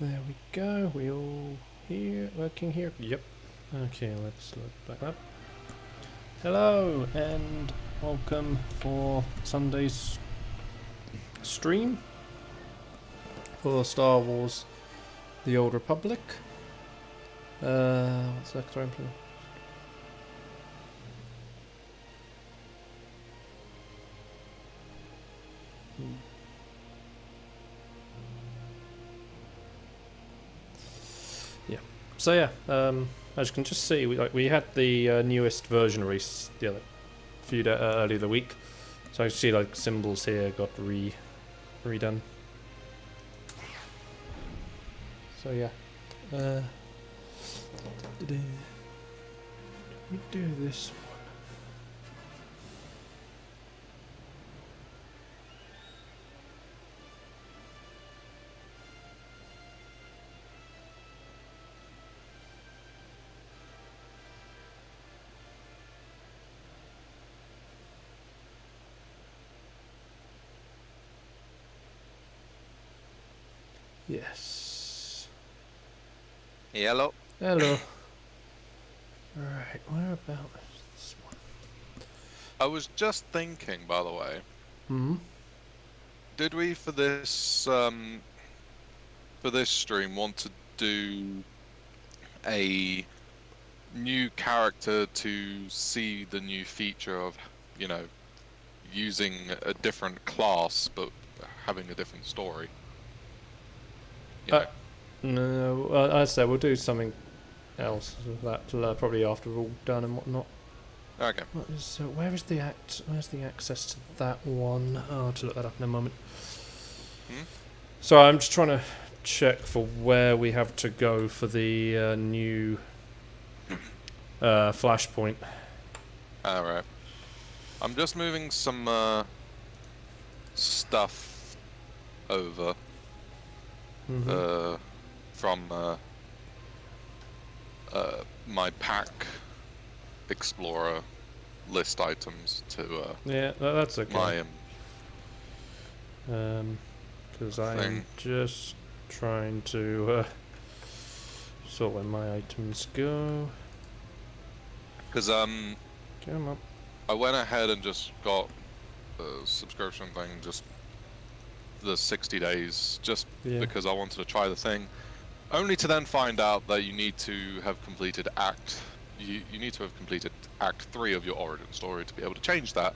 There we go. We all here, working here? Yep. Okay, let's look back up. Hello, and welcome for Sunday's stream for Star Wars The Old Republic. What's that? Sorry, yeah. So yeah, as you can just see, we had the newest version released the other earlier the week. So I see like symbols here got redone. So yeah, we do this one. Yes. Hello. Hello. Alright, where about this one? I was just thinking, by the way. Hmm? Did we for this stream want to do a new character to see the new feature of, you know, using a different class but having a different story? You know? No, I said we'll do something else of that probably after we're all done and whatnot. Okay. Where's the access to that one? I'll have to look that up in a moment. So I'm just trying to check for where we have to go for the new flashpoint. Alright. I'm just moving some stuff over from my pack explorer list items to yeah, that's okay. my because I'm just trying to sort where my items go. Because Come up. I went ahead and just got the subscription thing, just the 60 days, just because I wanted to try the thing, only to then find out that you need to have completed you need to have completed Act 3 of your origin story to be able to change that.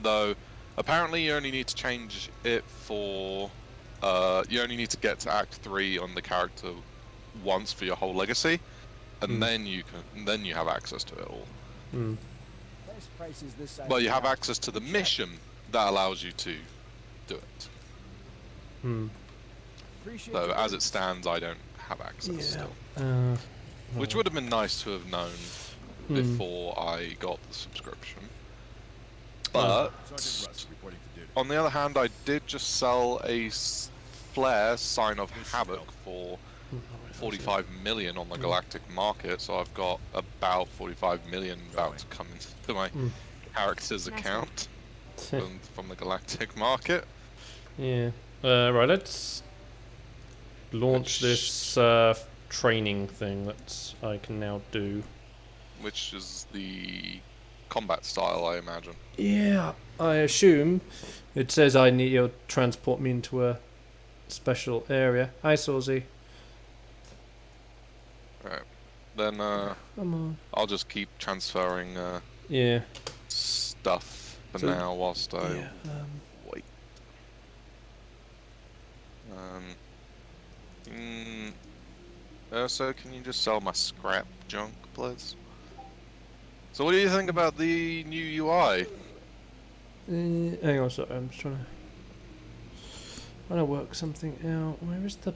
Though apparently you only need to change it for you only need to get to Act 3 on the character once for your whole legacy, and then you have access to it all. Well, you have access to the mission that allows you to do it. So as it stands, I don't have access still. Which would have been nice to have known before I got the subscription. But on the other hand, I did just sell a flare Sign of Havoc for 45 million on the galactic market, so I've got about 45 million about to come into my character's account from the galactic market. Yeah. Right, let's launch this training thing that I can now do. Which is the combat style, I imagine. Yeah, I assume. It says you'll transport me into a special area. Hi, Sawsy. Right. Then come on. I'll just keep transferring stuff for now whilst I wait. So can you just sell my scrap junk, please? So what do you think about the new UI? Hang on, sorry, I'm just trying to work something out. Where is the...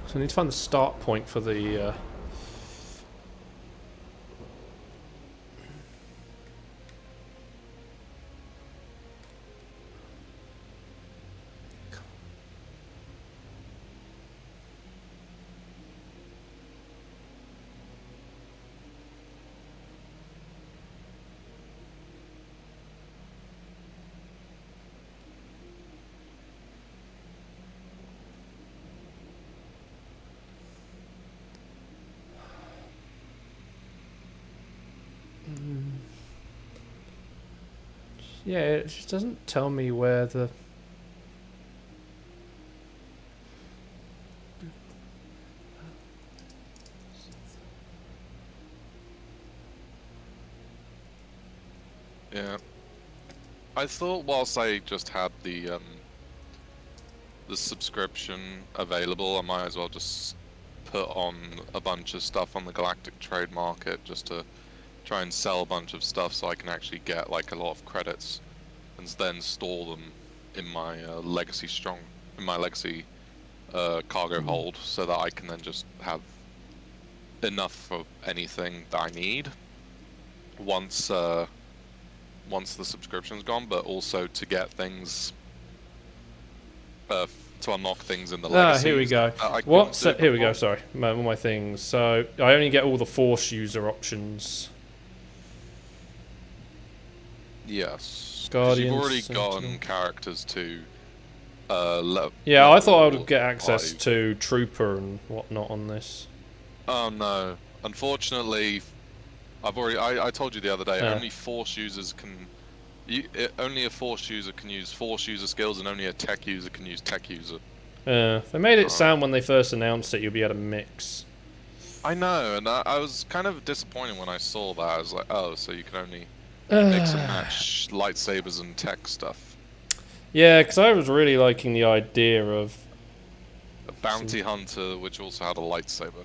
So I need to find the start point for the... Yeah, it just doesn't tell me where the... Yeah. I thought whilst I just had the subscription available, I might as well just put on a bunch of stuff on the Galactic Trade Market just to try and sell a bunch of stuff so I can actually get like a lot of credits and then store them in my legacy cargo hold so that I can then just have enough for anything that I need once the subscription's gone, but also to get things to unlock things in the legacy. Here we go. Here we go. Sorry, all my things. So I only get all the Force user options. Yes. Guardians. You've already gotten characters to. Yeah, I thought I would get access to Trooper and whatnot on this. Oh no! Unfortunately, I told you the other day. Only Force users can. Only a Force user can use Force user skills, and only a Tech user can use Tech user. They made it sound when they first announced it you'll be able to mix. I know, and I was kind of disappointed when I saw that. I was like, oh, so you can only mix and match lightsabers and tech stuff. Yeah, because I was really liking the idea of a bounty hunter which also had a lightsaber.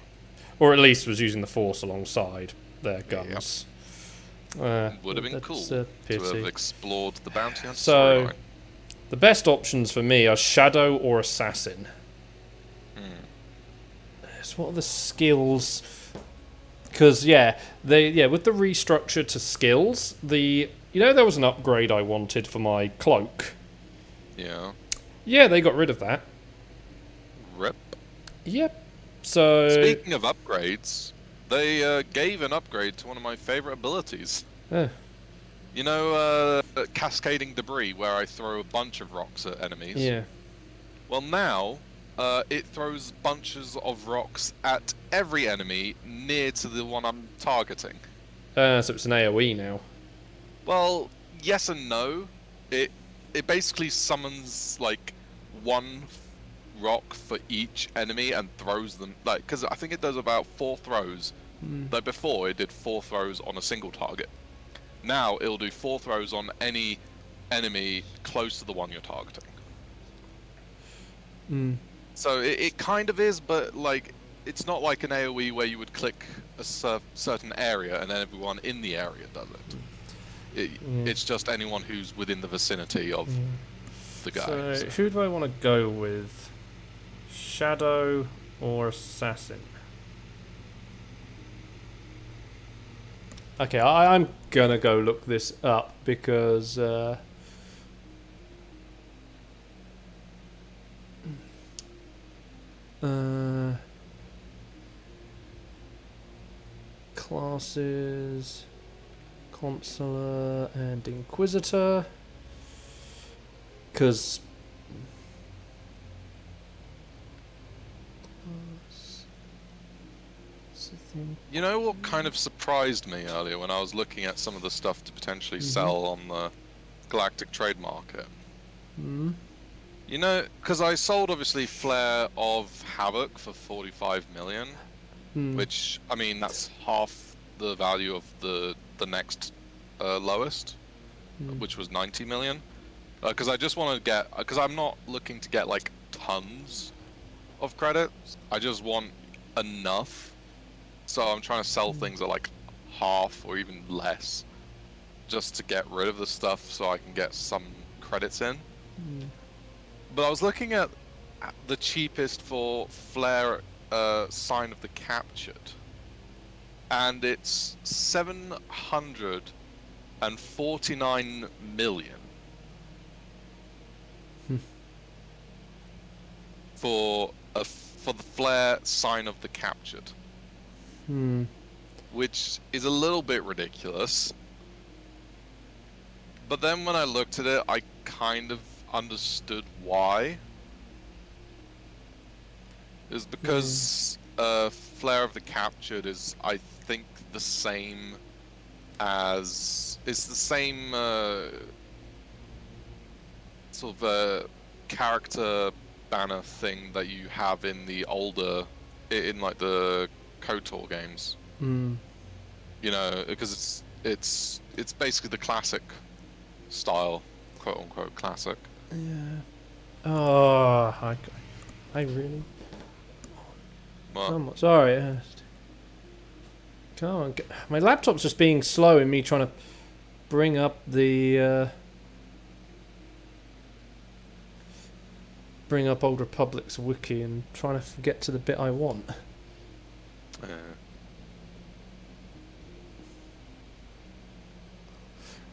Or at least was using the Force alongside their guns. Would have been cool to have explored the bounty hunter storyline. The best options for me are Shadow or Assassin. So what are the skills? Because with the restructure to skills, there was an upgrade I wanted for my cloak. Yeah. Yeah, they got rid of that. Rip. Yep. So speaking of upgrades, they gave an upgrade to one of my favorite abilities. You know, cascading debris, where I throw a bunch of rocks at enemies. Yeah. Well, now it throws bunches of rocks at every enemy near to the one I'm targeting. So it's an AoE now. Well, yes and no. It basically summons like one rock for each enemy and throws them, like, because I think it does about 4 throws. Like before, it did 4 throws on a single target. Now it'll do 4 throws on any enemy close to the one you're targeting. So it kind of is, but like it's not like an AoE where you would click a certain area and then everyone in the area does it. It's just anyone who's within the vicinity of the guy. So who do I want to go with? Shadow or Assassin? Okay, I'm gonna go look this up because classes, Consular and Inquisitor, because you know what kind of surprised me earlier when I was looking at some of the stuff to potentially sell on the Galactic Trade Market? You know, because I sold obviously Flare of Havoc for 45 million, which, I mean, that's half the value of the next lowest, which was 90 million. Because I just want to get, because I'm not looking to get like tons of credits, I just want enough. So I'm trying to sell things at like half or even less, just to get rid of the stuff so I can get some credits in. But I was looking at the cheapest for Flare Sign of the Captured, and it's 749 million for the Flare Sign of the Captured. Which is a little bit ridiculous. But then when I looked at it, I kind of understood why. It's because Flare of the Captured is, I think, the same as... It's the same sort of character banner thing that you have in the older, in like the KOTOR games. Mm. You know, because it's basically the classic style, quote unquote classic. Yeah. Oh, I really. What? Come on, sorry. Come on, my laptop's just being slow in me trying to bring up the. Bring up Old Republic's wiki and trying to get to the bit I want. Because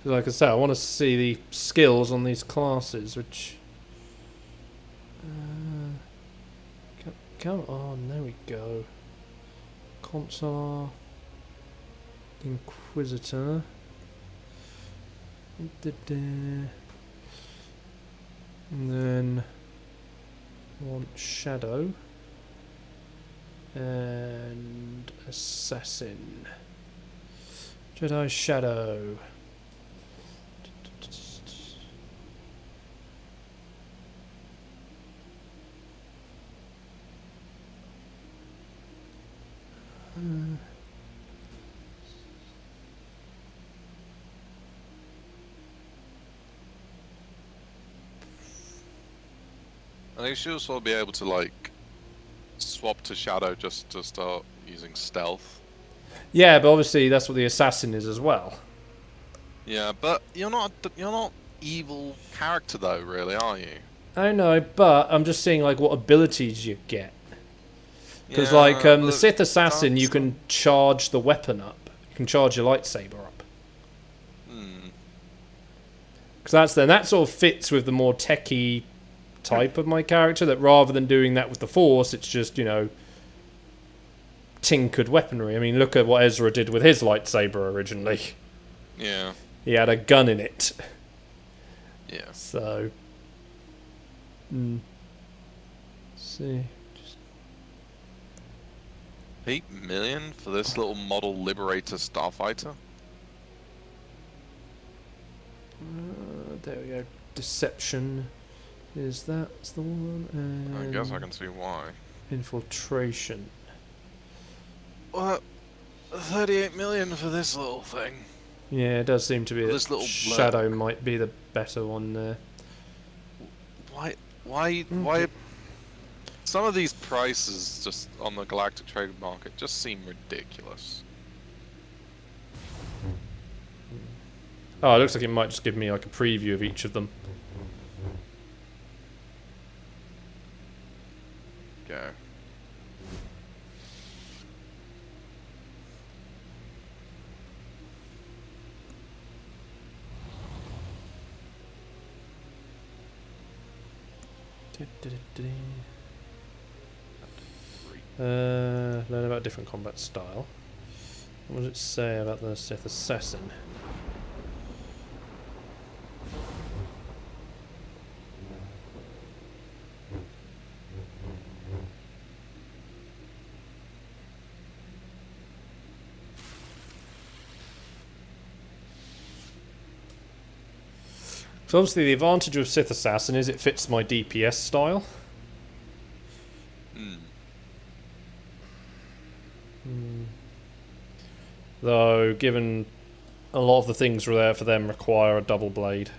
like I said, I want to see the skills on these classes, which... come on, there we go. Consular... Inquisitor... And then... want Shadow and Assassin. Jedi Shadow. I think she'll sort of be able to like swap to Shadow just to start using stealth. Yeah, but obviously that's what the assassin is as well. Yeah, but you're not evil character though, really, are you? I know, but I'm just seeing like what abilities you get. Because Yeah, like the Sith assassin, you can charge the weapon up. You can charge your lightsaber up. Because that sort of fits with the more techie type of my character, that rather than doing that with the Force, it's just, you know, tinkered weaponry. I mean, look at what Ezra did with his lightsaber originally. Yeah. He had a gun in it. Yeah. So... see. 8 million for this little model Liberator Starfighter? There we go. Deception. That's the one. And I guess I can see why. Infiltration. What? 38 million for this little thing. Yeah, it does seem to be this that little Shadow might be the better one there. Why? Some of these prices just on the galactic trade market just seem ridiculous. Oh, it looks like it might just give me like a preview of each of them. Go. Learn about different combat style. What does it say about the Sith Assassin? So obviously the advantage of Sith Assassin is it fits my DPS style. Though, given a lot of the things there for them require a double blade.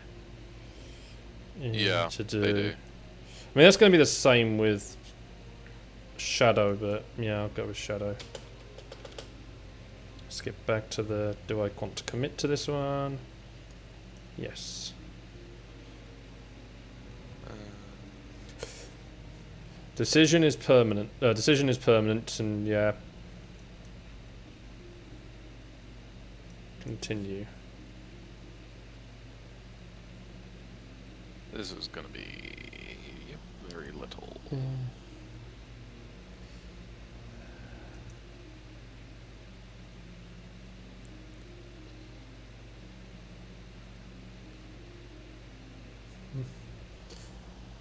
Yeah, to do. they do. I mean, that's going to be the same with Shadow, but yeah, I'll go with Shadow. Let's get back to the, do I want to commit to this one? Yes. Decision is permanent. Decision is permanent, and yeah. Continue. This is going to be very little.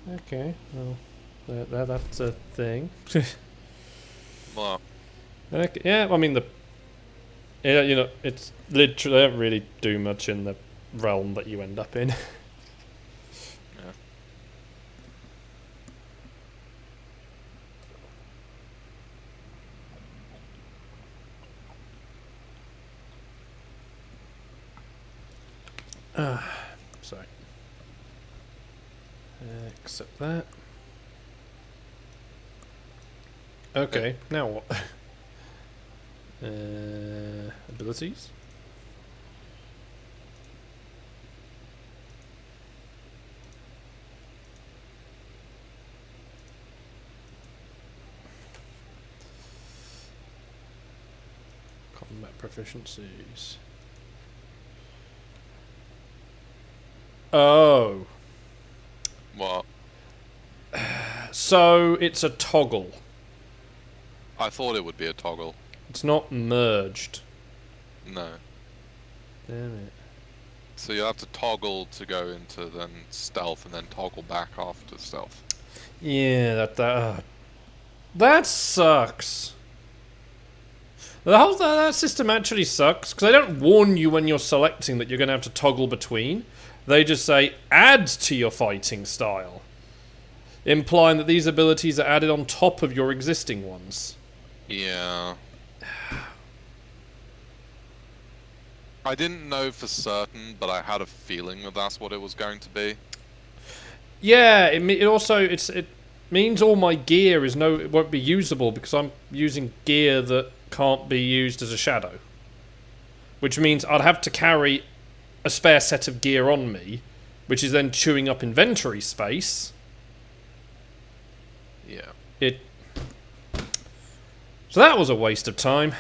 Okay, well, that's a thing. Well, okay, yeah, I mean you know, it's literally, they don't really do much in the realm that you end up in. yeah. Sorry. Accept that. Okay, now what? Abilities? Combat proficiencies. Oh. What? So, it's a toggle. I thought it would be a toggle. It's not merged. No. Damn it. So you have to toggle to go into then stealth, and then toggle back after stealth. Yeah, that sucks. The whole that system actually sucks, because they don't warn you when you're selecting that you're going to have to toggle between. They just say, add to your fighting style, implying that these abilities are added on top of your existing ones. Yeah. I didn't know for certain, but I had a feeling that that's what it was going to be. Yeah, it means all my gear it won't be usable because I'm using gear that can't be used as a shadow. Which means I'd have to carry a spare set of gear on me, which is then chewing up inventory space. Yeah. So that was a waste of time.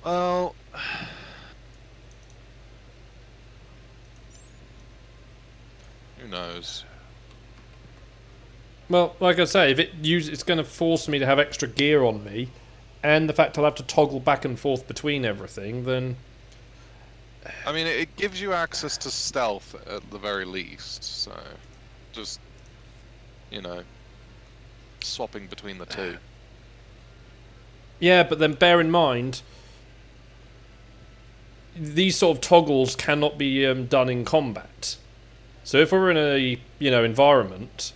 Well, who knows? Well, like I say, if it's going to force me to have extra gear on me, and the fact I'll have to toggle back and forth between everything, then... I mean, it gives you access to stealth at the very least, so just, swapping between the two. Yeah, but then bear in mind, these sort of toggles cannot be done in combat. So if we're in a, environment,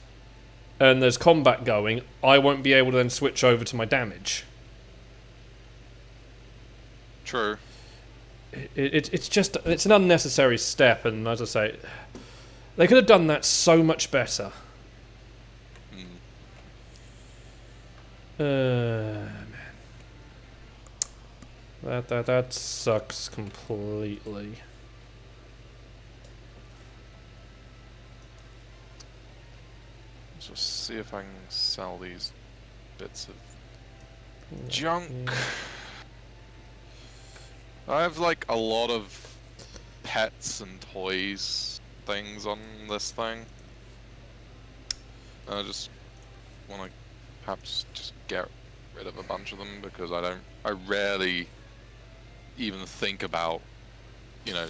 and there's combat going, I won't be able to then switch over to my damage. True. It's an unnecessary step, and as I say, they could have done that so much better. Man. That sucks completely. Let's just see if I can sell these bits of junk. Yeah. I have like a lot of pets and toys things on this thing. I just want to perhaps just get rid of a bunch of them because I rarely even think about,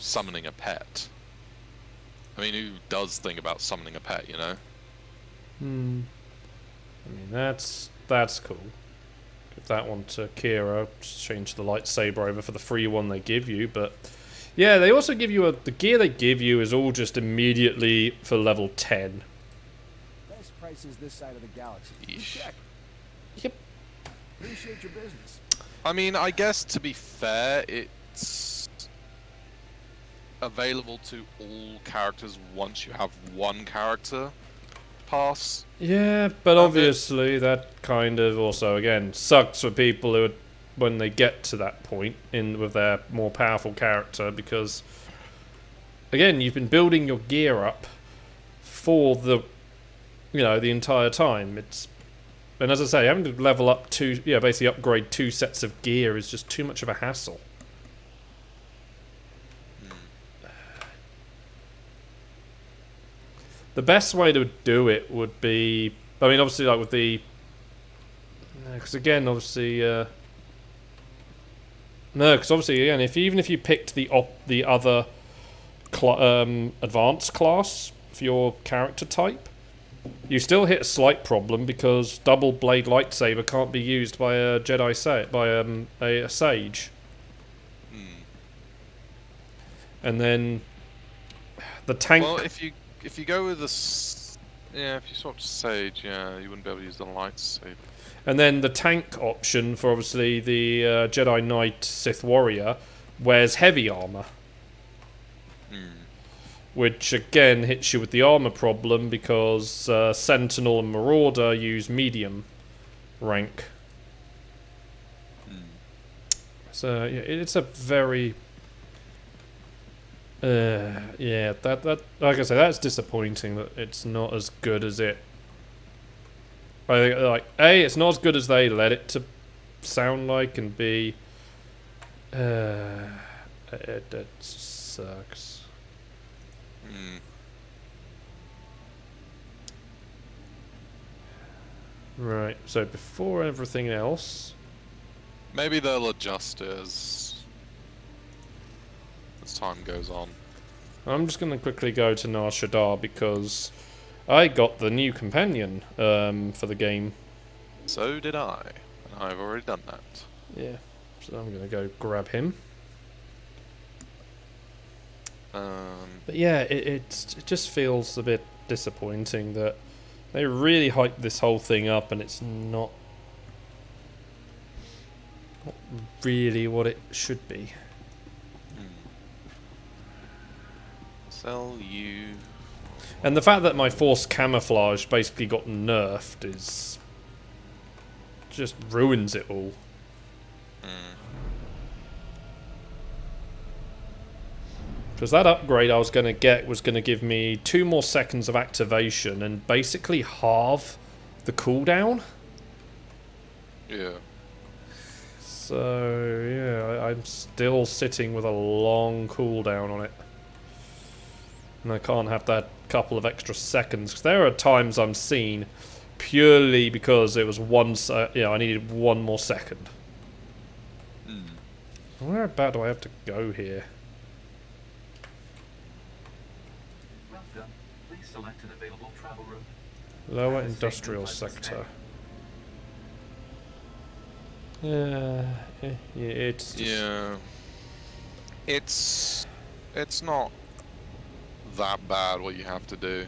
summoning a pet. I mean, who does think about summoning a pet, I mean, that's cool. Give that one to Kira. Just change the lightsaber over for the free one they give you. But yeah, they also give you the gear they give you is all just immediately for level 10. Best prices this side of the galaxy. Check. Yep. Appreciate your business. I mean, I guess to be fair, it's available to all characters once you have one character pass. Yeah, but obviously that kind of also, again, sucks for people who, when they get to that point with their more powerful character, because, again, you've been building your gear up for the entire time. And as I say, having to level up basically upgrade 2 sets of gear is just too much of a hassle. The best way to do it would be, I mean, obviously, like with the, because again, obviously, no, because obviously, again, even if you picked the other advanced class for your character type, you still hit a slight problem because double blade lightsaber can't be used by a Jedi a sage. And then the tank. Well, if you go with if you swap to sage, you wouldn't be able to use the lightsaber. And then the tank option for obviously the Jedi Knight Sith Warrior wears heavy armor. Which again hits you with the armor problem because Sentinel and Marauder use medium rank. So yeah, it's a very yeah, that like I say, that's disappointing that it's not as good as it. I think, like, A, it's not as good as they let it to sound like, and B, it sucks. Right, so before everything else, maybe they'll adjust it as time goes on. I'm just going to quickly go to Nar Shaddaa because I got the new companion for the game. So did I, and I've already done that. Yeah, so I'm going to go grab him. But yeah, it just feels a bit disappointing that they really hyped this whole thing up and it's not really what it should be. Sell you. And the fact that my force camouflage basically got nerfed is just ruins it all. Because that upgrade I was going to get was going to give me 2 more seconds of activation and basically halve the cooldown. Yeah. So, yeah, I'm still sitting with a long cooldown on it. And I can't have that couple of extra seconds. Because there are times I'm seen purely because it was I needed 1 more second. Where about do I have to go here? Select an available travel route. Lower industrial sector. It's just... Yeah. It's not that bad what you have to do.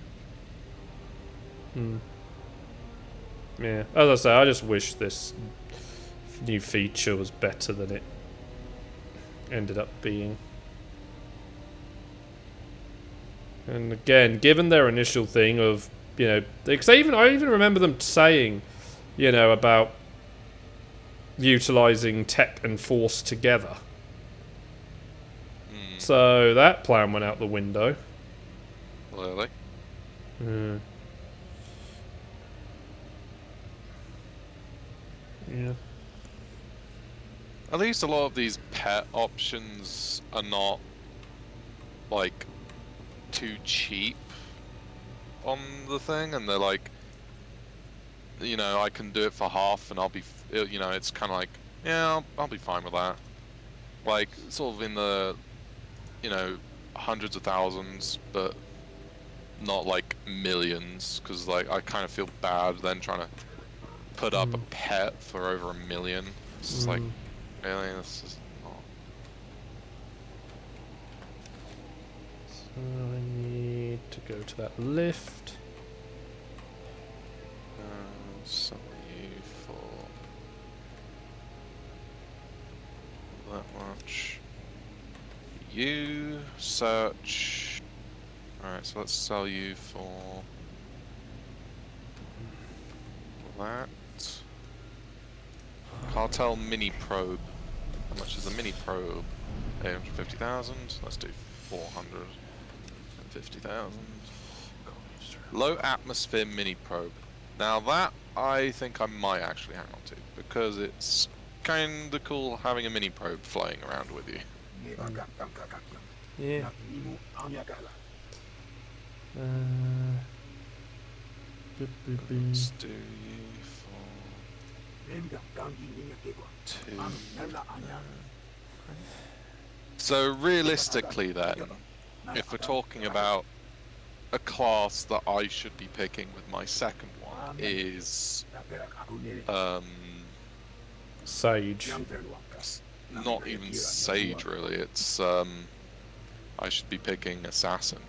Yeah, as I say, I just wish this new feature was better than it ended up being. And again, given their initial thing of, because I even remember them saying, about utilizing tech and force together. So that plan went out the window. Really? Yeah. At least a lot of these pet options are not, like, too cheap on the thing, and they're like, I can do it for half and I'll be, it's kind of like, yeah, I'll be fine with that. Like, sort of in the, hundreds of thousands, but not like millions, because like I kind of feel bad then trying to put up a pet for over $1 million. It's just like, really, this is not. So I need to go to that lift. Sell you for that much. You search. Alright, so let's sell you for that. Cartel mini probe. How much is a mini probe? 850,000. Let's do 450,000. Low atmosphere mini probe. Now that I think I might actually hang on to, because it's kind of cool having a mini probe flying around with you. Yeah. Let's do you for 2. So realistically then, if we're talking about a class that I should be picking with my second one is Sage. not even Sage really, it's I should be picking Assassin.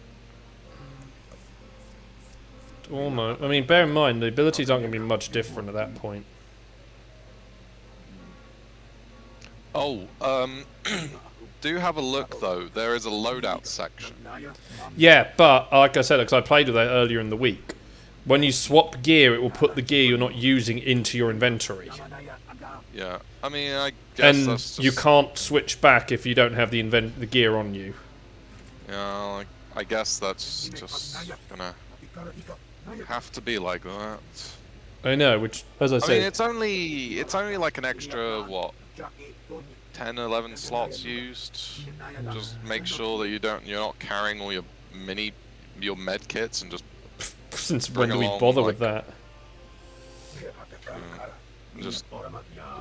Almost. I mean, bear in mind, the abilities aren't going to be much different at that point. Oh, Do have a look though. There is a loadout section. Yeah, but like I said, because I played with it earlier in the week, when you swap gear, it will put the gear you're not using into your inventory. Yeah, I mean, I guess And that's just... you can't switch back if you don't have the gear on you. Yeah, like, I guess that's just gonna have to be like that. I know, which, as I I mean, said... it's only like an extra, what, 10, 11 slots used. Just make sure that you're not carrying all your med kits and just Since when do we along, bother like, with that? Just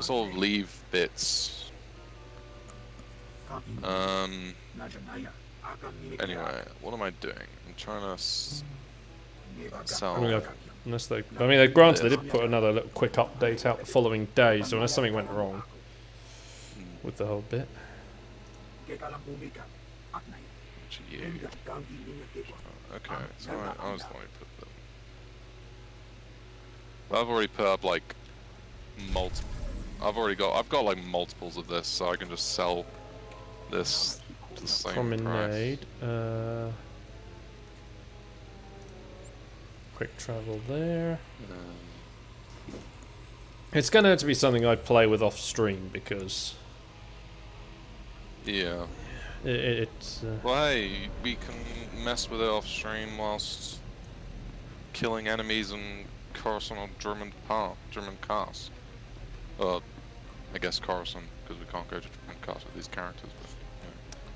sort of leave bits. Anyway, what am I doing? I'm trying to sell. I mean, granted, they did put another little quick update out the following day, so unless something went wrong with the whole bit. Okay, so I was the one who put them. But I've already put up like multiple. I've got like multiples of this, so I can just sell this to the same Promenade. price. Quick travel there. It's gonna have to be something I play with off stream because Yeah. It's. Well, hey, we can mess with it off stream whilst killing enemies in Coruscant or German cars. I guess Coruscant, because we can't go to German cars with these characters.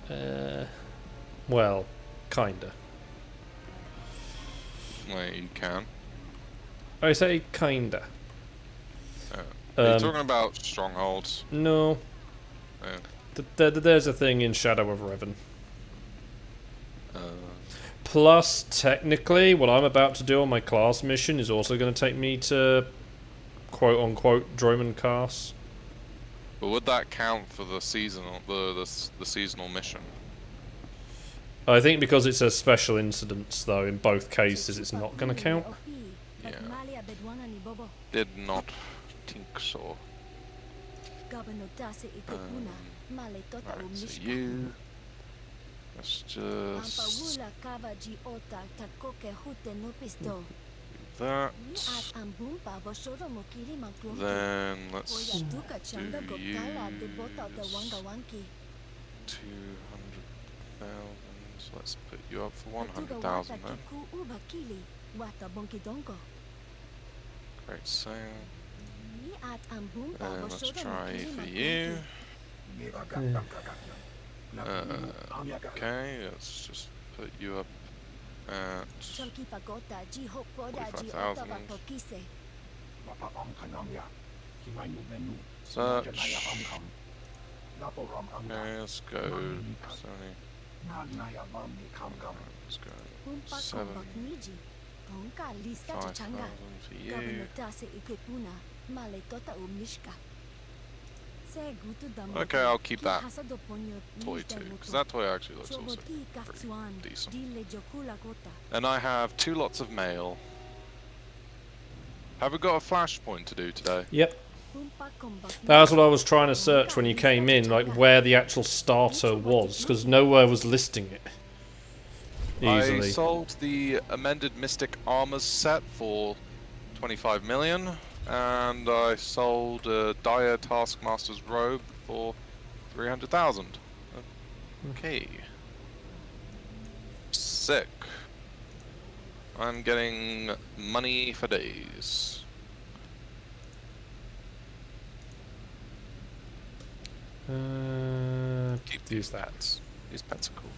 But, yeah. Well, kinda. Well, you can. I say kinda. Are you talking about strongholds? No. Yeah. There's a thing in Shadow of Revan. Plus, technically, what I'm about to do on my class mission is also going to take me to quote-unquote Droman Cars. But would that count for the seasonal the seasonal mission? I think because it's a special incident, though, in both cases, it's not going to count. Yeah. Did not think so. Right, so you... Let's just... do that. Then let's do you... 200,000. So let's put you up for 100,000 then. Great sale. Let's try for you. Okay, let's just put you up at 45,000. Search. Okay, let's go 70. Let's go 7. 5,000 for you. Okay, I'll keep that toy too, because that toy actually looks also pretty decent. And I have 2 lots of mail. Have we got a flashpoint to do today? Yep. That's what I was trying to search when you came in, like where the actual starter was, because nowhere was listing it easily. I sold the amended Mystic Armors set for 25 million. And I sold a Dire Taskmaster's robe for 300,000. Okay. Sick. I'm getting money for days. Use that. These pets are cool.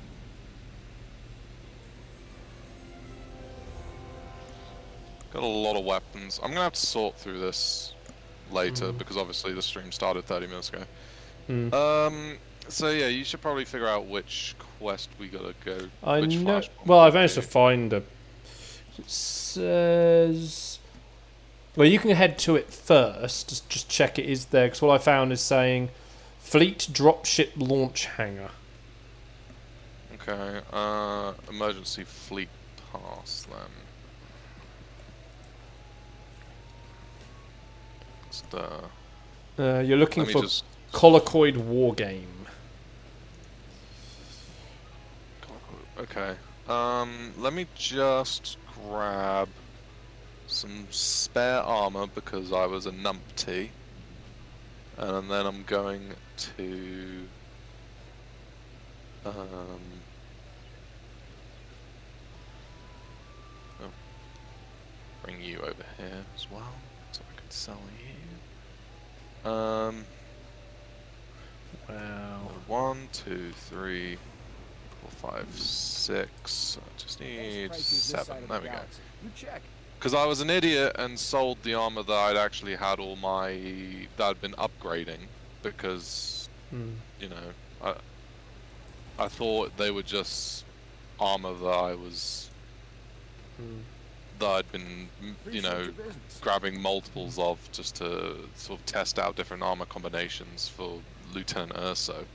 Got a lot of weapons. I'm gonna have to sort through this later because obviously the stream started 30 minutes ago. So yeah, you should probably figure out which quest we gotta go. I know. Well, I've managed to find a. It says. Well, you can head to it first. Just check it is there, because what I found is saying, Fleet Dropship Launch Hangar. Okay. Emergency fleet pass then. You're looking for Colocoid War Game. Okay. Let me just grab some spare armor because I was a numpty. And then I'm going to oh, bring you over here as well, so I can sell you. Wow. 1, 2, 3, 4, 5, 6. I just need 7. There we go. You check. Because I was an idiot and sold the armor that I'd actually had that I'd been upgrading, because you know, I thought they were just armor that I'd been, you know, grabbing multiples of just to sort of test out different armor combinations for Lieutenant Urso.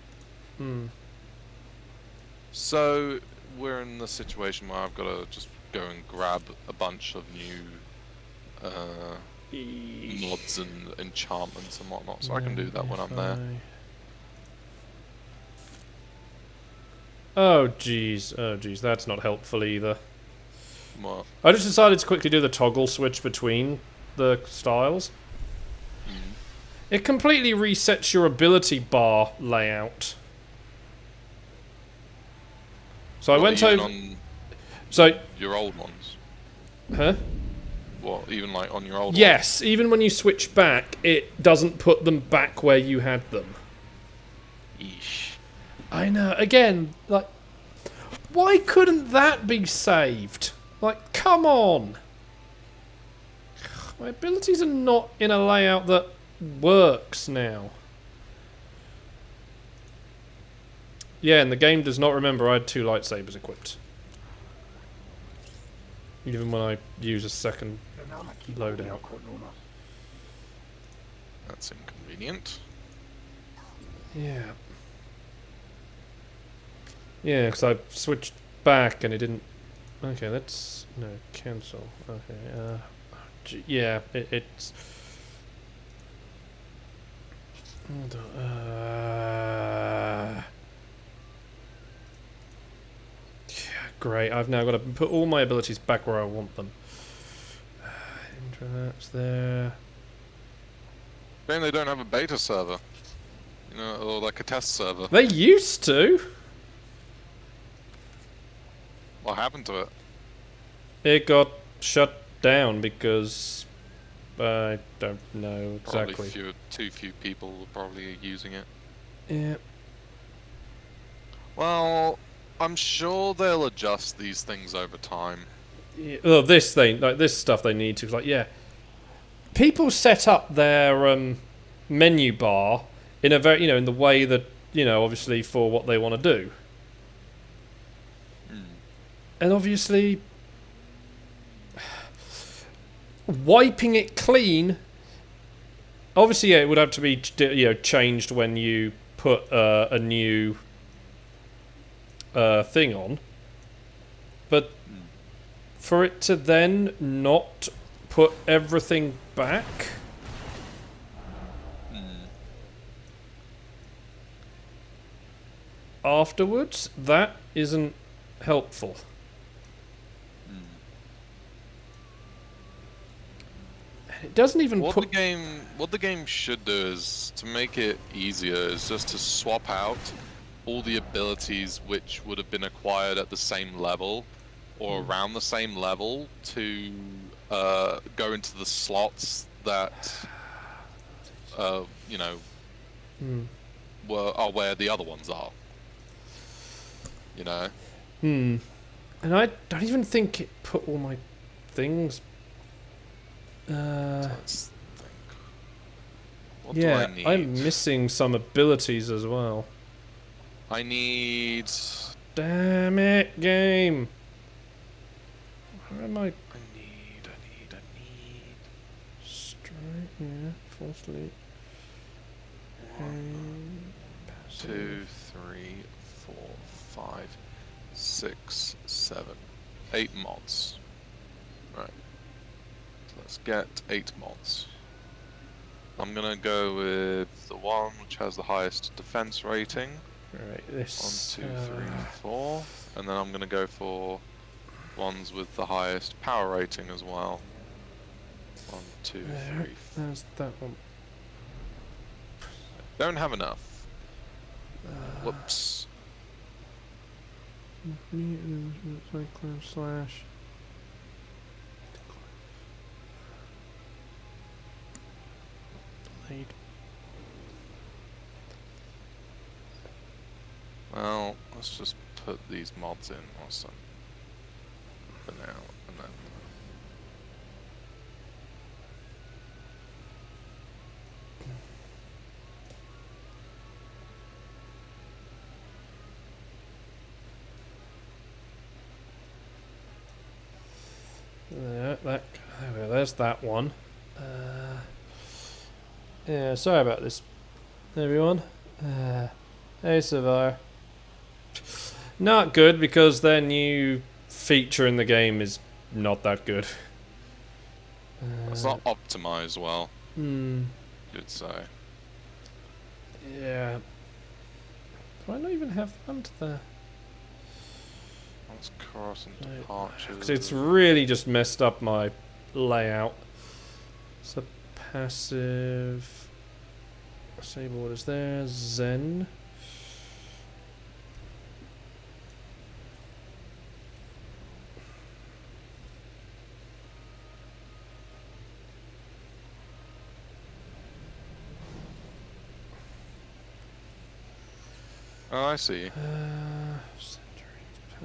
So we're in the situation where I've got to just go and grab a bunch of new mods and enchantments and whatnot, so I can do that when I'm there. Oh jeez, that's not helpful either. What? I just decided to quickly do the toggle switch between the styles. It completely resets your ability bar layout. So I went over... So... Your old ones? Huh? What, even like on your old ones? Yes, even when you switch back, it doesn't put them back where you had them. Yeesh. I know, again, like... Why couldn't that be saved? Like, come on! My abilities are not in a layout that works now. Yeah, and the game does not remember I had 2 lightsabers equipped. Even when I use a second loadout. That's inconvenient. Yeah. Yeah, because I switched back and it didn't... Okay, let's... No, cancel. Okay, yeah, it's... Great, I've now got to put all my abilities back where I want them. Intranet's there. Shame they don't have a beta server. You know, or like a test server. They used to! What happened to it? It got shut down because... I don't know exactly. Probably too few people were probably using it. Yeah. Well... I'm sure they'll adjust these things over time. Yeah, well, this thing, like this stuff, they need to. Like, yeah, people set up their menu bar in a very, in the way that obviously for what they want to do, and obviously wiping it clean. Obviously, yeah, it would have to be changed when you put a new thing on, but for it to then not put everything back, afterwards, that isn't helpful. And it doesn't even what the game should do is, to make it easier, is just to swap out all the abilities which would have been acquired at the same level or around the same level to go into the slots that are where the other ones are. And I don't even think it put all my things. Let's think. What do Yeah, I need? I'm missing some abilities as well. I need... Damn it, game! Where am I? I need... Straight, yeah, full sleep. 2, 3, 4, 5, 6, 7, 8 mods. Right. So let's get 8 mods. I'm gonna go with the one which has the highest defense rating. Right, this... 1, 2, 3, 4. and then I'm gonna go for ones with the highest power rating as well. 1, 2, 3. There's that one. Don't have enough. Whoops. Cyclone slash. Delayed. Well, let's just put these mods in also. For now, and then. There's that one. Yeah, sorry about this, everyone. Hey, Savire. Not good because their new feature in the game is not that good. It's not optimized well. You'd say. Yeah. Do I not even have them to the... Let's cross and departures. Because it's really just messed up my layout. So passive... Disable what is there. Zen. Oh, I see.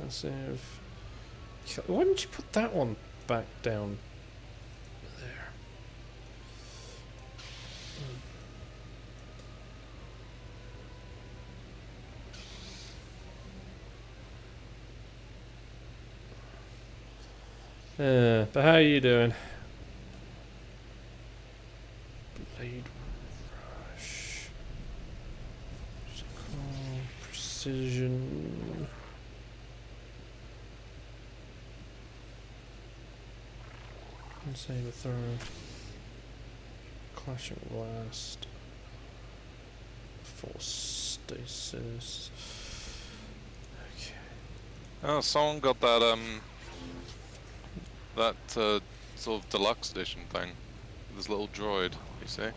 Passive. Why didn't you put that one back down there? But how are you doing? Blade rush. Precision. Saber throw. Clashing blast. Force stasis. Okay. Oh, someone got that sort of deluxe edition thing. This little droid, you see?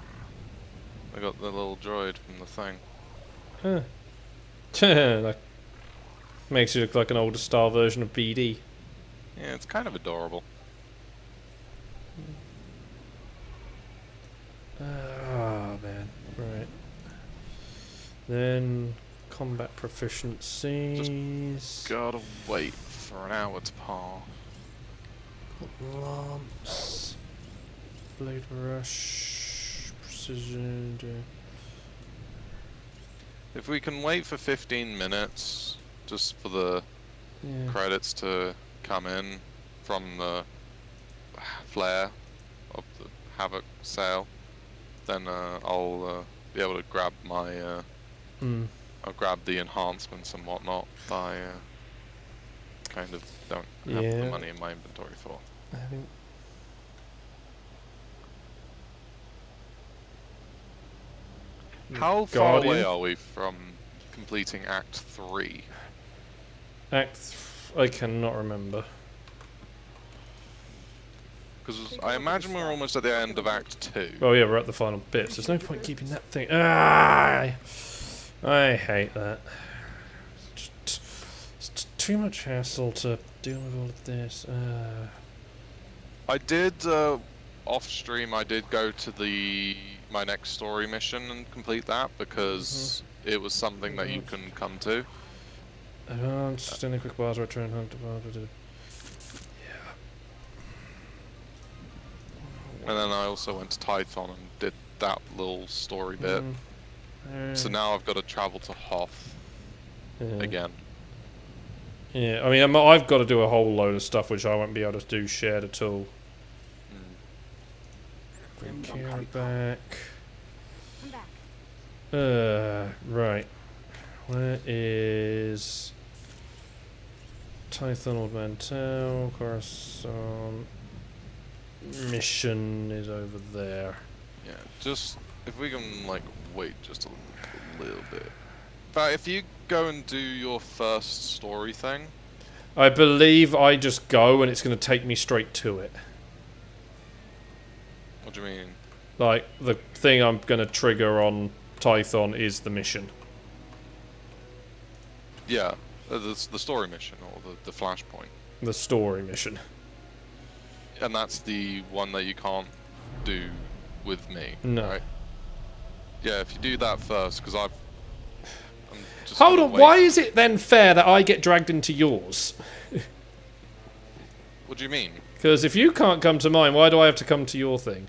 I got the little droid from the thing. Huh. That makes you look like an older style version of BD. Yeah, it's kind of adorable. Oh man, right. Then combat proficiencies. Gotta wait for an hour to pass. Lance. Blade rush. Precision. If we can wait for 15 minutes, just for the credits to come in from the flare of the Havoc sale, then I'll be able to grab my I'll grab the enhancements and whatnot that I kind of don't have the money in my inventory for. I think How far away are we from completing Act 3? I cannot remember. Because I imagine we're almost at the end of Act 2. Oh yeah, we're at the final bits. There's no point keeping that thing. I hate that. It's too much hassle to deal with all of this. I did off stream. I did go to my next story mission and complete that because it was something that you can come to. Standing quick bars, return home to bar. And then I also went to Tython and did that little story bit. So now I've got to travel to Hoth again. Yeah, I mean, I've got to do a whole load of stuff which I won't be able to do shared at all. Bring Kira back. Right. Where is Tython Old Mantel? Coruscant. Mission is over there. Yeah, just if we can like wait just a little bit. But if you go and do your first story thing? I believe I just go and it's going to take me straight to it. What do you mean? Like, the thing I'm going to trigger on Tython is the mission. Yeah, the story mission, or the flashpoint. The story mission. And that's the one that you can't do with me, No. right? Yeah, if you do that first, because I'm just Hold gonna on, wait. why is it then fair that I get dragged into yours? What do you mean? Because if you can't come to mine, why do I have to come to your thing?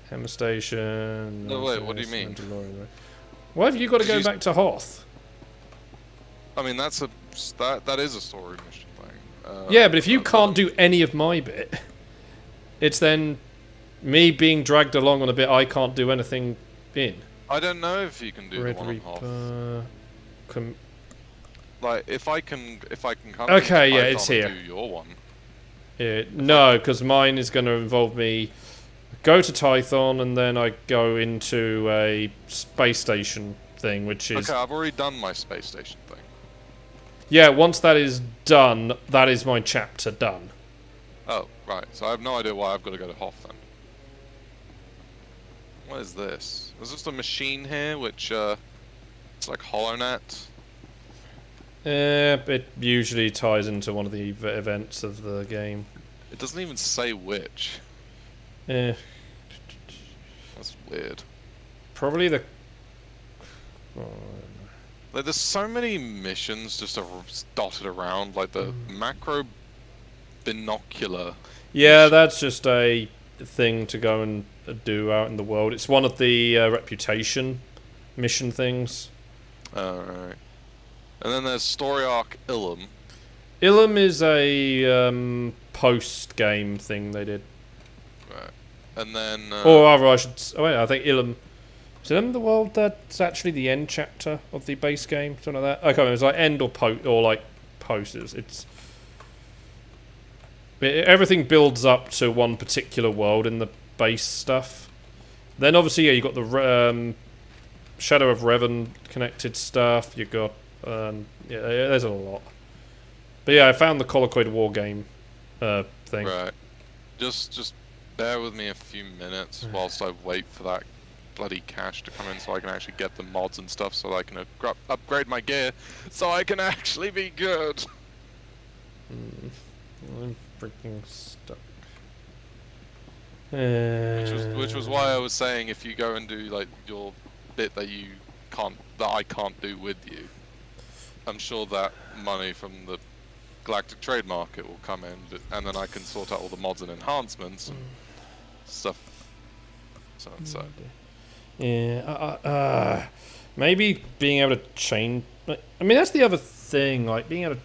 Hammer Station... No, wait, what do you mean? Mandalorian. Why have you got to go back to Hoth? I mean, that is a story mission thing. Yeah, but if you can't do any of my bit, it's then me being dragged along on a bit I can't do anything in. I don't know if you can do Red the one on Hoth. Reaper... Like, if I can come Okay, to yeah, Python it's and here. do your one. No, because mine is going to involve me go to Tython and then I go into a space station thing, which is... Okay, I've already done my space station thing. Yeah, once that is done, that is my chapter done. Oh, right. So I have no idea why I've got to go to Hoth then. What is this? There's just a machine here, which, it's like HoloNet. It usually ties into one of the events of the game. It doesn't even say which. Eh, That's weird. probably the... Like, there's so many missions just dotted around, like the macro binocular. Yeah, that's just a thing to go and do out in the world. It's one of the reputation mission things. Alright. And then there's story arc Ilum. Ilum is a post-game thing they did. Right. And then... Or rather, I should... Oh, wait, I think Ilum... Is Ilum the world that's actually the end chapter of the base game? Something like that? I can't remember. It's like end or post, or like post. Everything builds up to one particular world in the base stuff. Then obviously, yeah, you've got the Shadow of Revan connected stuff. You've got... yeah, there's a lot. But yeah, I found the Colloquid War game thing. Right. Just bear with me a few minutes whilst I wait for that bloody cash to come in so I can actually get the mods and stuff so that I can upgrade my gear so I can actually be good. I'm freaking stuck. Which was why I was saying if you go and do like your bit that I can't do with you, I'm sure that money from the Galactic Trade Market will come in, and then I can sort out all the mods and enhancements and stuff. So and so. Yeah, maybe being able to change... I mean, that's the other thing, like, being able to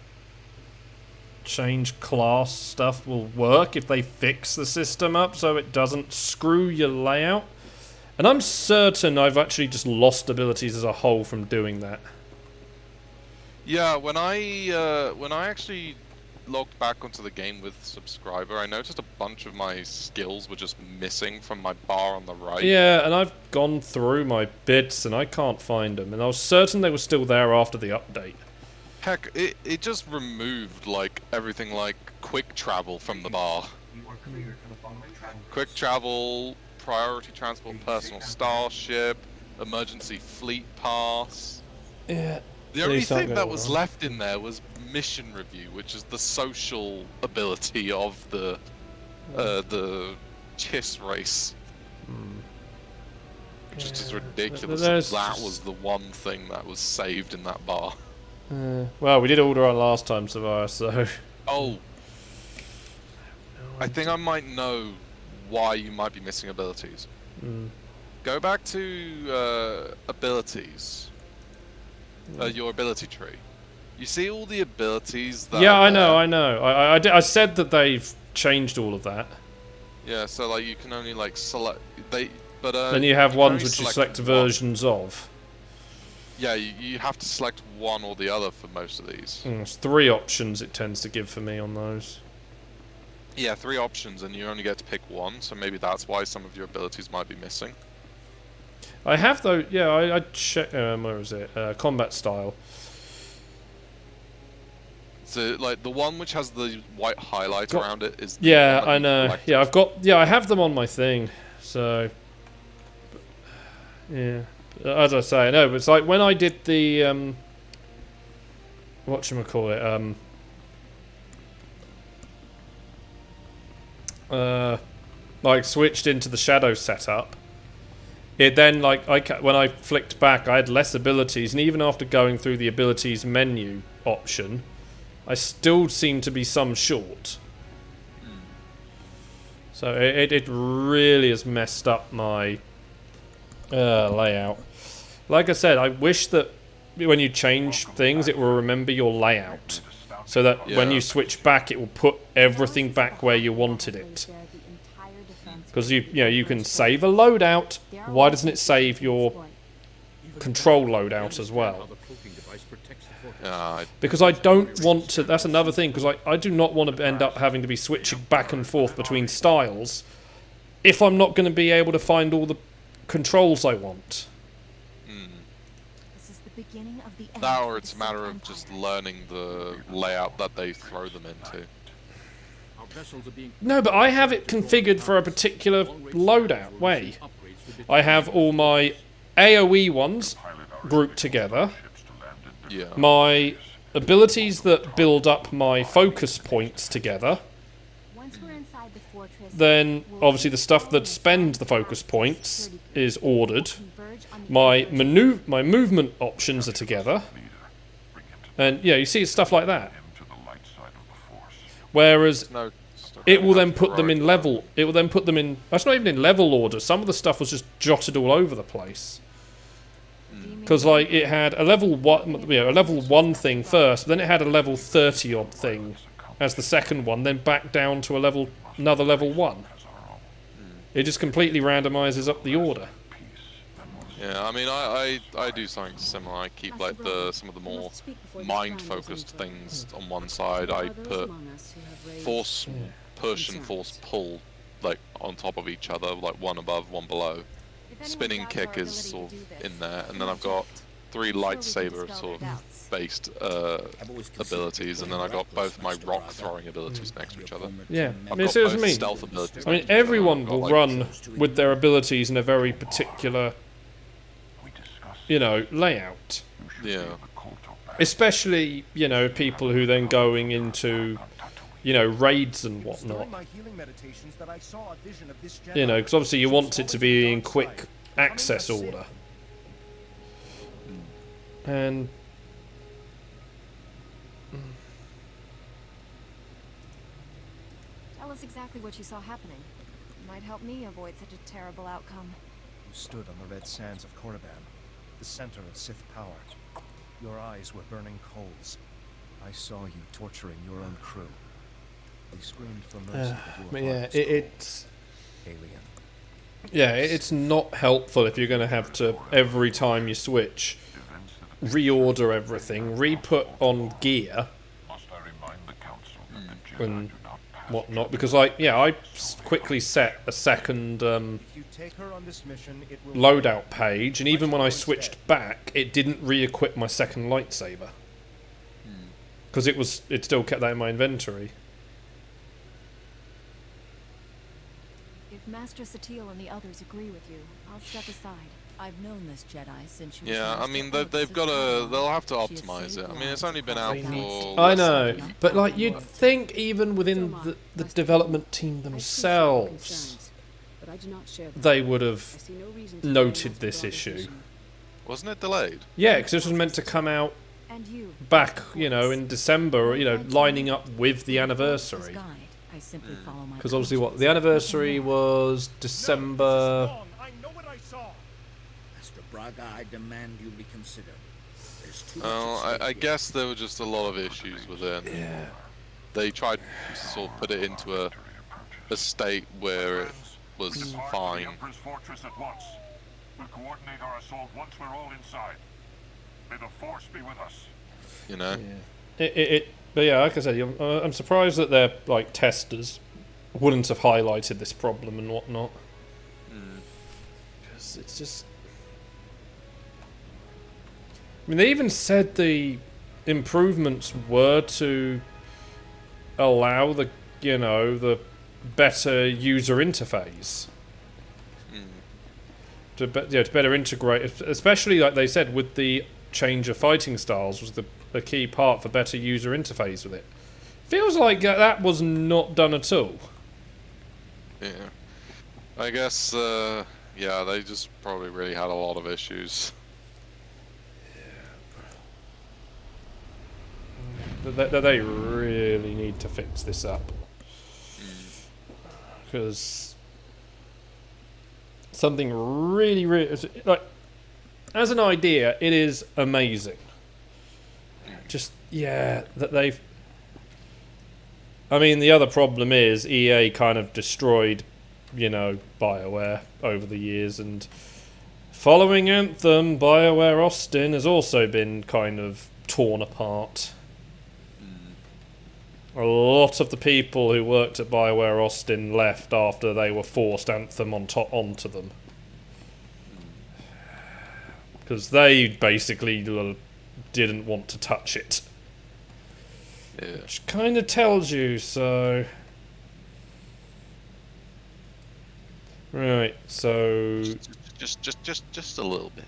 change class stuff will work if they fix the system up so it doesn't screw your layout. And I'm certain I've actually just lost abilities as a whole from doing that. Yeah, when I actually logged back onto the game with Subscriber, I noticed a bunch of my skills were just missing from my bar on the right. Yeah, and I've gone through my bits and I can't find them, and I was certain they were still there after the update. Heck, it just removed like everything like quick travel from the bar. You are cleared for the following travel. Quick travel, priority transport, personal starship, emergency fleet pass. Yeah. The only thing that was left in there was mission review, which is the social ability of the Chiss race. Which is just ridiculous. That was the one thing that was saved in that bar. Well, we did order on last time, Savara, so... Oh. I think I might know why you might be missing abilities. Go back to abilities. Your ability tree. You see all the abilities that... Yeah, I know. I said that they've changed all of that. Yeah, so like you can only like select... Then you have ones which you select versions of. Yeah, you have to select one or the other for most of these. There's 3 options it tends to give for me on those. Yeah, 3 options and you only get to pick one, so maybe that's why some of your abilities might be missing. I have though, yeah, I checked, where is it? Combat style. So, like, the one which has the white highlight around it is... Yeah, I know. Yeah, I have them on my thing. So... Yeah. As I say, no, but it's like when I did the, whatchamacallit, like, switched into the shadow setup, it then, like, when I flicked back, I had less abilities, and even after going through the abilities menu option, I still seemed to be some short. So it really has messed up my layout. Like I said, I wish that when you change things, it will remember your layout, so that when you switch back, it will put everything back where you wanted it. Because you can save a loadout. Why doesn't it save your control loadout as well? Because I don't want to. That's another thing. Because I do not want to end up having to be switching back and forth between styles if I'm not going to be able to find all the controls I want. That, or it's a matter of just learning the layout that they throw them into. No, but I have it configured for a particular loadout way. I have all my AoE ones grouped together. Yeah. My abilities that build up my focus points together. Then, obviously, the stuff that spend the focus points is ordered. My movement options are together. And, yeah, you see stuff like that. Whereas, it will then put them in level... It will then put them in... That's not even in level order. Some of the stuff was just jotted all over the place. Because, like, it had a level 1 thing first, but then it had a level 30-odd thing as the second one, then back down to another level 1. It just completely randomizes up the order. Yeah, I mean, I do something similar. I keep, like, some of the more mind-focused things on one side. I put force push and force pull, like, on top of each other, like, one above, one below. Spinning kick is sort of in there, and then I've got 3 lightsaber sort of based abilities, and then I got both my rock throwing abilities next to each other. Yeah, I've got see what I both mean. stealth abilities. I mean, everyone will run with their abilities in a very particular, layout. Yeah. Especially, people who then going into, raids and whatnot. Because obviously you want it to be in quick access order. And... Tell us exactly what you saw happening. It might help me avoid such a terrible outcome. You stood on the red sands of Korriban, the center of Sith power. Your eyes were burning coals. I saw you torturing your own crew. They screamed for mercy. But yeah, it's... Alien. Yeah, it's not helpful if you're going to have to, every time you switch, reorder everything, re-put on gear, and whatnot, because, I quickly set a second loadout page, and even when I switched back, it didn't re-equip my second lightsaber. Because it still kept that in my inventory. If Master Satil and the others agree with you, I'll step aside. I've known this Jedi since you Yeah, I mean, they'll have to optimize it. I mean, it's only been out for... I know, but, you'd think even within the development team themselves, they would have noted this issue. Wasn't it delayed? Yeah, because this was meant to come out back, in December, lining up with the anniversary. Because obviously, the anniversary was December. Master Braga, I demand you reconsider. Well, I guess there were just a lot of issues with it. Yeah. They tried to sort of put it into a state where it was fine. We'll coordinate our assault once we're all inside. May the Force be with us. Yeah. But yeah, like I said, I'm surprised that their testers wouldn't have highlighted this problem and whatnot. Because it's just... I mean, they even said the improvements were to allow the better user interface. To better integrate, especially like they said with the change of fighting styles was the key part for better user interface with it. Feels like that was not done at all. Yeah. I guess, yeah, they just probably really had a lot of issues. They really need to fix this up. Because something really, like, as an idea, it is amazing. Just, yeah, that they've... I mean, the other problem is EA kind of destroyed, BioWare over the years, and following Anthem, BioWare Austin has also been kind of torn apart. A lot of the people who worked at BioWare Austin left after they were forced Anthem onto them. Because they basically didn't want to touch it. Yeah. Which kind of tells you, so... Right, so... Just a little bit.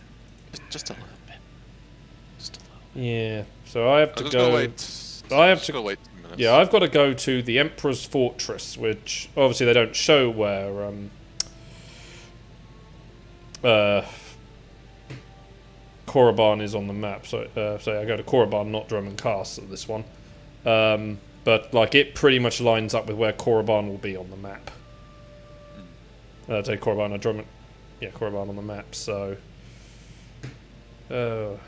Just a little bit. Just a little. Yeah, so I have to go... Wait. Yeah, I've got to go to the Emperor's Fortress, which obviously they don't show where Korriban is on the map. So I go to Korriban, not Drummond Castle, this one. But like it pretty much lines up with where Korriban will be on the map. I'd say Korriban or Drummond. Yeah, Korriban on the map. So. Come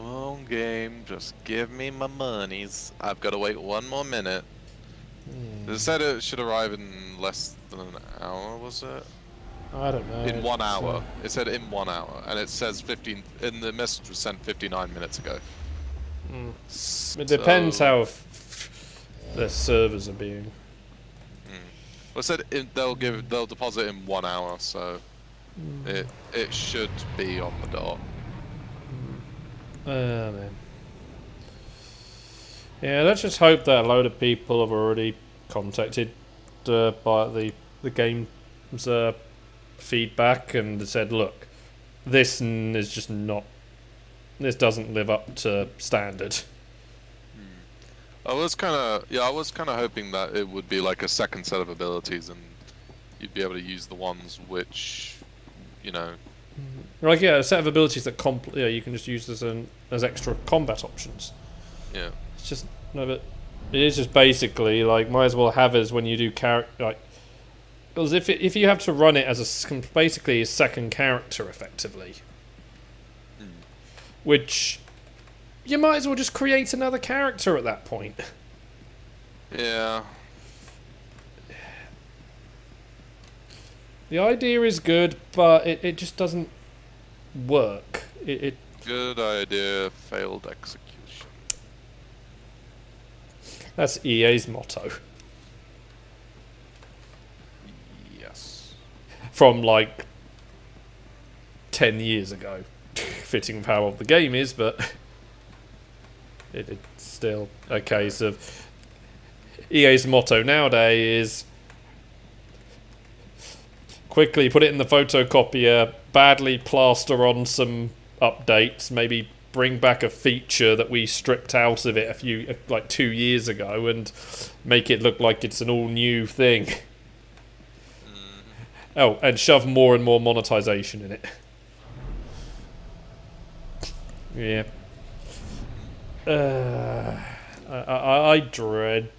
on, game. Just give me my monies. I've got to wait 1 more minute. It said it should arrive in less than an hour, was it? I don't know. In 1 hour. It said in 1 hour. And it says 15... And the message was sent 59 minutes ago. It depends how their servers are being. Well, it said they'll deposit in 1 hour, so... It should be on the dot. Man. Yeah, let's just hope that a load of people have already contacted by the game's feedback and said, look, this is just not... This doesn't live up to standard. I was kind of hoping that it would be like a second set of abilities and you'd be able to use the ones which, Like, yeah, a set of abilities that you can just use as extra combat options. Yeah. It's just no, but it is just basically like might as well have as when you do because if you have to run it as basically a second character effectively, which you might as well just create another character at that point. Yeah. The idea is good, but it just doesn't work. Good idea, failed execution. That's EA's motto. Yes. From like 10 years ago. Fitting with how old the game is, but it's still a case of EA's motto nowadays is quickly put it in the photocopier, badly plaster on some updates, maybe bring back a feature that we stripped out of it 2 years ago and make it look like it's an all new thing. Oh, and shove more and more monetization in it. Yeah. I dread...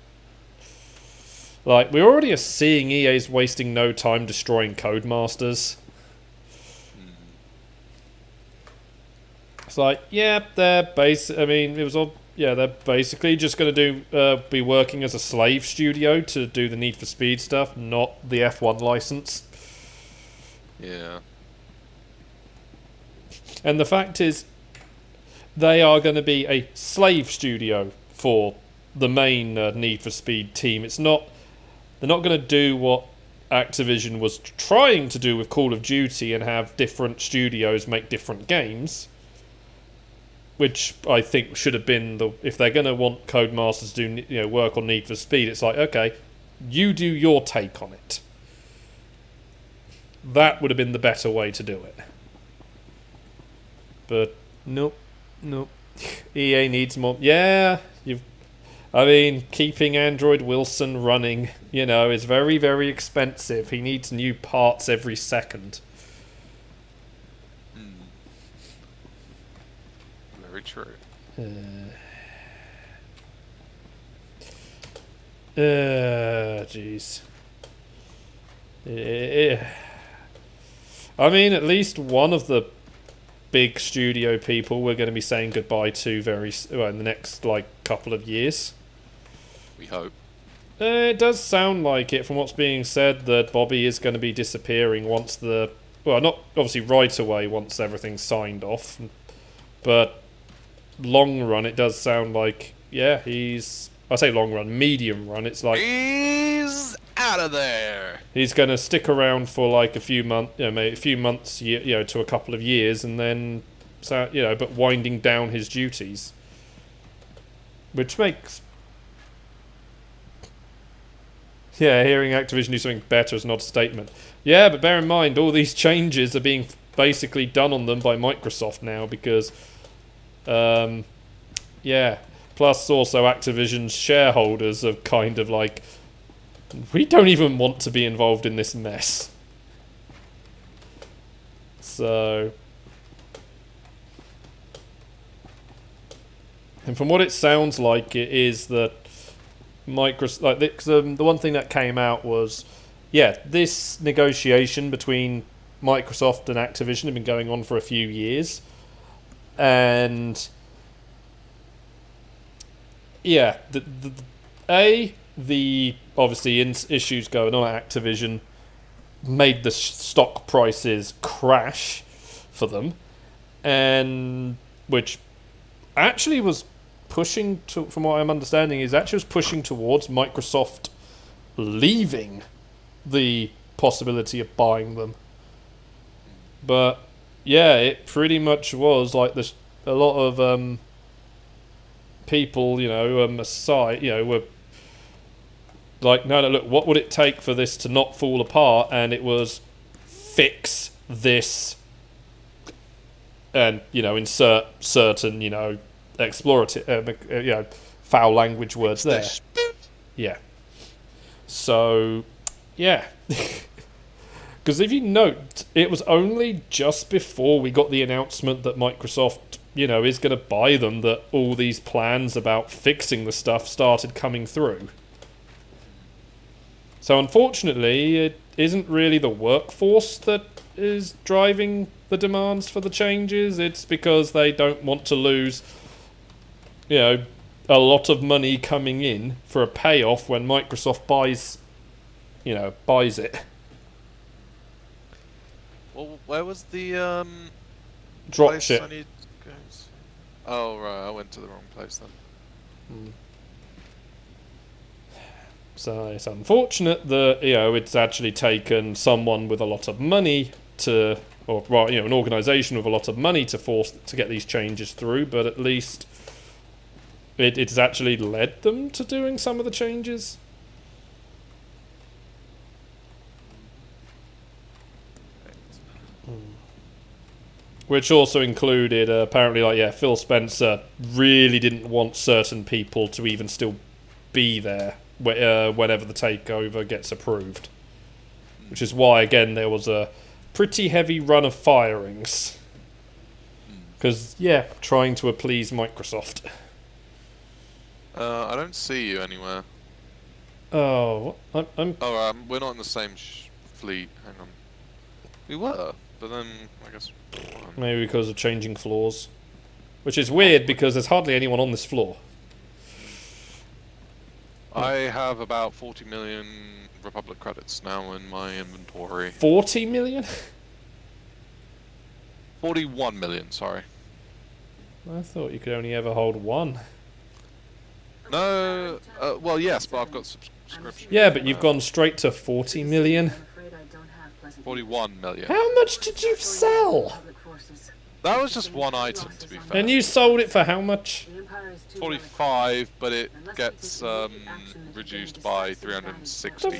Like, we already are seeing EA's wasting no time destroying Codemasters. It's like, yeah, they're they're basically just going to be working as a slave studio to do the Need for Speed stuff, not the F1 license. Yeah. And the fact is, they are going to be a slave studio for the main Need for Speed team. They're not going to do what Activision was trying to do with Call of Duty and have different studios make different games, which I think should have been if they're going to want Codemasters to do work on Need for Speed, it's like, okay, you do your take on it. That would have been the better way to do it. But nope. EA needs more. Yeah, keeping Android Wilson running, is very, very expensive. He needs new parts every second. Very true. Jeez. At least one of the big studio people we're going to be saying goodbye to in the next couple of years. We hope. It does sound like it from what's being said that Bobby is going to be disappearing once not obviously right away once everything's signed off, but long run it does sound like I say long run, medium run, it's like he's out of there. He's going to stick around for a few months, maybe a few months, to a couple of years, and then but winding down his duties, which makes hearing Activision do something better is not a statement. Yeah, but bear in mind all these changes are being basically done on them by Microsoft now because plus also Activision's shareholders are kind of we don't even want to be involved in this mess. So, and from what it sounds like, it is that Microsoft, the one thing that came out was, this negotiation between Microsoft and Activision had been going on for a few years, and the obviously issues going on at Activision made the stock prices crash for them, and which actually was pushing to, from what I'm understanding, was pushing towards Microsoft leaving the possibility of buying them. But it pretty much was a lot of people, aside, were no, look, what would it take for this to not fall apart? And it was fix this and, insert certain, explorative, foul language words there. Yeah. So, because if you note, it was only just before we got the announcement that Microsoft, is going to buy them that all these plans about fixing the stuff started coming through. So unfortunately, it isn't really the workforce that is driving the demands for the changes. It's because they don't want to lose, a lot of money coming in for a payoff when Microsoft buys it. Well, where was the Dropship. Oh right, I went to the wrong place then. So it's unfortunate that it's actually taken someone with a lot of money an organisation with a lot of money to get these changes through. But at least it's actually led them to doing some of the changes. Which also included apparently Phil Spencer really didn't want certain people to even still be there whenever the takeover gets approved, which is why again there was a pretty heavy run of firings because trying to appease Microsoft. I don't see you anywhere. Oh, I'm we're not in the same fleet. Hang on, we were, but then I guess maybe because of changing floors, which is weird because there's hardly anyone on this floor. I have about 40 million Republic credits now in my inventory. 40 million? 41 million, sorry. I thought you could only ever hold one. No, well yes, but I've got subscription. Yeah, but you've gone straight to 40 million. 41 million. How much did you sell? That was just one item, to be fair. And you sold it for how much? 45, but it gets reduced by 360.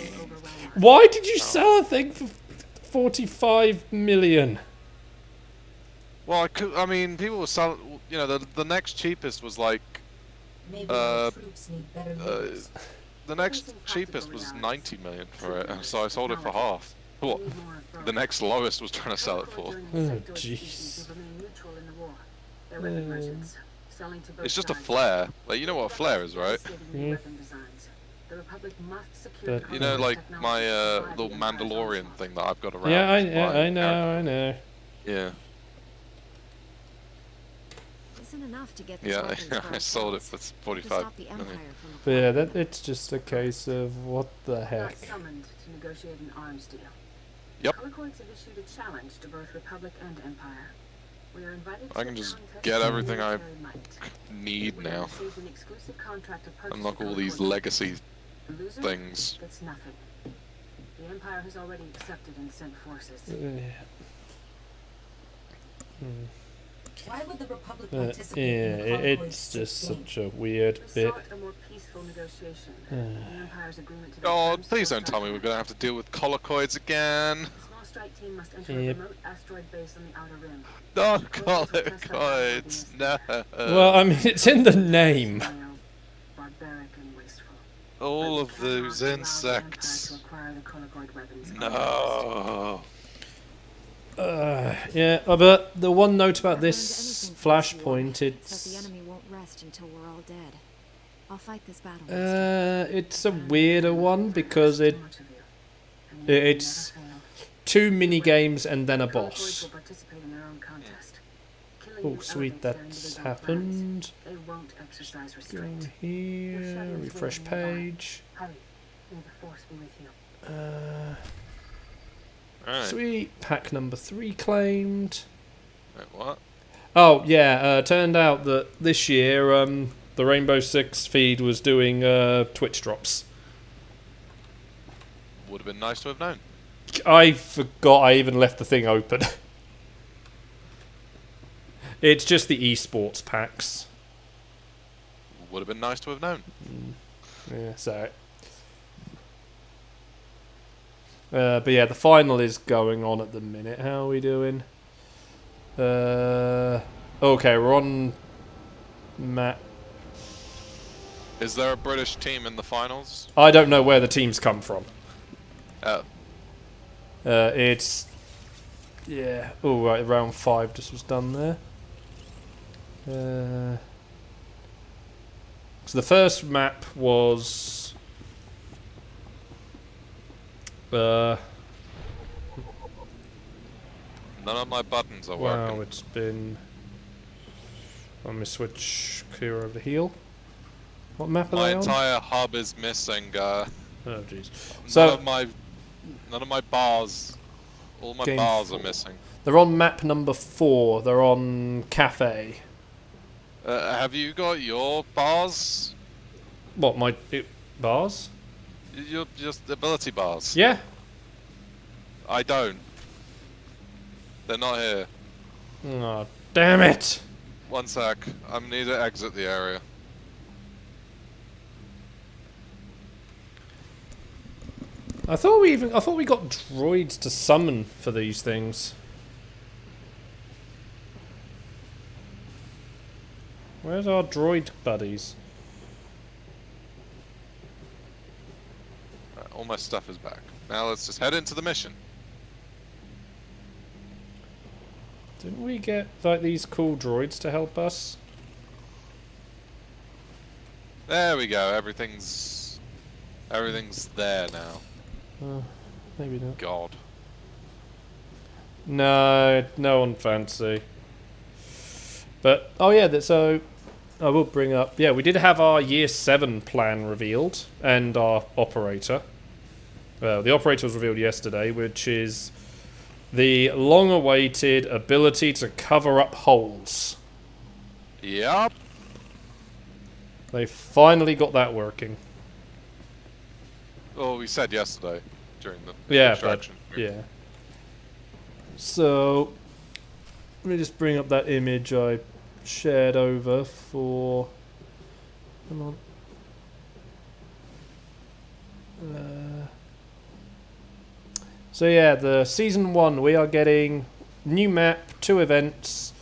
Why did you sell a thing for 45 million? Well, I mean, people were selling. You know, the next cheapest was like. The next cheapest was 90 million for it, so I sold it for half. What? The next lowest was trying to sell it for. Oh, jeez. It's just a flare. Like, you know what a flare is, right? Mm. But You know, like my little Mandalorian thing that I've got around. Yeah, I my know. Yeah. Isn't enough to get Yeah, I sold it for 45 million. But yeah, it's just a case of what the heck. Summoned to negotiate an arms deal. Yep. Colloids have issued a challenge to both Republic and Empire. We are invited I to can a just contest get of everything I military might. need We have now. received an exclusive contract to purchase Unlock the all these Colloid. legacy The loser things. gets nothing. The Empire has already accepted and sent forces. Why would the Republic Yeah, participate in the it's just such a weird We bit. sought a more peaceful negotiation. The Empire's agreement to the Oh, terms please still don't tell me we're documented. gonna have to deal with colloids again. The small strike team must enter Yep. a remote asteroid base on the outer rim. No Colloids colloids, no. Well, I mean, it's in the name. Barbaric and wasteful. All But of we cannot those allow the insects. Empire to acquire the colloid weapons. No. Yeah, but the one note about this I've learned anything from flashpoint, so the it's enemy won't rest until we're all dead. I'll fight this battle. it's a weirder one because it's 2 mini games and then a boss. Oh, sweet, that's happened. They won't exercise Go restraint. here, refresh page. Hurry. May the force be with you. Alright. Sweet, pack number 3 claimed. Wait, what? Oh yeah, turned out that this year the Rainbow Six feed was doing Twitch drops. Would have been nice to have known. I forgot I even left the thing open. It's just the esports packs. Would have been nice to have known. Yeah, so. But yeah, the final is going on at the minute. How are we doing? Okay, we're on map. Is there a British team in the finals? I don't know where the teams come from. Oh. It's... Yeah. Oh, right, round 5 just was done there. So the first map was... None of my buttons are Wow, working. it's been... Let me switch clear over the heel. What map are My they on? entire hub is missing. Oh, jeez. None So, of my bars. All my Game bars 4. are missing. they're on map number 4. They're on Cafe. Have you got your bars? What, bars? Your just ability bars? Yeah. I don't. They're not here. Oh, damn it! One sec. I need to exit the area. I thought we got droids to summon for these things. Where's our droid buddies? Right, all my stuff is back. Now let's just head into the mission. Didn't we get like these cool droids to help us? There we go. Everything's there now. Maybe not. God. No, no one fancy. But oh yeah, so I will bring up. Yeah, we did have our year 7 plan revealed and our operator. The operator was revealed yesterday, which is the long-awaited ability to cover up holes. Yup. They finally got that working. Oh, we said yesterday during the Yeah, extraction. but yeah. So let me just bring up that image I shared over for. Come on. So yeah, the season 1 we are getting new map, 2 events,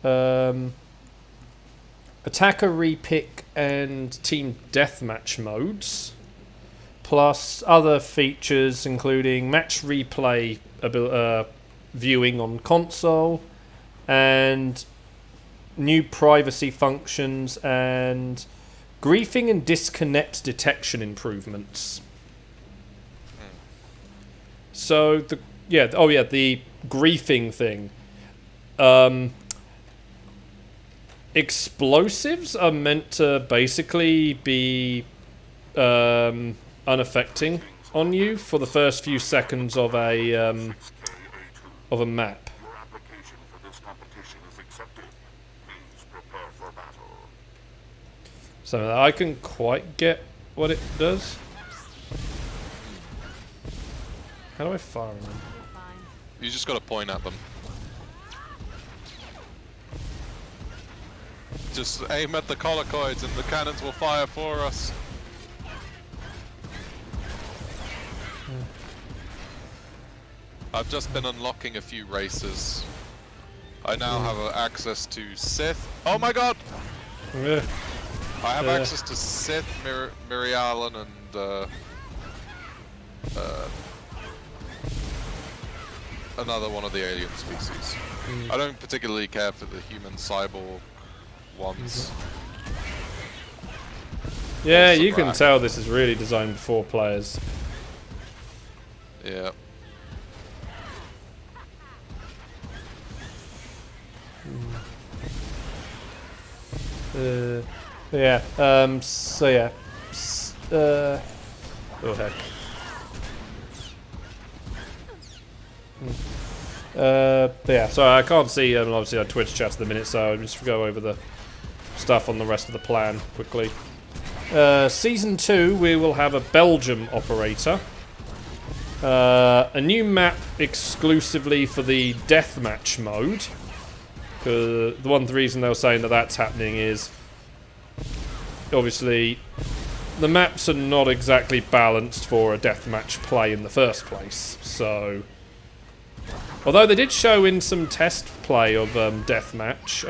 attacker repick and team deathmatch modes, plus other features including match replay viewing on console, and new privacy functions and griefing and disconnect detection improvements. So the griefing thing. Explosives are meant to basically be unaffecting on you for the first few seconds of a map. Your application for this competition is accepted. Please prepare for battle. So I can quite get what it does. How do I fire them? You just gotta point at them. Just aim at the collocoids and the cannons will fire for us. I've just been unlocking a few races. I now have access to Sith. Oh my god! I have access to Sith, Mirialan, and another one of the alien species. I don't particularly care for the human cyborg ones. Yeah, you can tell this is really designed for 4 players. Yeah. Yeah. So yeah. Oh heck. Yeah. So I can't see obviously our Twitch chat at the minute, so I'll just go over the stuff on the rest of the plan quickly. Season 2, we will have a Belgium operator. A new map exclusively for the deathmatch mode. The reason they were saying that that's happening is obviously the maps are not exactly balanced for a deathmatch play in the first place. So, although they did show in some test play of deathmatch,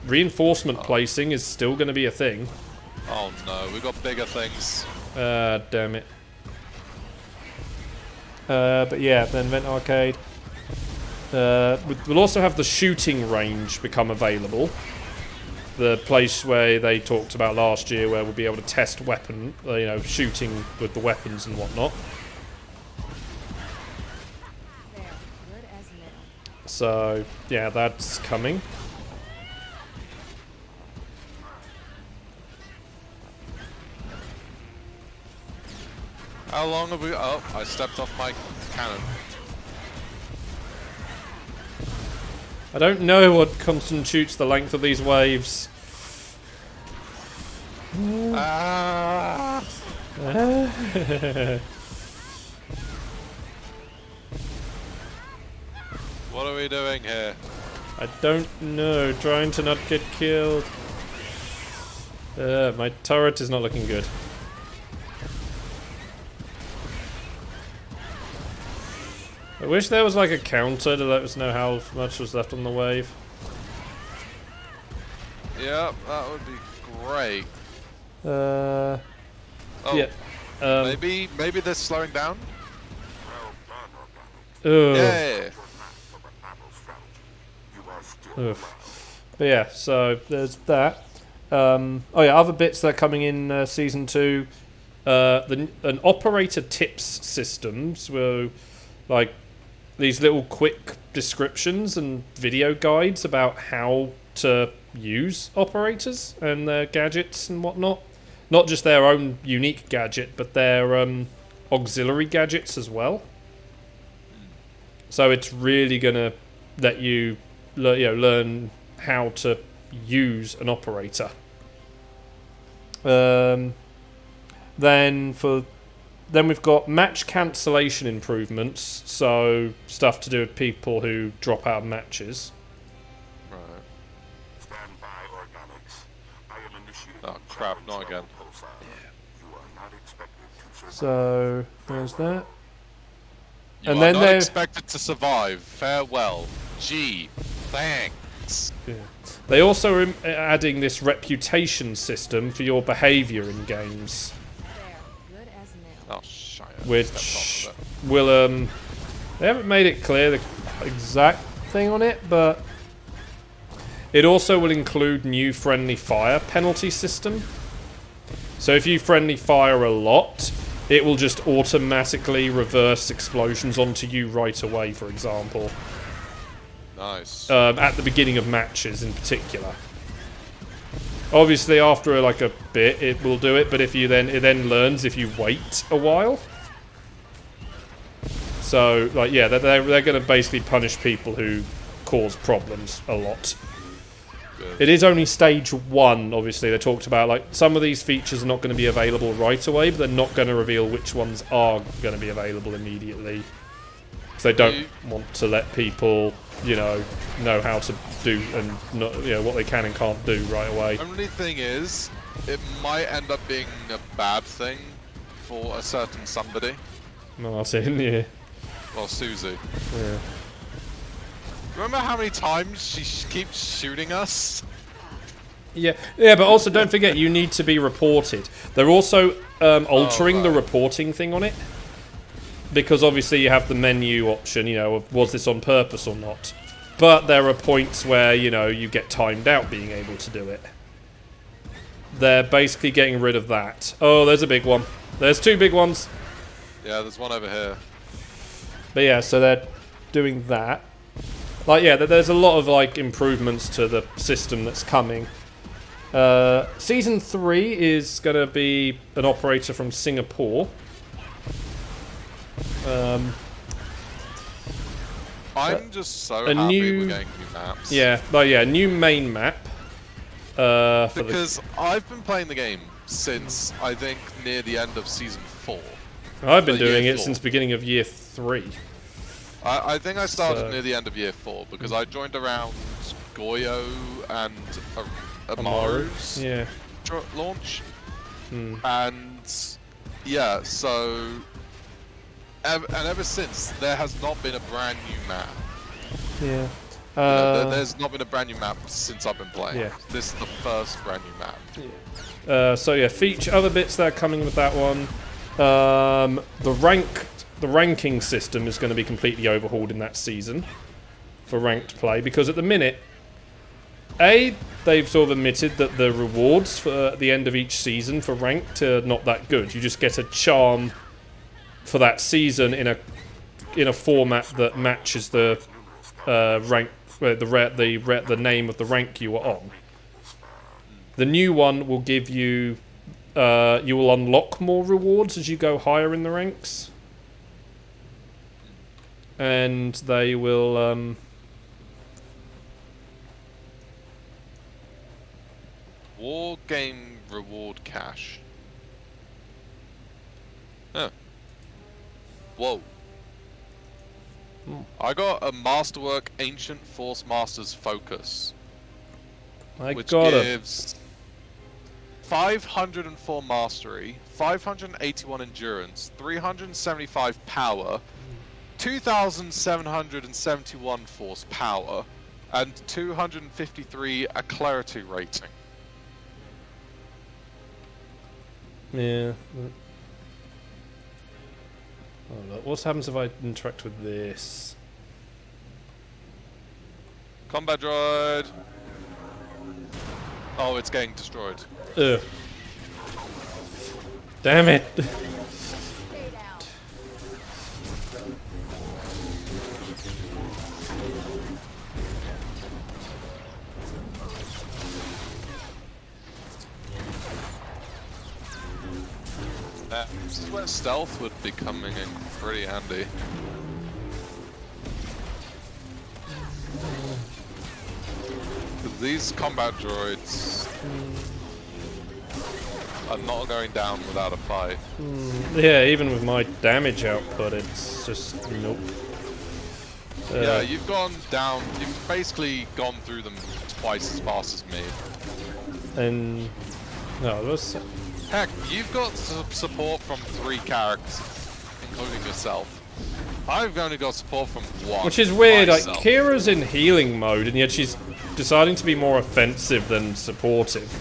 reinforcement placing is still going to be a thing. Oh no, we got bigger things. Damn it. But yeah, then Vent Arcade. We'll also have the shooting range become available. The place where they talked about last year, where we'll be able to test weapon, shooting with the weapons and whatnot. So yeah, that's coming. How long have we... Oh, I stepped off my cannon. I don't know what constitutes the length of these waves. Ah! What are we doing here? I don't know. Trying to not get killed. My turret is not looking good. I wish there was like a counter to let us know how much was left on the wave. Yeah, that would be great. Oh. Yeah. Maybe they're slowing down? Ugh. Yeah. Oof. But yeah, so there's that. Oh yeah, other bits that are coming in season 2. An operator tips systems will like these little quick descriptions and video guides about how to use operators and their gadgets and whatnot. Not just their own unique gadget, but their auxiliary gadgets as well. So it's really gonna let you, learn how to use an operator. Then for then we've got match cancellation improvements, so stuff to do with people who drop out of matches. Right. Stand by, organics. I am initiating. Oh crap! Not again. You are not expected to survive. So there's that. You And are then not there- expected to survive. Farewell. Gee, thanks. Yeah. They also are adding this reputation system for your behaviour in games, There. Good as nailed. Oh shit. which will they haven't made it clear the exact thing on it, but it also will include new friendly fire penalty system. So if you friendly fire a lot, it will just automatically reverse explosions onto you right away, for example. Nice. At the beginning of matches in particular. Obviously after like a bit it will do it, but if you then it then learns if you wait a while. So like yeah, they're going to basically punish people who cause problems a lot. Good. It is only stage 1, obviously. They talked about like some of these features are not going to be available right away, but they're not going to reveal which ones are going to be available immediately. Because they don't want to let people, you know how to do and not, what they can and can't do right away. Only thing is, it might end up being a bad thing for a certain somebody. Martin, yeah. Well, Susie. Yeah. Remember how many times she keeps shooting us? Yeah, but also don't forget you need to be reported. They're also altering the reporting thing on it. Because obviously you have the menu option, of was this on purpose or not. But there are points where, you get timed out being able to do it. They're basically getting rid of that. Oh, there's a big one. There's 2 big ones. Yeah, there's one over here. But yeah, so they're doing that. Like, yeah, there's a lot of, like, improvements to the system that's coming. Season 3 is going to be an operator from Singapore. I'm just so happy we're getting new maps. Yeah, but yeah, new main map. Because I've been playing the game since, I think, near the end of Season 4. I've been doing year it 4. since beginning of year 3. I think I started near the end of year 4 because I joined around Goyo and Amaru's Yeah. launch. And yeah, so ever since there has not been a brand new map. Yeah. There's not been a brand new map since I've been playing. Yeah. This is the first brand new map. So yeah, other bits that are coming with that one. The ranking system is going to be completely overhauled in that season for ranked play, because at the minute, they've sort of admitted that the rewards for the end of each season for ranked are not that good. You just get a charm for that season in a format that matches the rank, the name of the rank you are on. The new one will give you you will unlock more rewards as you go higher in the ranks. And they will War game reward cache. Huh. Whoa. I got a Masterwork Ancient Force Masters Focus. Which gives 504 Mastery, 581 Endurance, 375 Power, 2,771 Force Power, and 253 a Clarity rating. Yeah. Oh, look, what happens if I interact with this? Combat droid! Oh, it's getting destroyed. Ugh. Damn it! This is where stealth would be coming in pretty handy. These combat droids are not going down without a fight. Yeah, even with my damage output, it's just nope. Yeah, you've gone down. You've basically gone through them twice as fast as me. And no, that's Heck, you've got support from 3 characters, including yourself. I've only got support from 1. which is weird. Like myself. Kira's in healing mode, and yet she's deciding to be more offensive than supportive.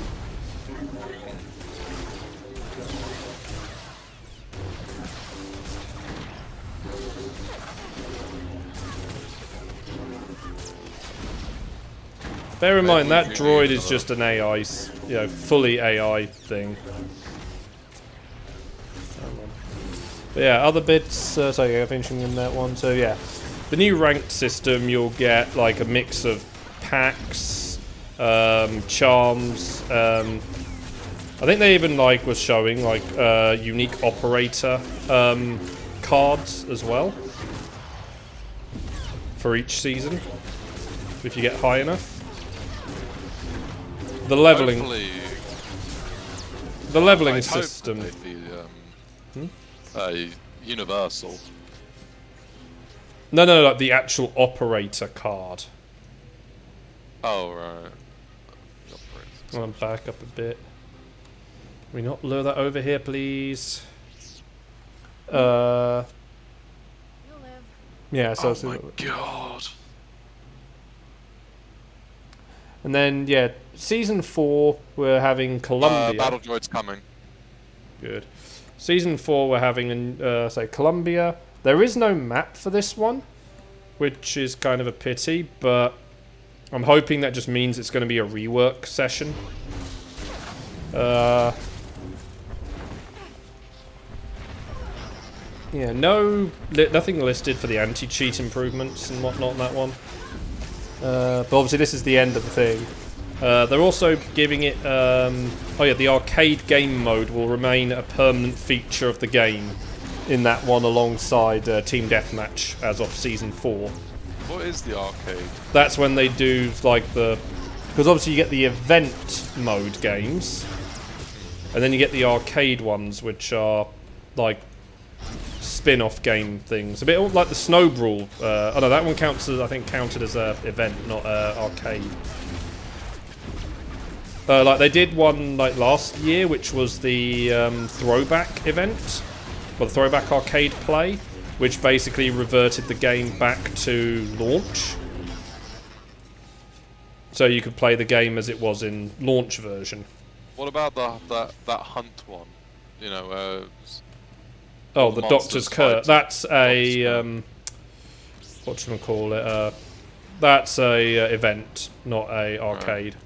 Bear in mind that droid is just an AI, fully AI thing. But yeah, other bits. So yeah, finishing in that one. So yeah, the new ranked system, you'll get like a mix of packs, charms. I think they even was showing unique operator cards as well for each season if you get high enough. The leveling system. Universal. No, like the actual operator card. Oh right. I'm back up a bit. Can we not lure that over here, please? You'll live. Yeah. So. Oh my god. And then yeah, season 4 we're having Columbia. Battle droid's coming. Good. Season 4 we're having Columbia. There is no map for this one, which is kind of a pity, but I'm hoping that just means it's going to be a rework session. Yeah, nothing listed for the anti-cheat improvements and whatnot in that one. But obviously this is the end of the thing. They're also giving it... the arcade game mode will remain a permanent feature of the game in that one alongside Team Deathmatch as of Season 4. What is the arcade? That's when they do because obviously you get the event mode games, and then you get the arcade ones, which are like spin-off game things. A bit like the Snow Brawl. Oh no, that one counted as a event, not arcade. Like they did one last year, which was the throwback event, or the throwback arcade play, which basically reverted the game back to launch. So you could play the game as it was in launch version. What about that hunt one? You know, the Doctor's Curse. That's a whatchamacallit? That's a event, not a arcade. Right.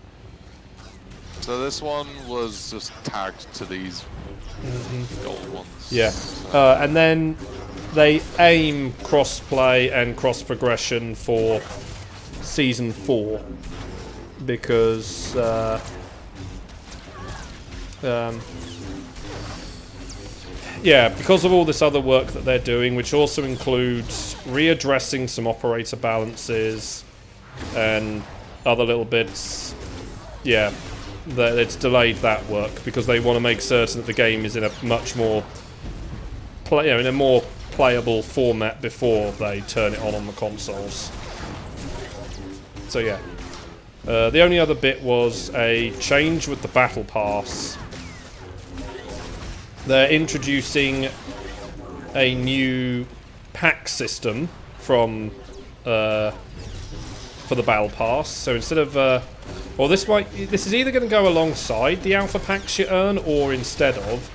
So this one was just tagged to these gold ones. Yeah, and then they aim cross-play and cross-progression for Season 4 because because of all this other work that they're doing, which also includes readdressing some operator balances and other little bits. Yeah, it's delayed that work because they want to make certain that the game is in a much more in a more playable format before they turn it on the consoles. So yeah. The only other bit was a change with the Battle Pass. They're introducing a new pack system for the Battle Pass. So instead of this is either going to go alongside the alpha packs you earn, or instead of.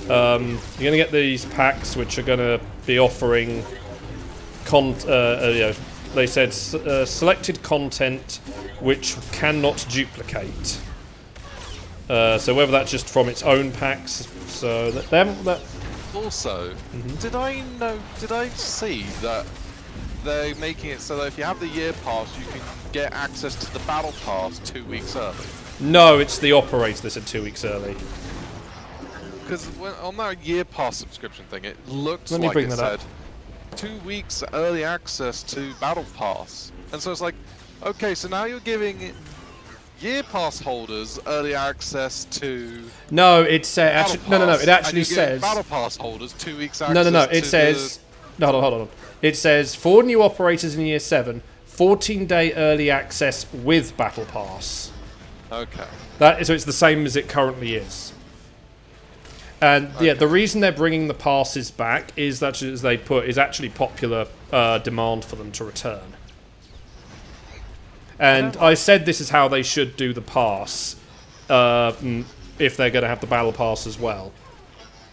You're going to get these packs which are going to be offering they said selected content which cannot duplicate. So whether that's just from its own packs, so they haven't. Also, did I see that they're making it so that if you have the year pass, you can get access to the battle pass 2 weeks early? No, it's the operator that said 2 weeks early. Because on that year pass subscription thing, it looked Let me like bring it that said up. 2 weeks early access to battle pass, and so it's like, okay, so now you're giving year pass holders early access to No, it's actually no. It actually and you says give battle pass holders 2 weeks access. no. It to says no. Hold on. It says for new operators in year 7, 14-day early access with battle pass. Okay. So it's the same as it currently is. And yeah, the reason they're bringing the passes back is that, as they put, is actually popular demand for them to return. And I said this is how they should do the pass, if they're going to have the battle pass as well.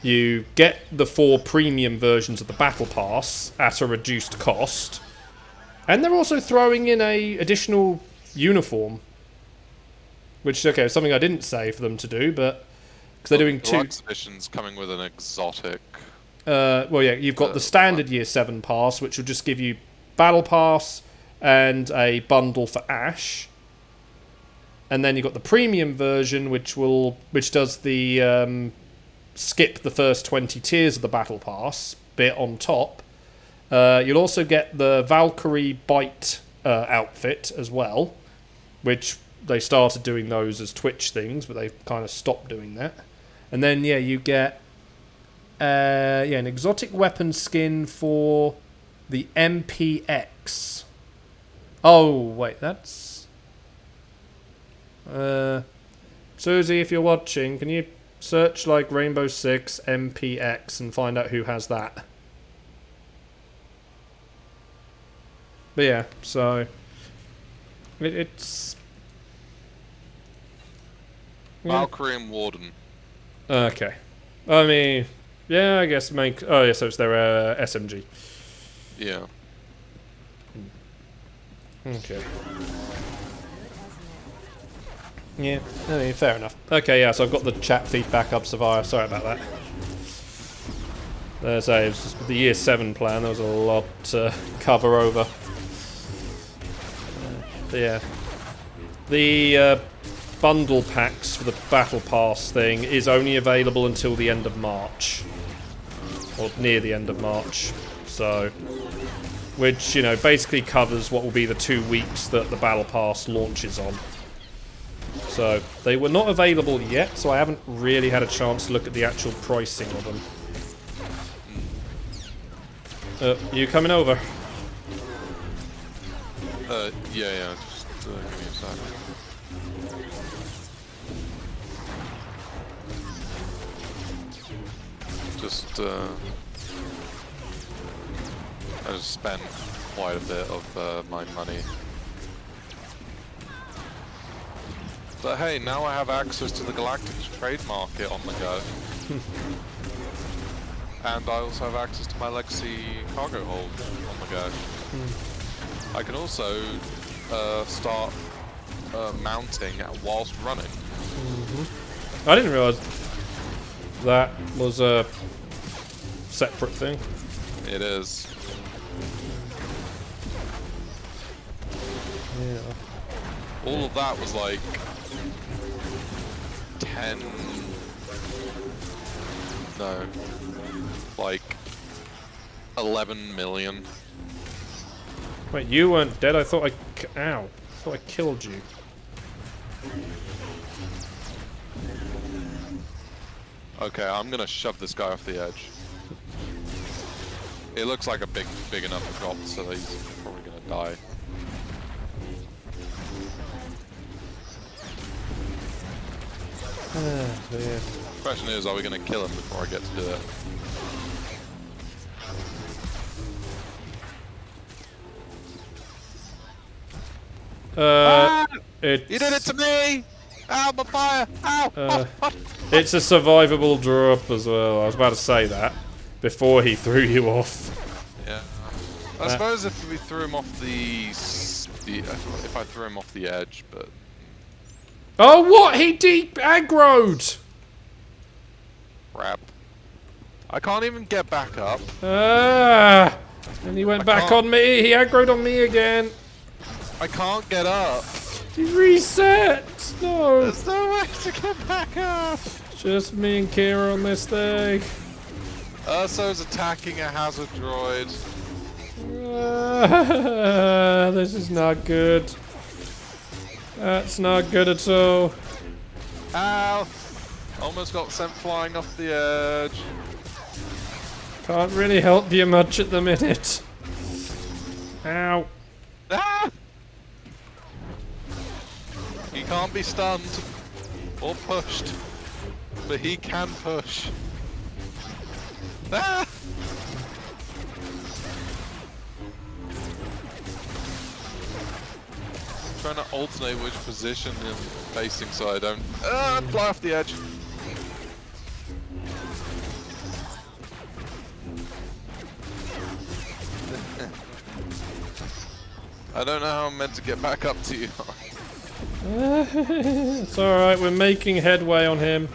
You get the 4 premium versions of the battle pass at a reduced cost, and they're also throwing in a additional uniform, which is something I didn't say for them to do, but because they're doing 2 exhibitions coming with an exotic. Well, yeah, you've got the standard year 7 pass, which will just give you battle pass and a bundle for Ash, and then you've got the premium version, which does the skip the first 20 tiers of the battle pass bit on top. You'll also get the Valkyrie Bite outfit as well, which they started doing those as Twitch things, but they've kind of stopped doing that. And then you get an exotic weapon skin for the MPX. Oh wait, that's Susie, if you're watching, can you search like Rainbow Six MPX and find out who has that? But yeah, so it's Valkyrie and Warden. okay. I mean, yeah, I guess oh yeah, so it's their SMG. Yeah. Okay. Yeah, I mean, fair enough. Okay, yeah, so I've got the chat feedback up, Savaya. Sorry about that. So it was just with the year 7 plan, there was a lot to cover over. But yeah. The bundle packs for the battle pass thing is only available until the end of March. Or near the end of March. So, which, basically covers what will be the 2 weeks that the battle pass launches on. So, they were not available yet, so I haven't really had a chance to look at the actual pricing of them. You coming over? Yeah, just give me a second. I just spent quite a bit of my money. But hey, now I have access to the Galactic trade market on the go. And I also have access to my Legacy cargo hold on the go. I can also start mounting whilst running. I didn't realise that was a separate thing. It is. Yeah. All of that was like 10... No. Like 11 million. Wait, you weren't dead? I thought ow. I thought I killed you. Okay, I'm gonna shove this guy off the edge. It looks like a big enough drop, so he's probably gonna die. Yeah. Question is, are we gonna kill him before I get to do it? You did it to me! Ow, my fire! Ow! It's a survivable drop as well. I was about to say that before he threw you off. Yeah. I suppose if we threw him off if I threw him off the edge, but... Oh, what? He deep aggroed! Crap. I can't even get back up. And he went back on me. He aggroed on me again. I can't get up. He reset. No. There's no way to get back up. Just me and Kira on this thing. Urso's attacking a hazard droid. This is not good. That's not good at all. Ow! Almost got sent flying off the edge. Can't really help you much at the minute. Ow. Ah! He can't be stunned or pushed, but he can push. Ah! Trying to alternate which position I'm facing so I don't fly off the edge. I don't know how I'm meant to get back up to you. It's alright, we're making headway on him.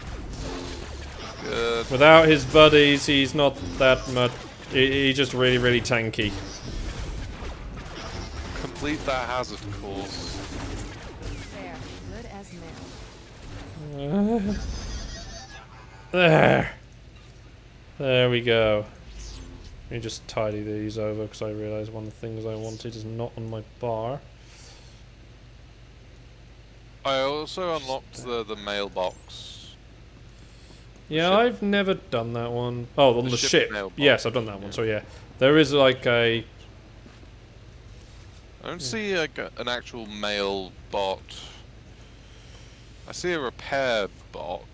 Good. Without his buddies, he's not that much. He's just really, really tanky. Complete that hazard course. There, good as nailed. There. There we go. Let me just tidy these over because I realised one of the things I wanted is not on my bar. I also unlocked the mailbox. Yeah, Ship. I've never done that one. Oh, on the ship. mailbox. Yes, I've done that one. So yeah, there is like a. I don't see like an actual mail bot. I see a repair bot.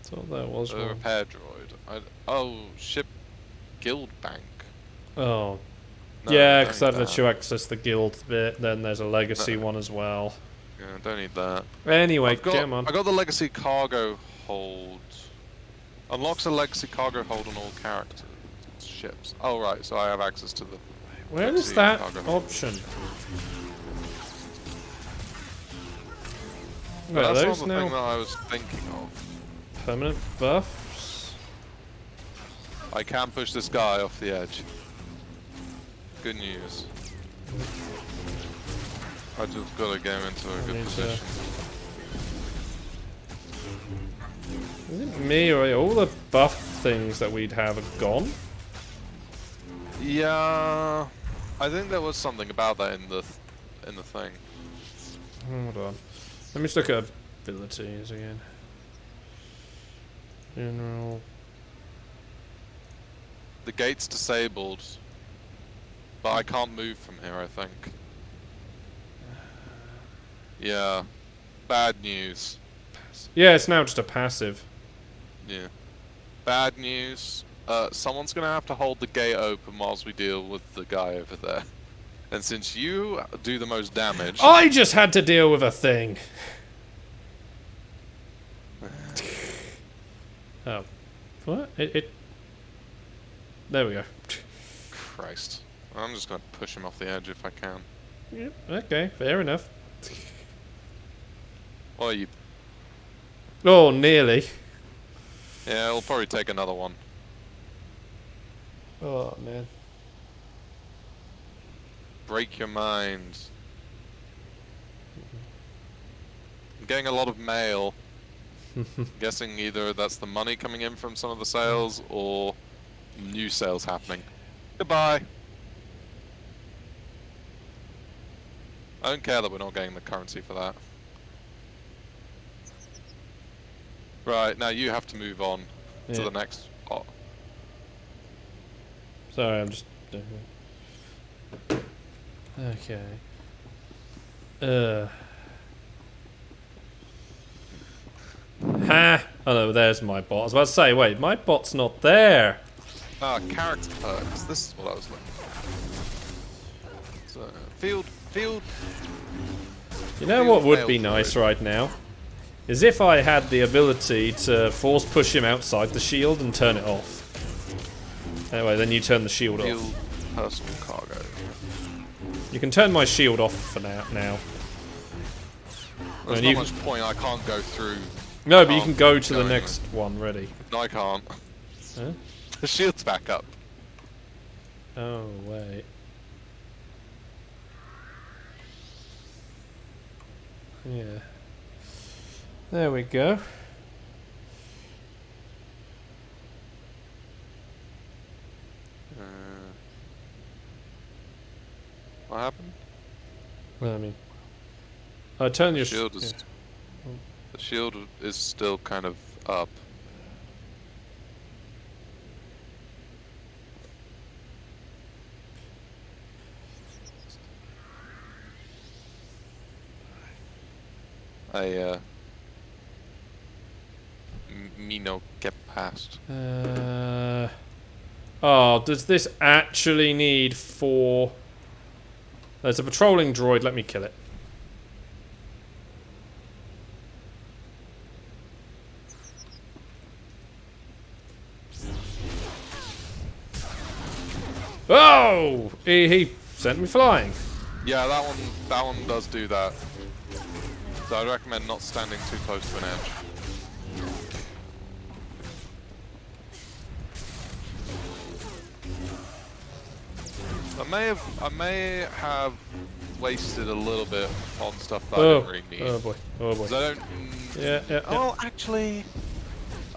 So that was A one. repair droid. Oh, ship guild bank. Oh. No, Yeah, don't because need that lets you access the guild bit. Then there's a legacy one as well. Yeah, don't need that. Anyway, I've got, come on. I got the legacy cargo hold. Unlocks a legacy cargo hold on all characters. Ships. Oh right, so I have access to the. Where is legacy that cargo hold. option? But Wait, are that's not those the thing that now I was thinking of. permanent buffs? I can push this guy off the edge. Good news. I just gotta get him into a good need to- position. Is it me or all the buff things that we'd have are gone? Yeah, I think there was something about that in the thing. Hold on. Let me just look at abilities again. General. The gate's disabled, but I can't move from here, I think. Yeah, bad news. Yeah, it's now just a passive. Yeah. Bad news. Someone's gonna have to hold the gate open whilst we deal with the guy over there. And since you do the most damage... I just had to deal with a thing! Oh. What? There we go. Christ. I'm just gonna push him off the edge if I can. Yep, okay, fair enough. Well, you... Oh, nearly. Yeah, it'll probably take another one. Oh, man. Break your mind. I'm getting a lot of mail. Guessing either that's the money coming in from some of the sales or new sales happening. Goodbye. I don't care that we're not getting the currency for that. Right, now you have to move on to the next spot. Sorry, I'm just... Okay. Ha! Oh no, there's my bot. I was about to say, wait, my bot's not there! Ah, character perks. This is what I was looking for. So, field. You know what would be nice right now? Is if I had the ability to force push him outside the shield and turn it off. Anyway, then you turn the shield Field off. personal cargo. You can turn my shield off for now. There's And not you much point. I can't go through. No, but you can Can't go to the anywhere. next one, ready. No, I can't. Huh? The shield's back up. Oh, wait. Yeah. There we go. What happened? Well, I mean... Turn your shield is the shield is still kind of up. Me no get past. Oh, does this actually need 4? There's a patrolling droid. Let me kill it. Oh! He sent me flying. Yeah, that one does do that. So I'd recommend not standing too close to an edge. I may have wasted a little bit on stuff that I didn't really need. Oh boy. Oh boy. 'Cause I don't. Yeah. Oh, actually,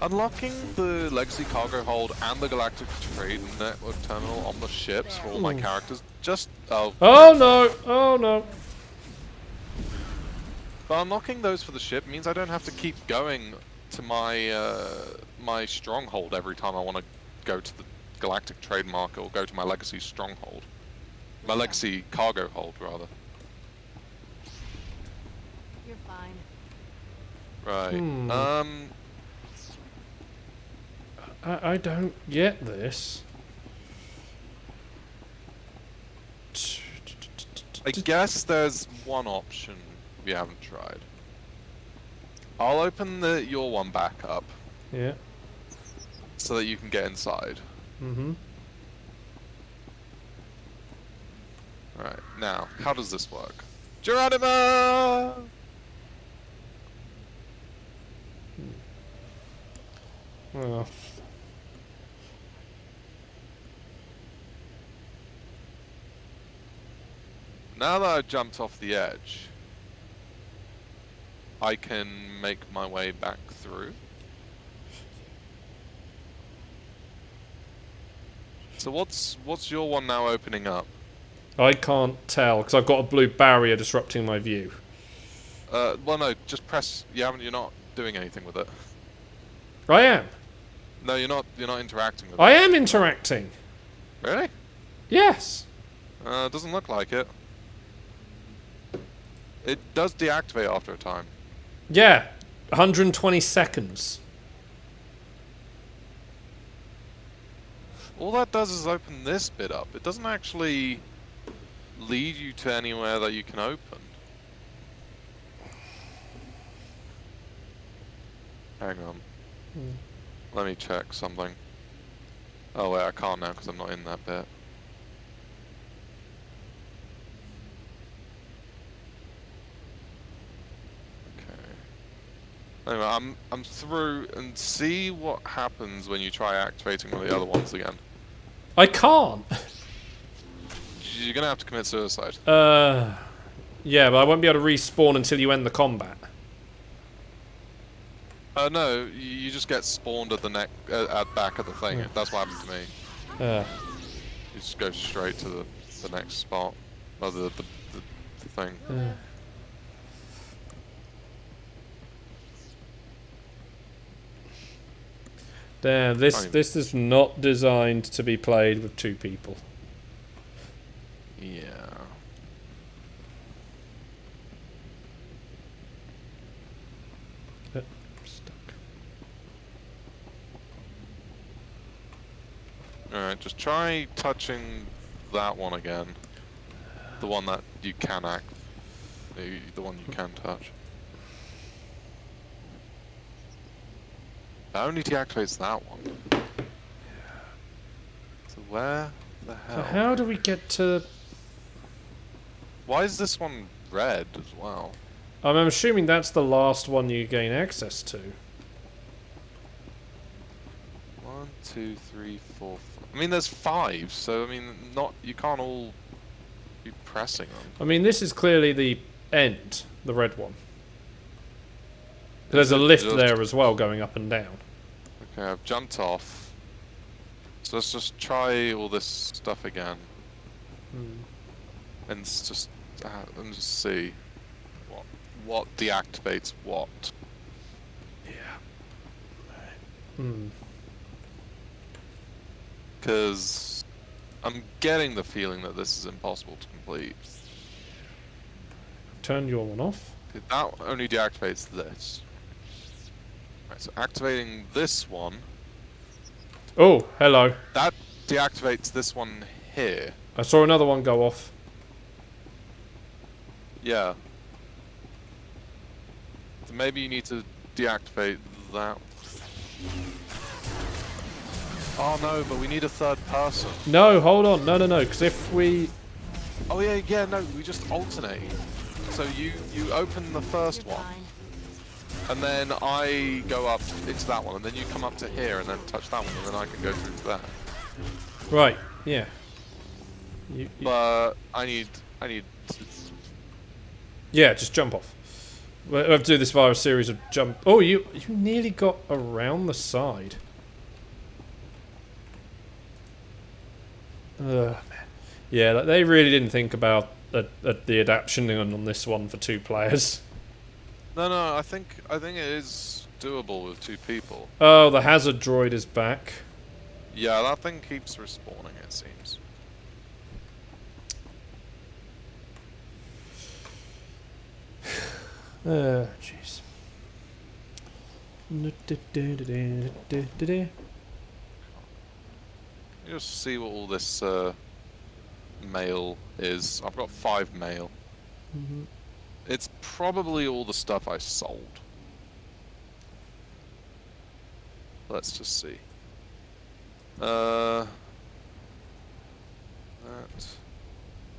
unlocking the Legacy Cargo Hold and the Galactic Trade Network Terminal on the ships for all my characters just. Oh no! Oh no! But unlocking those for the ship means I don't have to keep going to my my stronghold every time I want to go to the Galactic Trade Market or go to my Legacy Stronghold. My Legacy Cargo Hold, rather. You're fine. Right. I don't get this. I guess there's one option we haven't tried. I'll open your one back up. Yeah. So that you can get inside. Mm-hmm. Alright, now, how does this work? Geronimo! Well. Now that I've jumped off the edge, I can make my way back through. So what's your one now opening up? I can't tell because I've got a blue barrier disrupting my view. Well no, just press. You're not doing anything with it. I am. No, you're not interacting with I it. am interacting. Really? Yes. Doesn't look like it. It does deactivate after a time. Yeah. 120 seconds. All that does is open this bit up. It doesn't actually lead you to anywhere that you can open. Hang on. Let me check something. Oh wait, I can't now because I'm not in that bit. Okay. Anyway, I'm through, and see what happens when you try activating one of the other ones again. I can't. You're gonna have to commit suicide. Yeah, but I won't be able to respawn until you end the combat. No, you just get spawned at the back of the thing. Yeah. That's what happened to me. You just go straight to the next spot, or the thing. Damn, this is not designed to be played with 2 people. Yeah. Stuck. Alright, just try touching that one again. The one that you can the one you can touch. That only deactivates that one. So where the hell? So how do we get to... Why is this one red as well? I'm assuming that's the last one you gain access to. 1, 2, 3, 4, 5. I mean, there's 5, so I mean, you can't all be pressing them. I mean, this is clearly the end, the red one. There's a lift there as well, going up and down. Okay, I've jumped off. So let's just try all this stuff again, and just see what deactivates what. Because I'm getting the feeling that this is impossible to complete. Turn your one off. That only deactivates this. Right, so activating this one. Oh, hello. That deactivates this one here. I saw another one go off. Yeah. So maybe you need to deactivate that. Oh no, but we need a third person. No, hold on. No, because if we... Oh yeah, no, we just alternate. So you open the first one, and then I go up into that one, and then you come up to here and then touch that one, and then I can go through to that. Right, yeah. But I need to... Yeah, just jump off. We have to do this via a series of jump... Oh, you nearly got around the side. Man. Yeah, like, they really didn't think about the adaptation on this one for 2 players. No, I think it is doable with 2 people. Oh, the hazard droid is back. Yeah, that thing keeps respawning, it seems. Jeez. You just see what all this mail is. I've got 5 mail. It's probably all the stuff I sold. Let's just see. That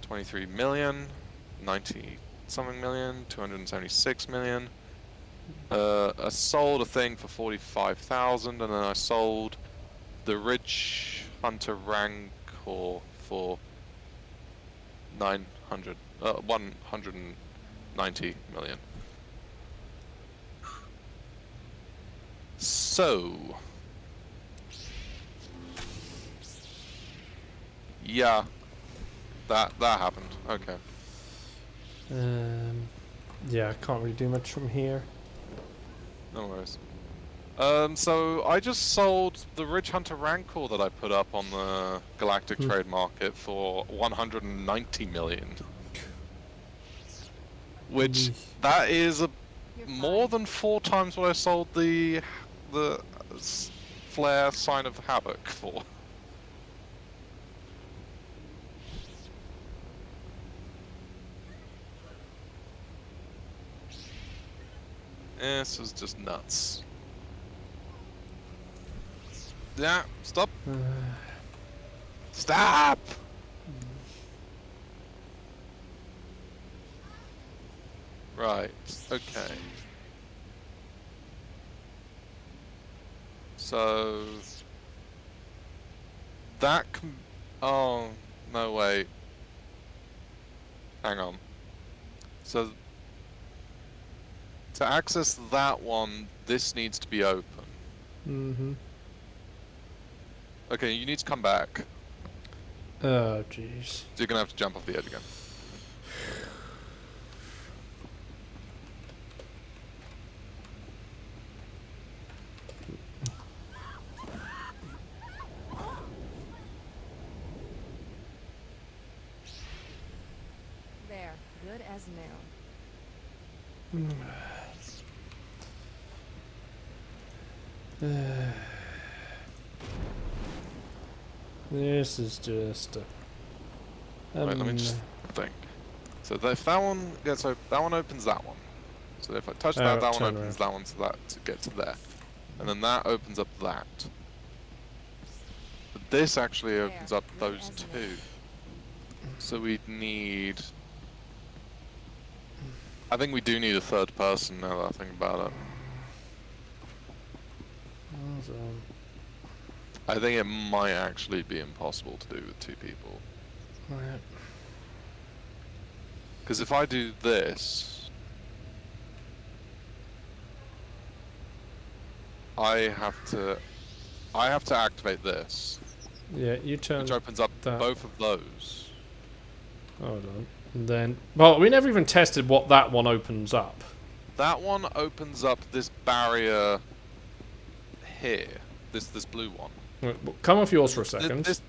23 million, 90 something million, 276 million. I sold a thing for 45,000, and then I sold the Ridge Hunter Rancor for 190 million. So, yeah, that happened. Okay. Yeah, I can't really do much from here. No worries. So I just sold the Ridge Hunter Rancor that I put up on the Galactic Trade Market for 190 million. Which, that is more than 4 times what I sold the Flare Sign of Havoc for. This is just nuts. Yeah, stop. Stop! Right, okay. So... that oh, no, wait. Hang on. So... to access that one, this needs to be open. Okay, you need to come back. Oh, jeez. So you're gonna have to jump off the edge again. There, good as new. This is just Right, let me just think. So if that one gets that one opens that one. So if I touch that, that one opens that one, so that to get to there, and then that opens up that. But this actually opens up those 2. So we'd need. I think we do need a 3rd person now that I think about it. I think it might actually be impossible to do with 2 people. Right. Because if I do this, I have to activate this. Yeah, you turn. Which opens up that. both of those. Hold on. And then, well, we never even tested what that one opens up. that one opens up this barrier here. This blue one. Well, come off yours for a second. This,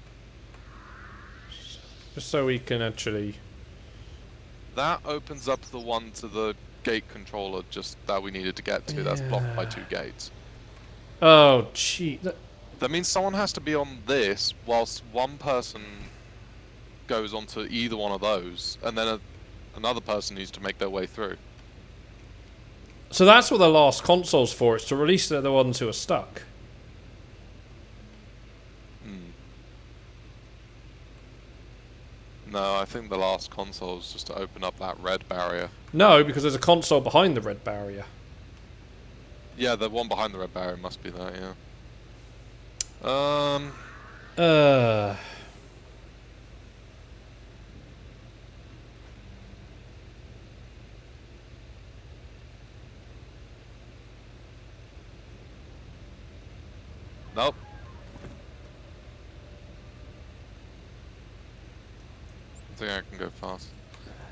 just so we can actually... that opens up the one to the gate controller just that we needed to get to. That's blocked by 2 gates. Oh, gee. That means someone has to be on this whilst one person goes onto either one of those, and then another person needs to make their way through. So that's what the last console's for, is to release the ones who are stuck. No, I think the last console is just to open up that red barrier. No, because there's a console behind the red barrier. Yeah, the one behind the red barrier must be that, yeah. Nope. I think I can go fast.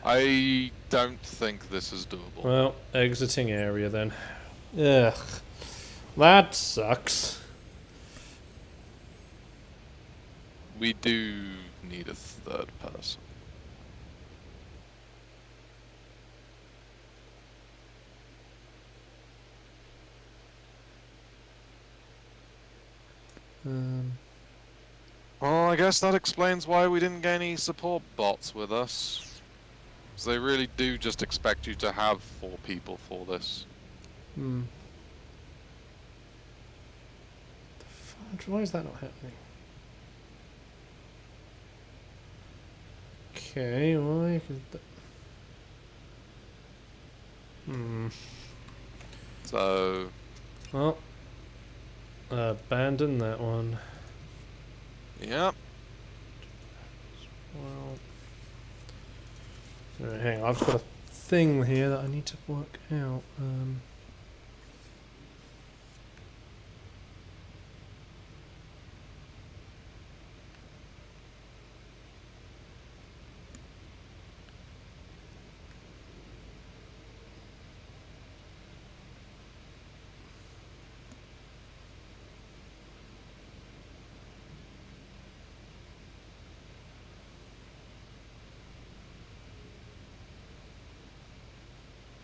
I don't think this is doable. Well, exiting area then. Ugh. That sucks. We do need a 3rd person. Well, I guess that explains why we didn't get any support bots with us. Because they really do just expect you to have 4 people for this. Why is that not happening? Okay, why? So... well, abandon that one. Yep. Well... Alright, hang on, I've got a thing here that I need to work out.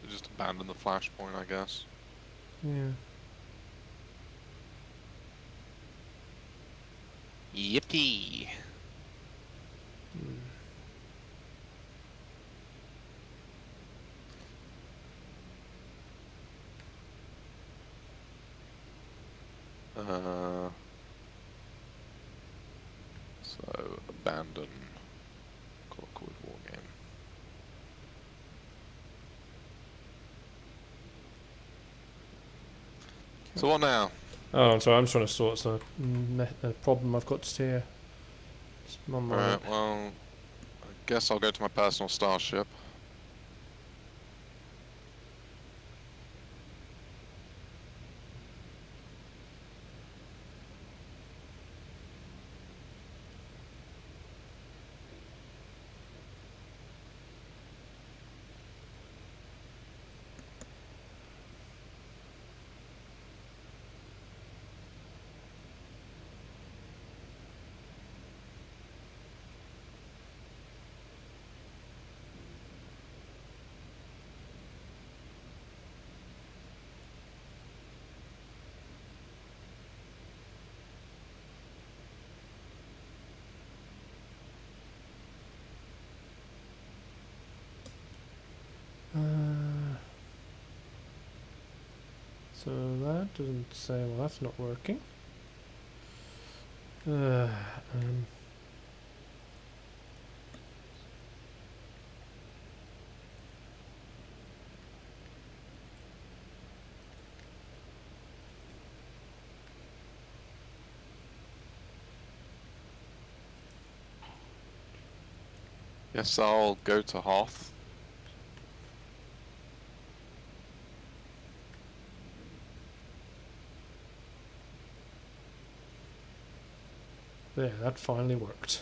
Just abandon the flashpoint, I guess. Yeah. Yippee! So, abandon Clockwood Wargame. So what now? Oh, I'm sorry, I'm trying to sort a problem I've got here. It's my mind. Alright, well, I guess I'll go to my personal starship. So that doesn't say, well, that's not working. Guess I'll go to Hoth. There, that finally worked.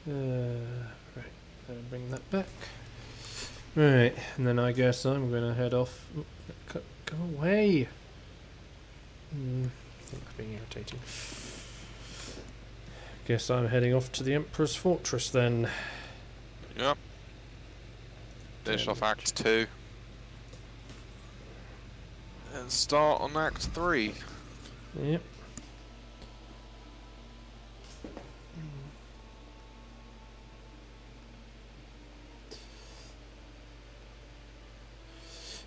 Right, bring that back. Right, and then I guess I'm going to head off. Go away! I think that's being irritating. Guess I'm heading off to the Emperor's Fortress then. Yep. Finish off Act 2. And start on Act 3. Yep.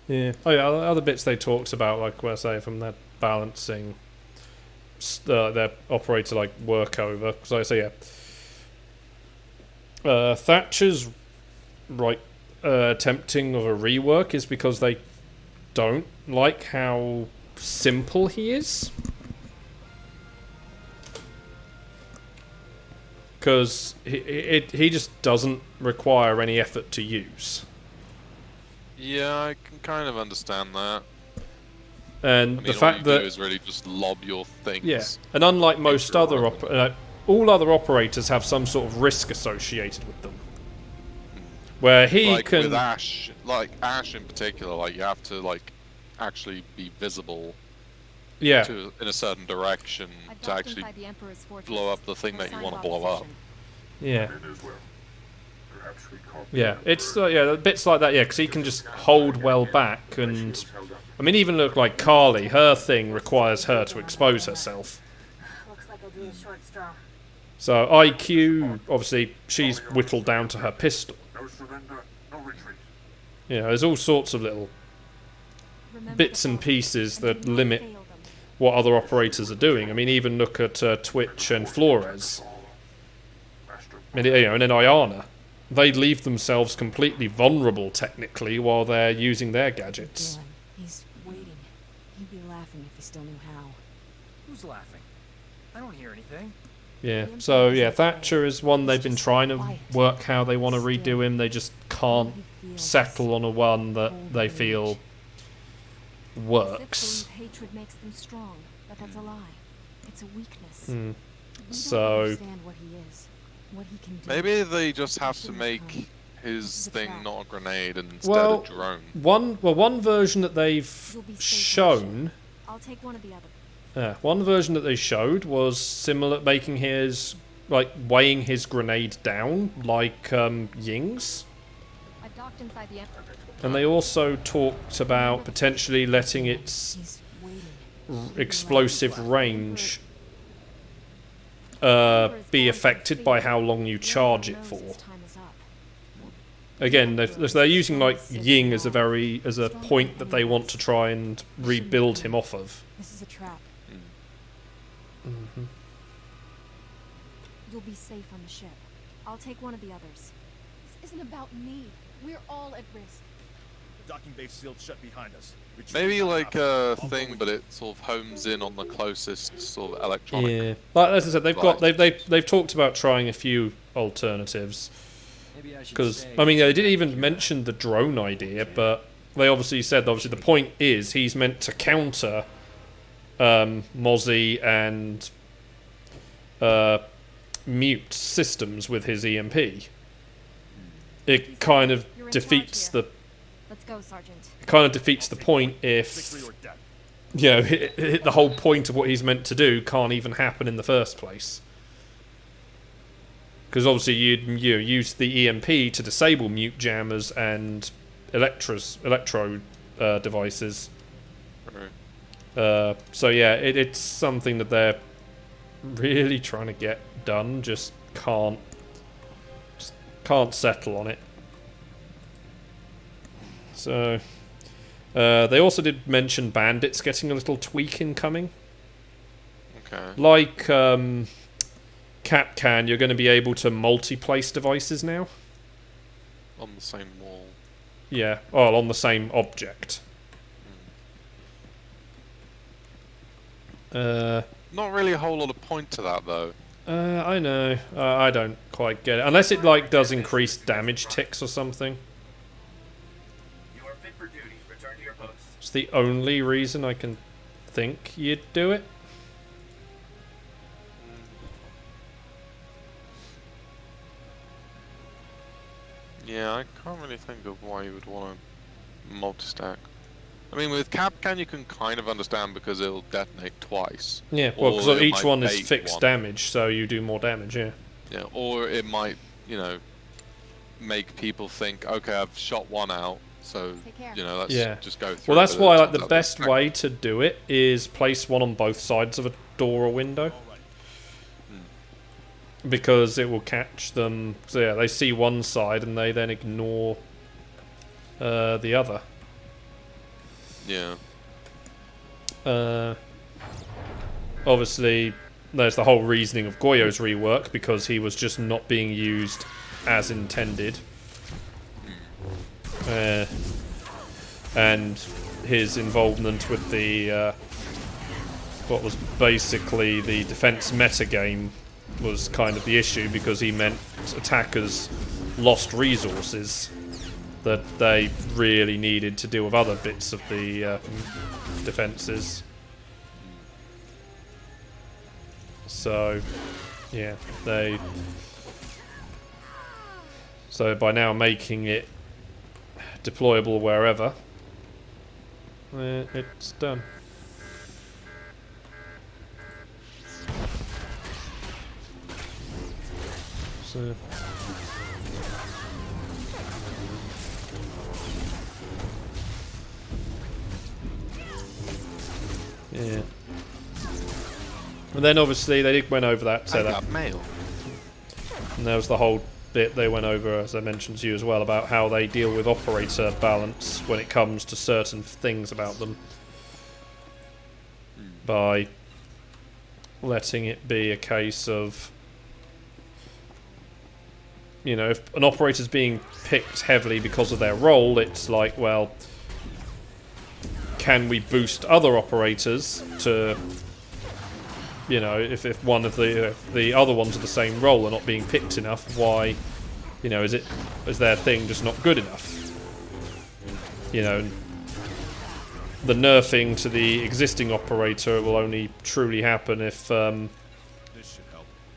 Yeah. Oh yeah. Other bits they talked about, like what I say, from that balancing, their operator like work over. Because like I say, yeah. Thatcher's right attempting of a rework is because they don't like how simple he is. Because he just doesn't require any effort to use. Yeah, I can kind of understand that. And I mean, the fact all you that do is really just lob your things. yeah, and unlike most other all other operators have some sort of risk associated with them, where he like can. With Ash, like Ash in particular, like you have to like actually be visible. Yeah. In a certain direction to actually blow up the thing that you want to blow up. Yeah. Well. Perhaps we call Yeah, it's yeah, bits like that. Yeah, because he can just hold well back, and I mean, even look like Carly. Her thing requires her to expose herself. Looks like I drew a short straw. So IQ, obviously, she's whittled down to her pistol. no surrender, no retreat. You know, there's all sorts of little bits and pieces that limit what other operators are doing. I mean, even look at Twitch and Flores. I mean, you know, and then Ayana. They leave themselves completely vulnerable, technically, while they're using their gadgets. He's waiting. He'd be laughing if he still knew how. Who's laughing? I don't hear anything. Yeah, so yeah, Thatcher is one they've been trying to work how they want to redo him. They just can't settle on a one that they feel works. Hatred makes them strong, but that's a lie. It's a weakness. So What he can do. Maybe they just have to make his thing not a grenade and instead well, a drone. one version that they've shown. I'll take one of the other. One version that they showed was similar, making his like weighing his grenade down like Ying's. I've docked inside the Emperor. And they also talked about potentially letting its explosive range be affected by how long you charge it for. Again, they're using like Ying as a point that they want to try and rebuild him off of. This is a trap. You'll be safe on the ship. I'll take one of the others. This isn't about me. We're all at risk. The docking bay sealed shut behind us. Maybe like a thing, but it sort of homes in on the closest sort of electronic. Yeah, like as I said, they've talked about trying a few alternatives. Because I mean, they didn't even mention the drone idea, but they obviously said the point is he's meant to counter Mozzie and Mute systems with his EMP. It kind of defeats the. Let's go, Sergeant. It kind of defeats the point if you know the whole point of what he's meant to do can't even happen in the first place. Because obviously you'd use the EMP to disable mute jammers and electro devices. Right. So yeah, it's something that they're really trying to get done. Just can't settle on it. So they also did mention bandits getting a little tweak incoming. Okay. Like Capcan, you're going to be able to multi-place devices now. On the same wall. Yeah, well, on the same object. Not really a whole lot of point to that, though. I know. I don't quite get it. Unless it, like, does increase damage ticks or something. You are fit for duty. Return to your post. It's the only reason I can think you'd do it. Yeah, I can't really think of why you would want to multi-stack. I mean, with Capcan you can kind of understand because it'll detonate twice. Yeah, well, Or because it each might one is bait fixed one. damage, so you do more damage, yeah. Yeah, or it might, you know, make people think, okay, I've shot one out, so, Take care. you know, let's Yeah. just go through. Well, that's but it why like turns the out they're best stacked. way to do it is place one on both sides of a door or window. Because it will catch them. So yeah, they see one side and they then ignore the other. Yeah. Obviously, there's the whole reasoning of Goyo's rework because he was just not being used as intended. And his involvement with the what was basically the defense metagame was kind of the issue because he meant attackers lost resources that they really needed to deal with other bits of the defenses. So, yeah, so by now making it deployable wherever, it's done. So, yeah. And then obviously they went over that. So I that got mail. and there was the whole bit they went over, as I mentioned to you as well, about how they deal with operator balance when it comes to certain things about them. By letting it be a case of, you know, if an operator's being picked heavily because of their role, it's like, well, can we boost other operators to, you know, if one of the other ones of the same role are not being picked enough, why, you know, is their thing just not good enough? You know, the nerfing to the existing operator will only truly happen if, well,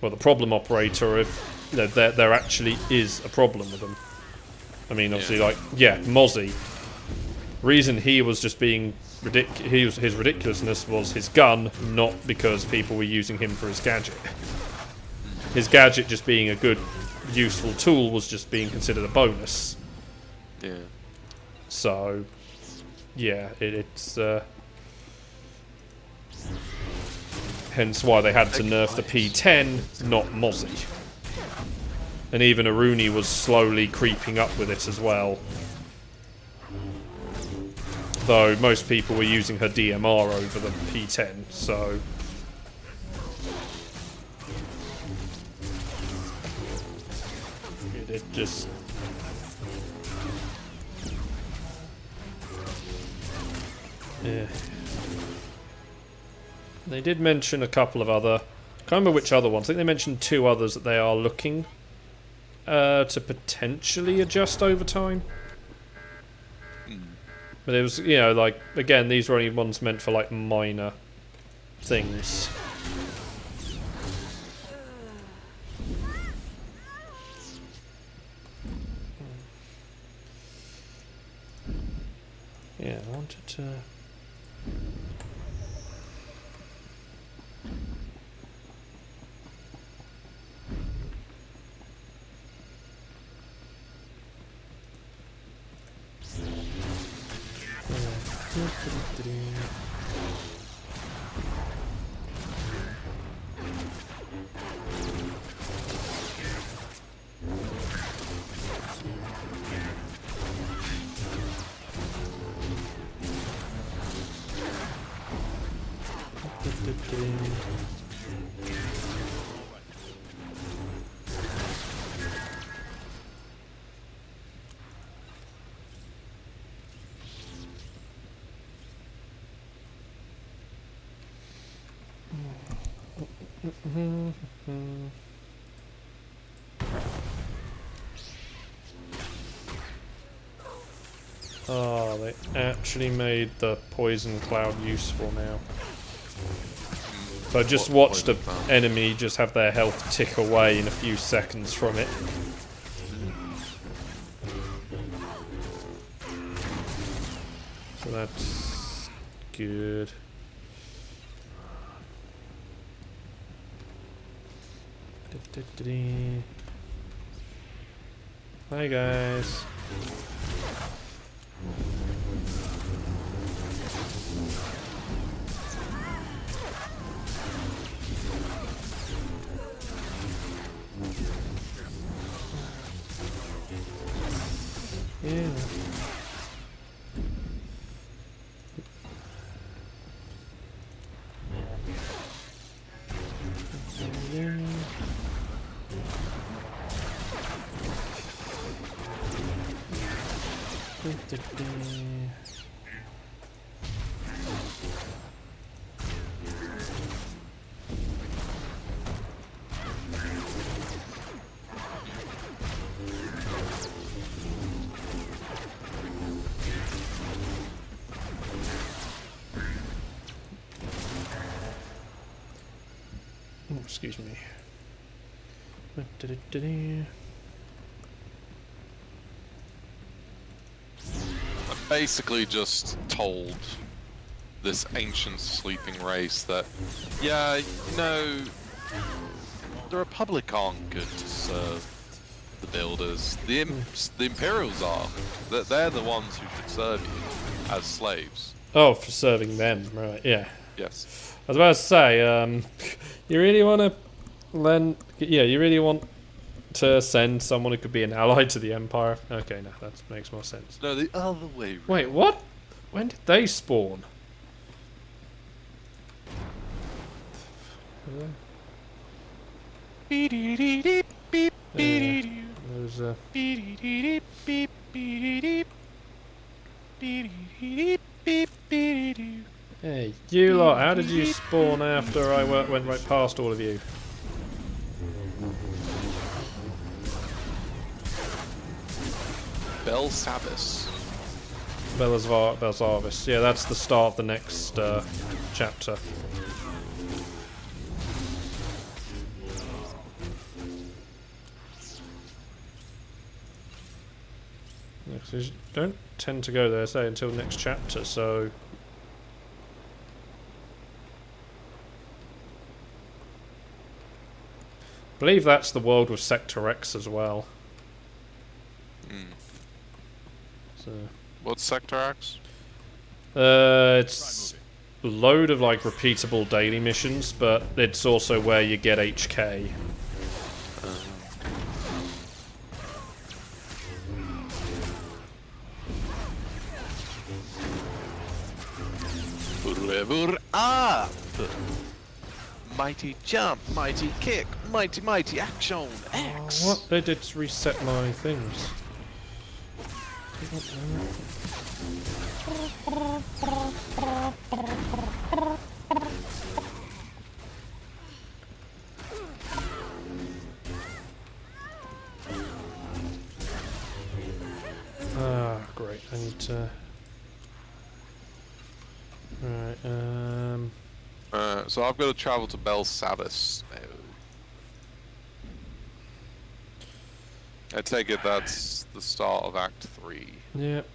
the problem operator, if, you know, there actually is a problem with them. I mean, obviously, Yeah. like, yeah, Mozzie. Reason he was just being his ridiculousness was his gun, not because people were using him for his gadget. His gadget just being a good, useful tool was just being considered a bonus. Yeah. So, yeah, it's hence why they had to nerf the P10, not Mozzie. And even Aruni was slowly creeping up with it as well. Though most people were using her DMR over the P10, so... It just... Yeah. They did mention a couple of other... I can't remember which other ones. I think they mentioned 2 others that they are looking to potentially adjust over time. But it was, you know, like, again, these were only ones meant for, like, minor things. Yeah, I wanted to... Oh, they actually made the poison cloud useful now. So I just watched an enemy just have their health tick away in a few seconds from it. So that's good. Hi guys. Yeah. Oh, excuse me. I basically just told this ancient sleeping race that, yeah, you know, the Republic aren't good to serve the builders. The Imperials are. They're the ones who should serve you as slaves. Oh, for serving them, right? Yeah. Yes. I was about to say, you really want to lend? Yeah, you really want to send someone who could be an ally to the Empire? Okay, no, that makes more sense. No, the other way around. Wait, what? When did they spawn? There's a... Hey, you lot, how did you spawn after I went right past all of you? Belsavis. Belsavis. Yeah, that's the start of the next chapter. Yeah, 'cause you don't tend to go there, say, until next chapter, so... I believe that's the world with Sector X as well. So... What's Sector X? It's a load of like repeatable daily missions, but it's also where you get HK. Forever up! Mighty jump, mighty kick, mighty action, X! What? They did reset my things. Ah, great. I need to... Right, so I've got to travel to Belsavis now. I take it that's the start of Act 3. Yep.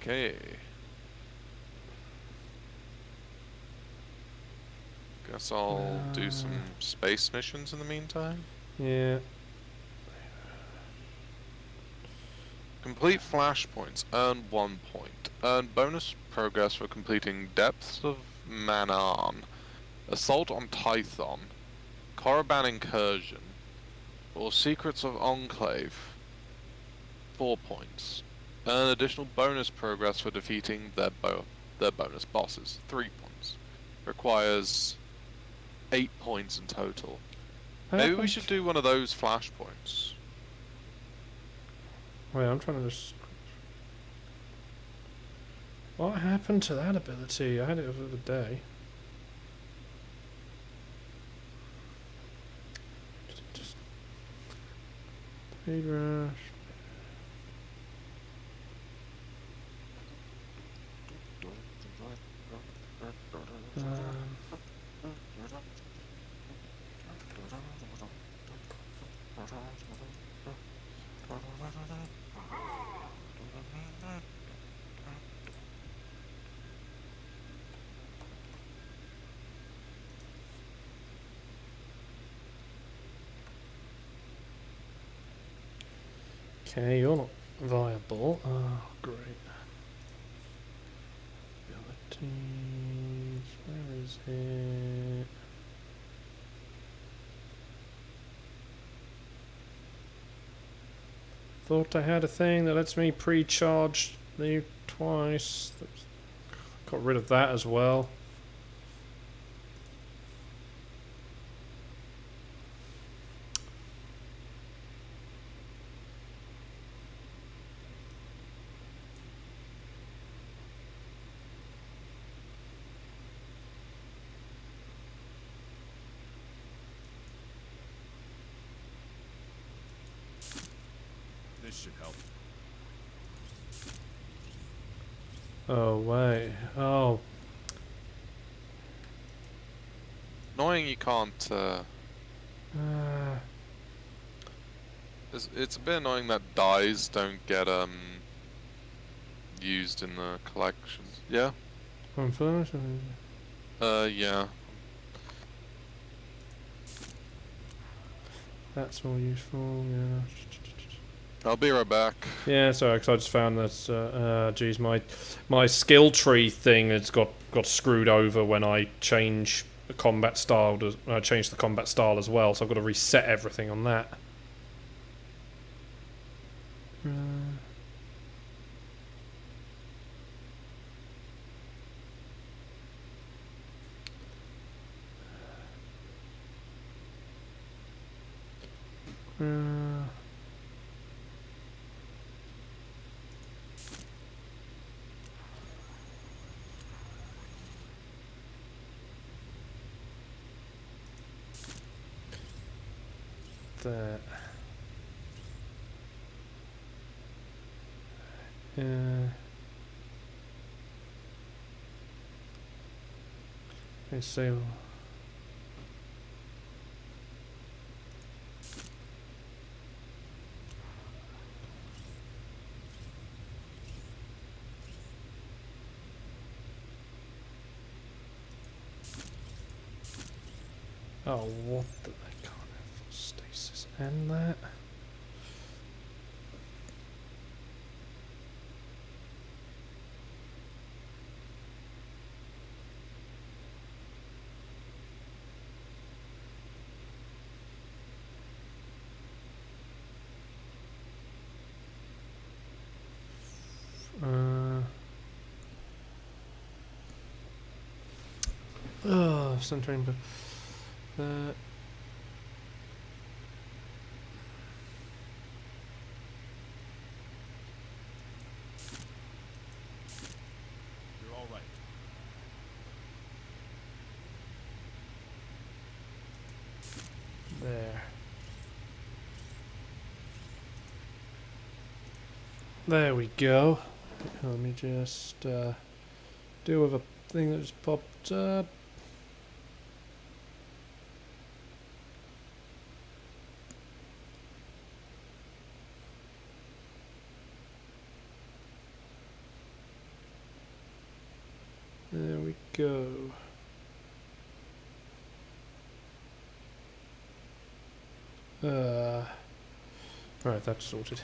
Okay. Guess I'll do some space missions in the meantime. Yeah. Complete flashpoints. Earn 1 point. Earn bonus progress for completing Depths of Manan, Assault on Tython, Korriban Incursion, or Secrets of Enclave. 4 points. Earn additional bonus progress for defeating their bonus bosses. 3 points. Requires 8 points in total. Maybe we should do one of those flashpoints. Wait, I'm trying to just... What happened to that ability? I had it the other day. Just... Speed rush. Okay, you're not viable. Oh, great. Abilities. Where is it? Thought I had a thing that lets me pre-charge you twice. Got rid of that as well. This should help. Oh, wait. Oh. Annoying you can't, it's a bit annoying that dyes don't get, used in the collections. Yeah? Yeah. That's all useful, yeah. I'll be right back. Yeah, sorry, because I just found that, geez, my skill tree thing has got screwed over when I change the combat style. Change the combat style as well, so I've got to reset everything on that. That. Let's see. Oh, what the? I can't have stasis and that. Centering, but You're all right. there. There we go. Let me just deal with a thing that just popped up. There we go. Right, that's sorted.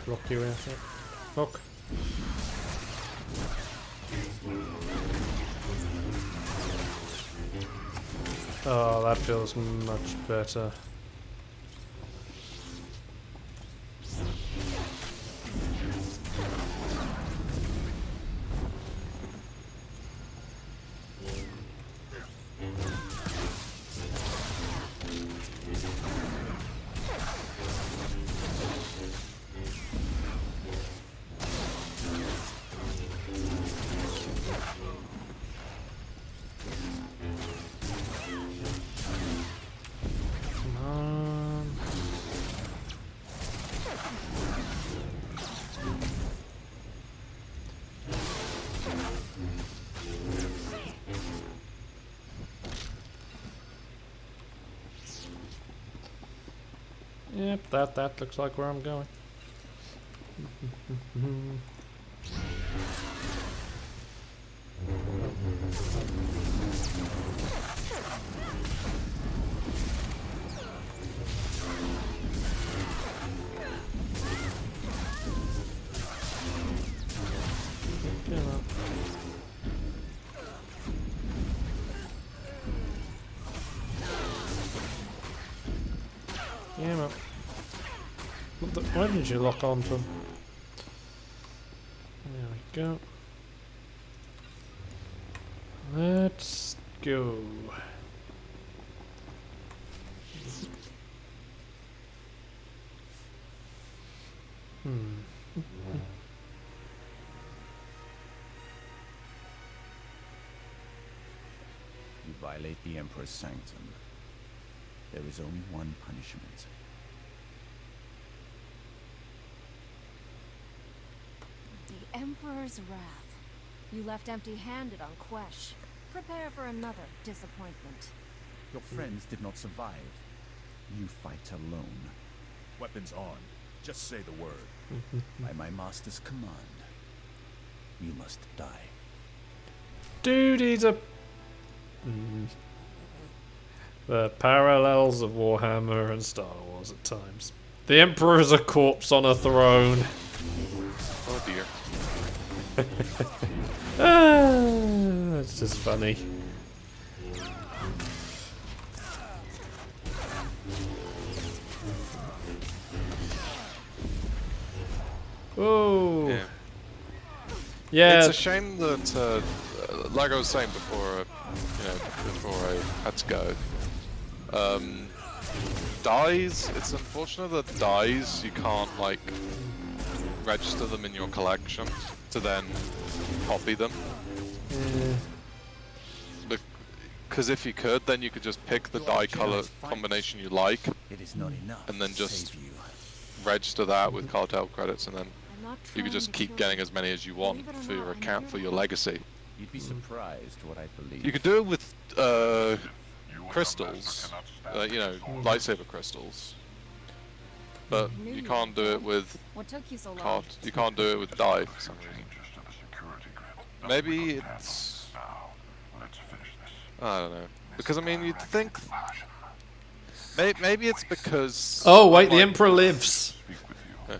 Lock you in. Lock. Oh, that feels much better. Yep, that looks like where I'm going. Come on. Yeah, man. Why didn't you lock on to him? There we go. Let's go. You violate the Emperor's sanctum. There is only one punishment. The Emperor's wrath. You left empty-handed on Quesh. Prepare for another disappointment. Your friends did not survive. You fight alone. Weapons on. Just say the word. By my master's command, you must die. Dude, he's a... The parallels of Warhammer and Star Wars at times. The Emperor's a corpse on a throne. Oh dear. That's just funny. Oh. Yeah. It's a shame that, like I was saying before, before I had to go, dies. It's unfortunate that dies you can't like register them in your collection to then copy them. Because if you could, then you could just pick the die color combination you like, It is not enough and then to just save you. register that with cartel credits, and then I'm not you could trying just to keep kill getting you. as many as you want Believe it or for not, your I'm account, here for to your help. legacy. You'd be surprised what I believe. You could do it with You and the crystals, master cannot stand lightsaber crystals, but I knew you you can't would, do it Dad. with What took you so long? you can't do it with die for some reason. changes to the security grid. Maybe it's Now, let's finish this. I don't know, because I mean you'd think maybe it's because Oh wait, the like, Emperor lives. Speak with you. Yeah.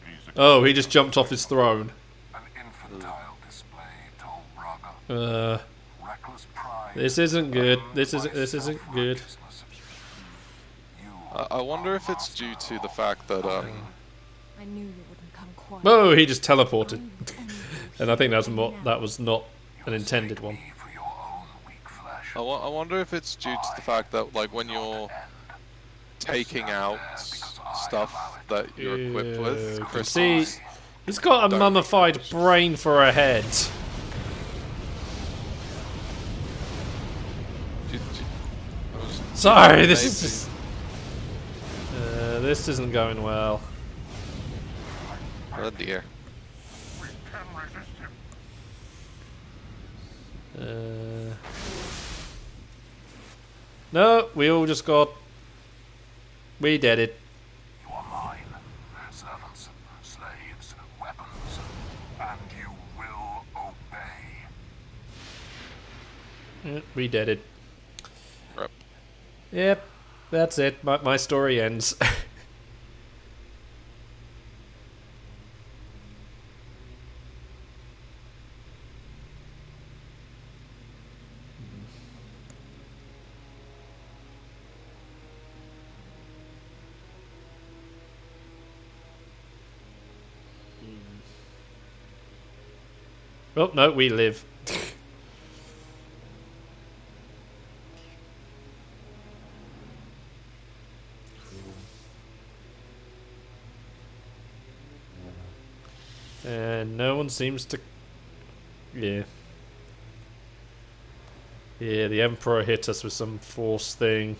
He's Oh, he just jumped off his throne. an infantile display told Braga. Reckless pride. This isn't good. This isn't good. self-righteousness. You I wonder if it's due to the fact that I knew you wouldn't come quiet. Oh, he just teleported. I'm the enemy. And I think that was not an intended one. for your own weak flesh. I wonder if it's due to the fact that like when you're taking out stuff that you're equipped with, You can crystals. see he's got a mummified brain for a head. I was- Sorry, this maybe- is just... this isn't going well. Oh dear. We can resist him. No, we all just got... We did it. You are mine. Servants, slaves, weapons. And you will obey. We did it. Rip. Yep, that's it. My story ends. Oh, no, we live. And no one seems to... Yeah. Yeah, the Emperor hit us with some force thing.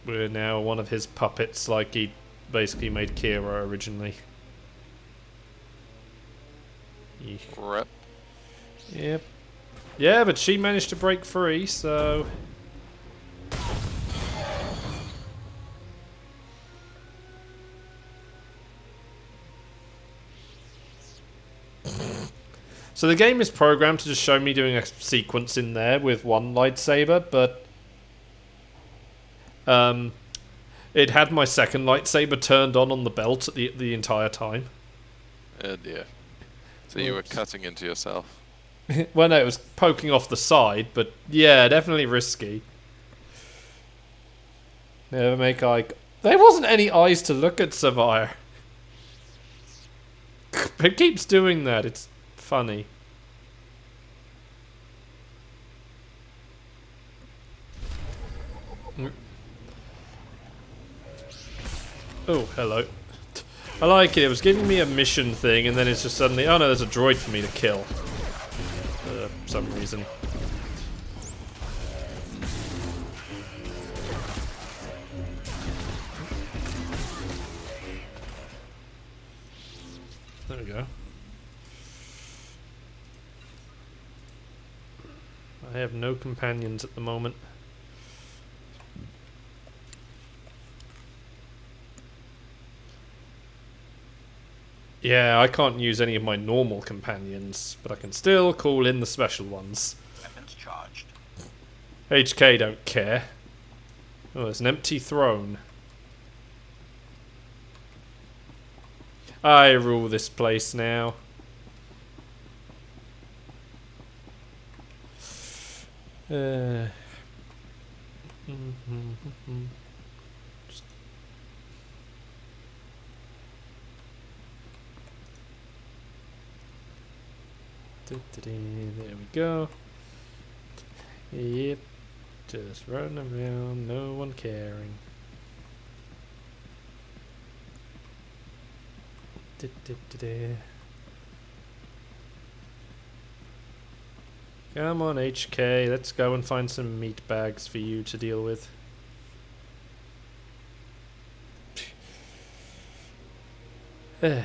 We're now one of his puppets, like he basically made Kira originally. Eek. Rip. Yep. Yeah, but she managed to break free, so... So the game is programmed to just show me doing a sequence in there with one lightsaber, but it had my second lightsaber turned on the belt the entire time. Oh dear. So you were cutting into yourself. Well, no, it was poking off the side, but yeah, definitely risky. Never make eye. There wasn't any eyes to look at, Savire. It keeps doing that. It's funny. Oh, hello. I like it. It was giving me a mission thing, and then it's just suddenly, oh no, there's a droid for me to kill. For some reason. There we go. I have no companions at the moment. Yeah, I can't use any of my normal companions, but I can still call in the special ones. Weapons charged. HK don't care. Oh, there's an empty throne. I rule this place now. There we go. Yep. Just running around, no one caring. Come on, HK, let's go and find some meat bags for you to deal with. Oh.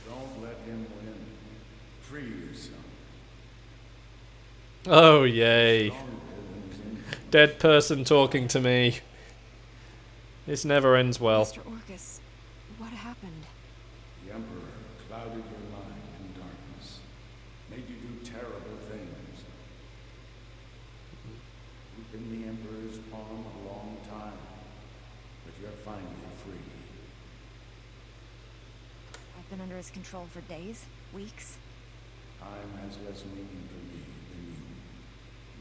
Don't let him win. Free yourself. Oh, yay. Dead person talking to me. This never ends well. Mr. Orcus, what happened? The Emperor clouded your mind in darkness, made you do terrible things. You've been the Emperor's pawn a long time, but you're finally free. I've been under his control for days, weeks. Time has less meaning for me than you.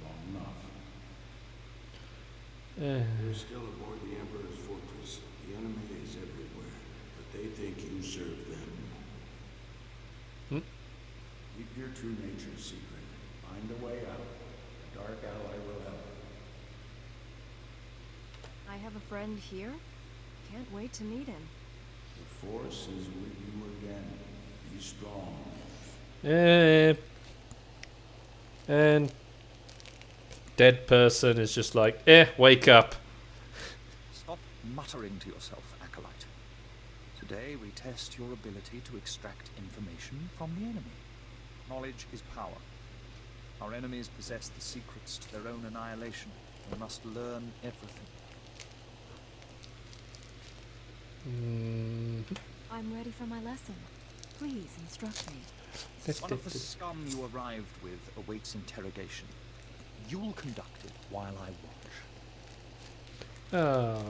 Long enough. You're still aboard the Emperor's fortress. The enemy is everywhere, but they think you serve them. Keep your true nature secret. Find a way out. A dark ally will help. I have a friend here. Can't wait to meet him. The Force is with you again. Be strong. And dead person is just like, wake up. Stop muttering to yourself, Acolyte. Today we test your ability to extract information from the enemy. Knowledge is power. Our enemies possess the secrets to their own annihilation. We must learn everything. I'm ready for my lesson. Please instruct me. One of the scum you arrived with awaits interrogation. You'll conduct it while I watch. Oh,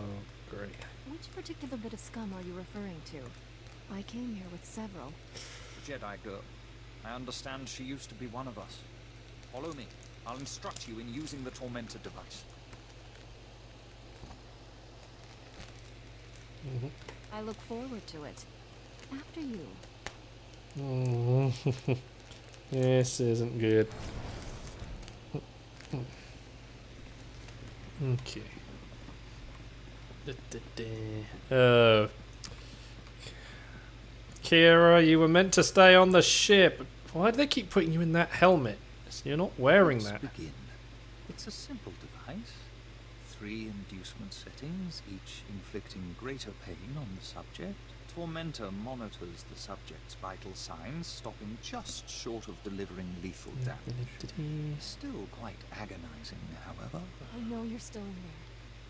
great. Which particular bit of scum are you referring to? I came here with several. The Jedi girl. I understand she used to be one of us. Follow me. I'll instruct you in using the Tormentor device. I look forward to it. After you. This isn't good. Okay. Kira, you were meant to stay on the ship. Why do they keep putting you in that helmet? You're not wearing that. Let's begin. It's a simple device. 3 inducement settings, each inflicting greater pain on the subject. Tormentor monitors the subject's vital signs, stopping just short of delivering lethal damage. Still quite agonizing, however. I know you're still in there.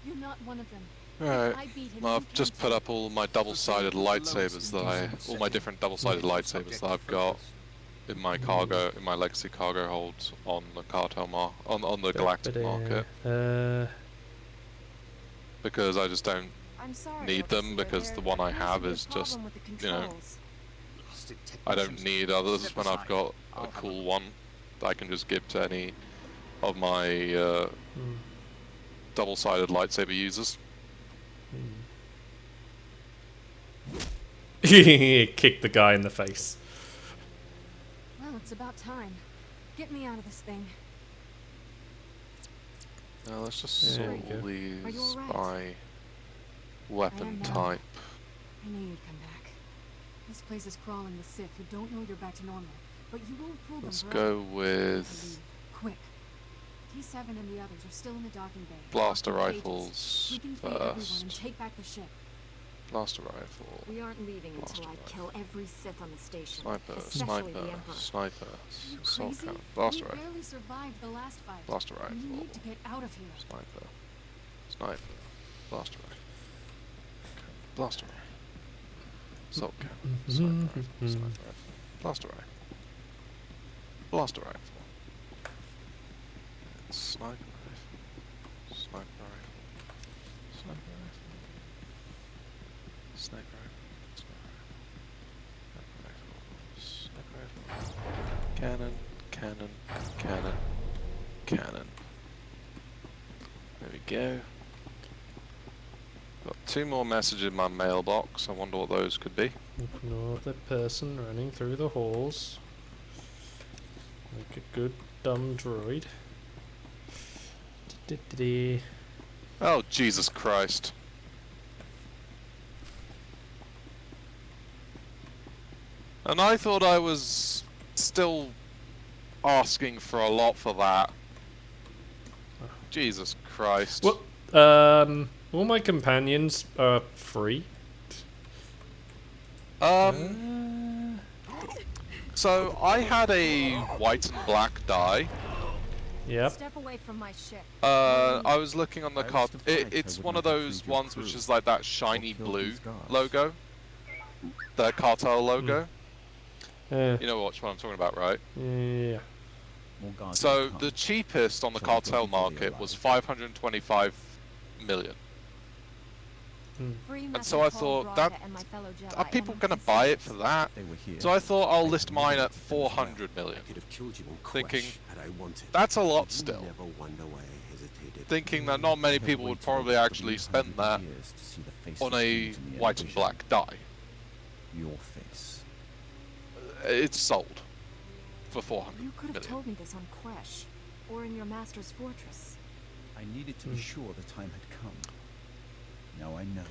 You're not one of them. Right. If I beat him, Well, you I've just can put too. up all my double-sided lightsabers all my different double-sided lightsabers that I've got in my cargo, in my legacy cargo holds on the cartel on the galactic market. Because I just don't I'm sorry, need them, Overseer, because the there one I appears to have be a is just, problem with the you know, controls. I don't need others when I've got a cool one that I can just give to any of my double-sided lightsaber users. Kick the guy in the face. Well, it's about time. Get me out of this thing. Now let's just There we sort go. these alright? by weapon now. type. I knew you'd come back. This place is crawling with Sith who don't know you're back to normal, but you won't fool them. Let's forever. go with Quick. T7 and the others are still in the docking bay. blaster Locked in cages. rifles We can free everyone and first. take back the ship. Blaster rifle. We aren't leaving until I Blaster kill every Sith on the station, Sniper, especially sniper, the Emperor. sniper, You assault crazy? cannon, blaster We rifle, barely survived the last fight. blaster We rifle, need to get out of here. sniper, sniper, blaster rifle, blaster rifle, assault cannon, sniper rifle, sniper rifle, blaster rifle, blaster rifle, sniper rifle, sniper rifle, sniper rifle, sniper rifle, sniper rifle, cannon, cannon, cannon, cannon. There we go. Got 2 more messages in my mailbox. I wonder what those could be. Ignore the person running through the halls. Like a good dumb droid. Oh, Jesus Christ. And I thought I was still asking for a lot for that. Jesus Christ. What? All my companions are free. So I had a white and black die. Yep. Step away from my ship. I was looking on the card. It's one of those ones which is like that shiny blue logo. The cartel logo. You know which one I'm talking about, right? Yeah. So the cheapest on the cartel market was 525 million. And so I thought, are people going to buy it for that? So I thought I'll list mine at 400 million. Thinking, that's a lot still. Thinking that not many people would probably actually spend that on a white and black die. Your face. It's sold for 400 You could have million. told me this on Quesh, or in your master's fortress. I needed to be sure the time had come. Now I know.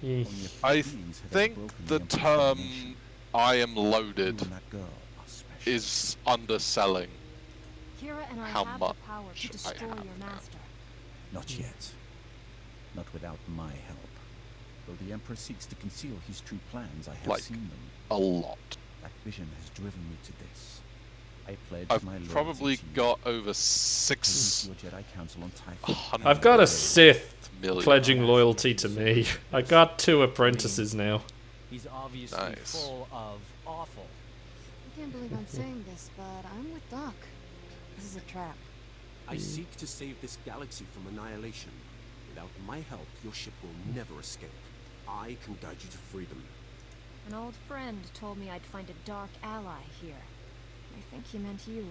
Yeesh. Only a few I beings have think broken the Emperor's term domination. "I am You loaded" and that girl are special. is underselling. Kira and I How have the much power to I destroy have your now. master. Not yet. Not without my help. Though the Emperor seeks to conceal his true plans, I have Like, seen them. A lot. That vision has driven me to this. I pledge I've my loyalty probably to you. got over According 600 to your Jedi Council on Typhon. I've got a Sith million. pledging loyalty to me. I got 2 apprentices now. He's obviously Nice. full of awful. I can't believe I'm saying this, but I'm with Doc. This is a trap. I seek to save this galaxy from annihilation. Without my help, your ship will never escape. I can guide you to freedom. An old friend told me I'd find a dark ally here. I think he meant you.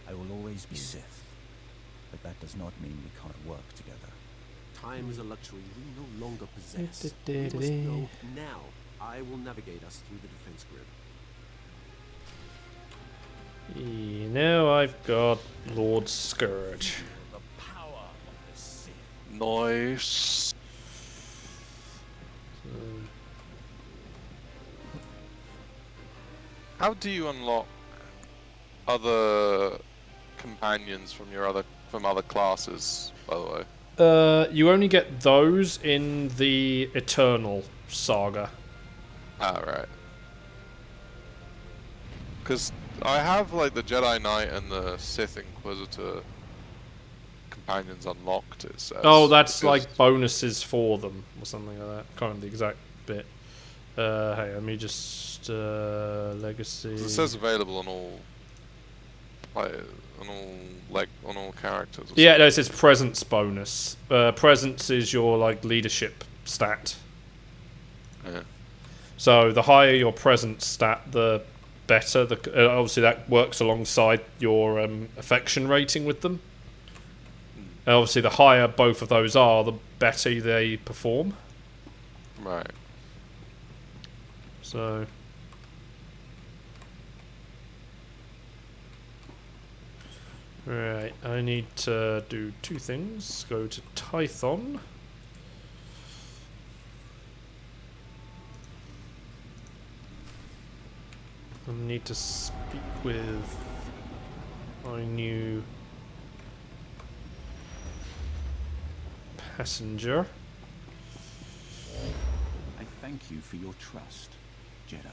I will always be Sith. But that does not mean we can't work together. Time is a luxury we no longer possess. We must go now. I will navigate us through the defense grid. Now I've got Lord Scourge. The power of the Sith. Nice. How do you unlock other companions from other classes, by the way? You only get those in the Eternal saga. Ah, right. Because I have like the Jedi Knight and the Sith Inquisitor companions unlocked, it says. Oh, that's like bonuses for them or something like that. Can't remember the exact bit. Hey, let me just legacy. It says available on all players, on all characters. Yeah, no, it says presence bonus. Presence is your like leadership stat. Yeah. So the higher your presence stat, the better. Obviously that works alongside your affection rating with them. And obviously the higher both of those are, the better they perform. Right. So. Right, I need to do two things. Go to Tython. I need to speak with my new passenger. I thank you for your trust, Jedi.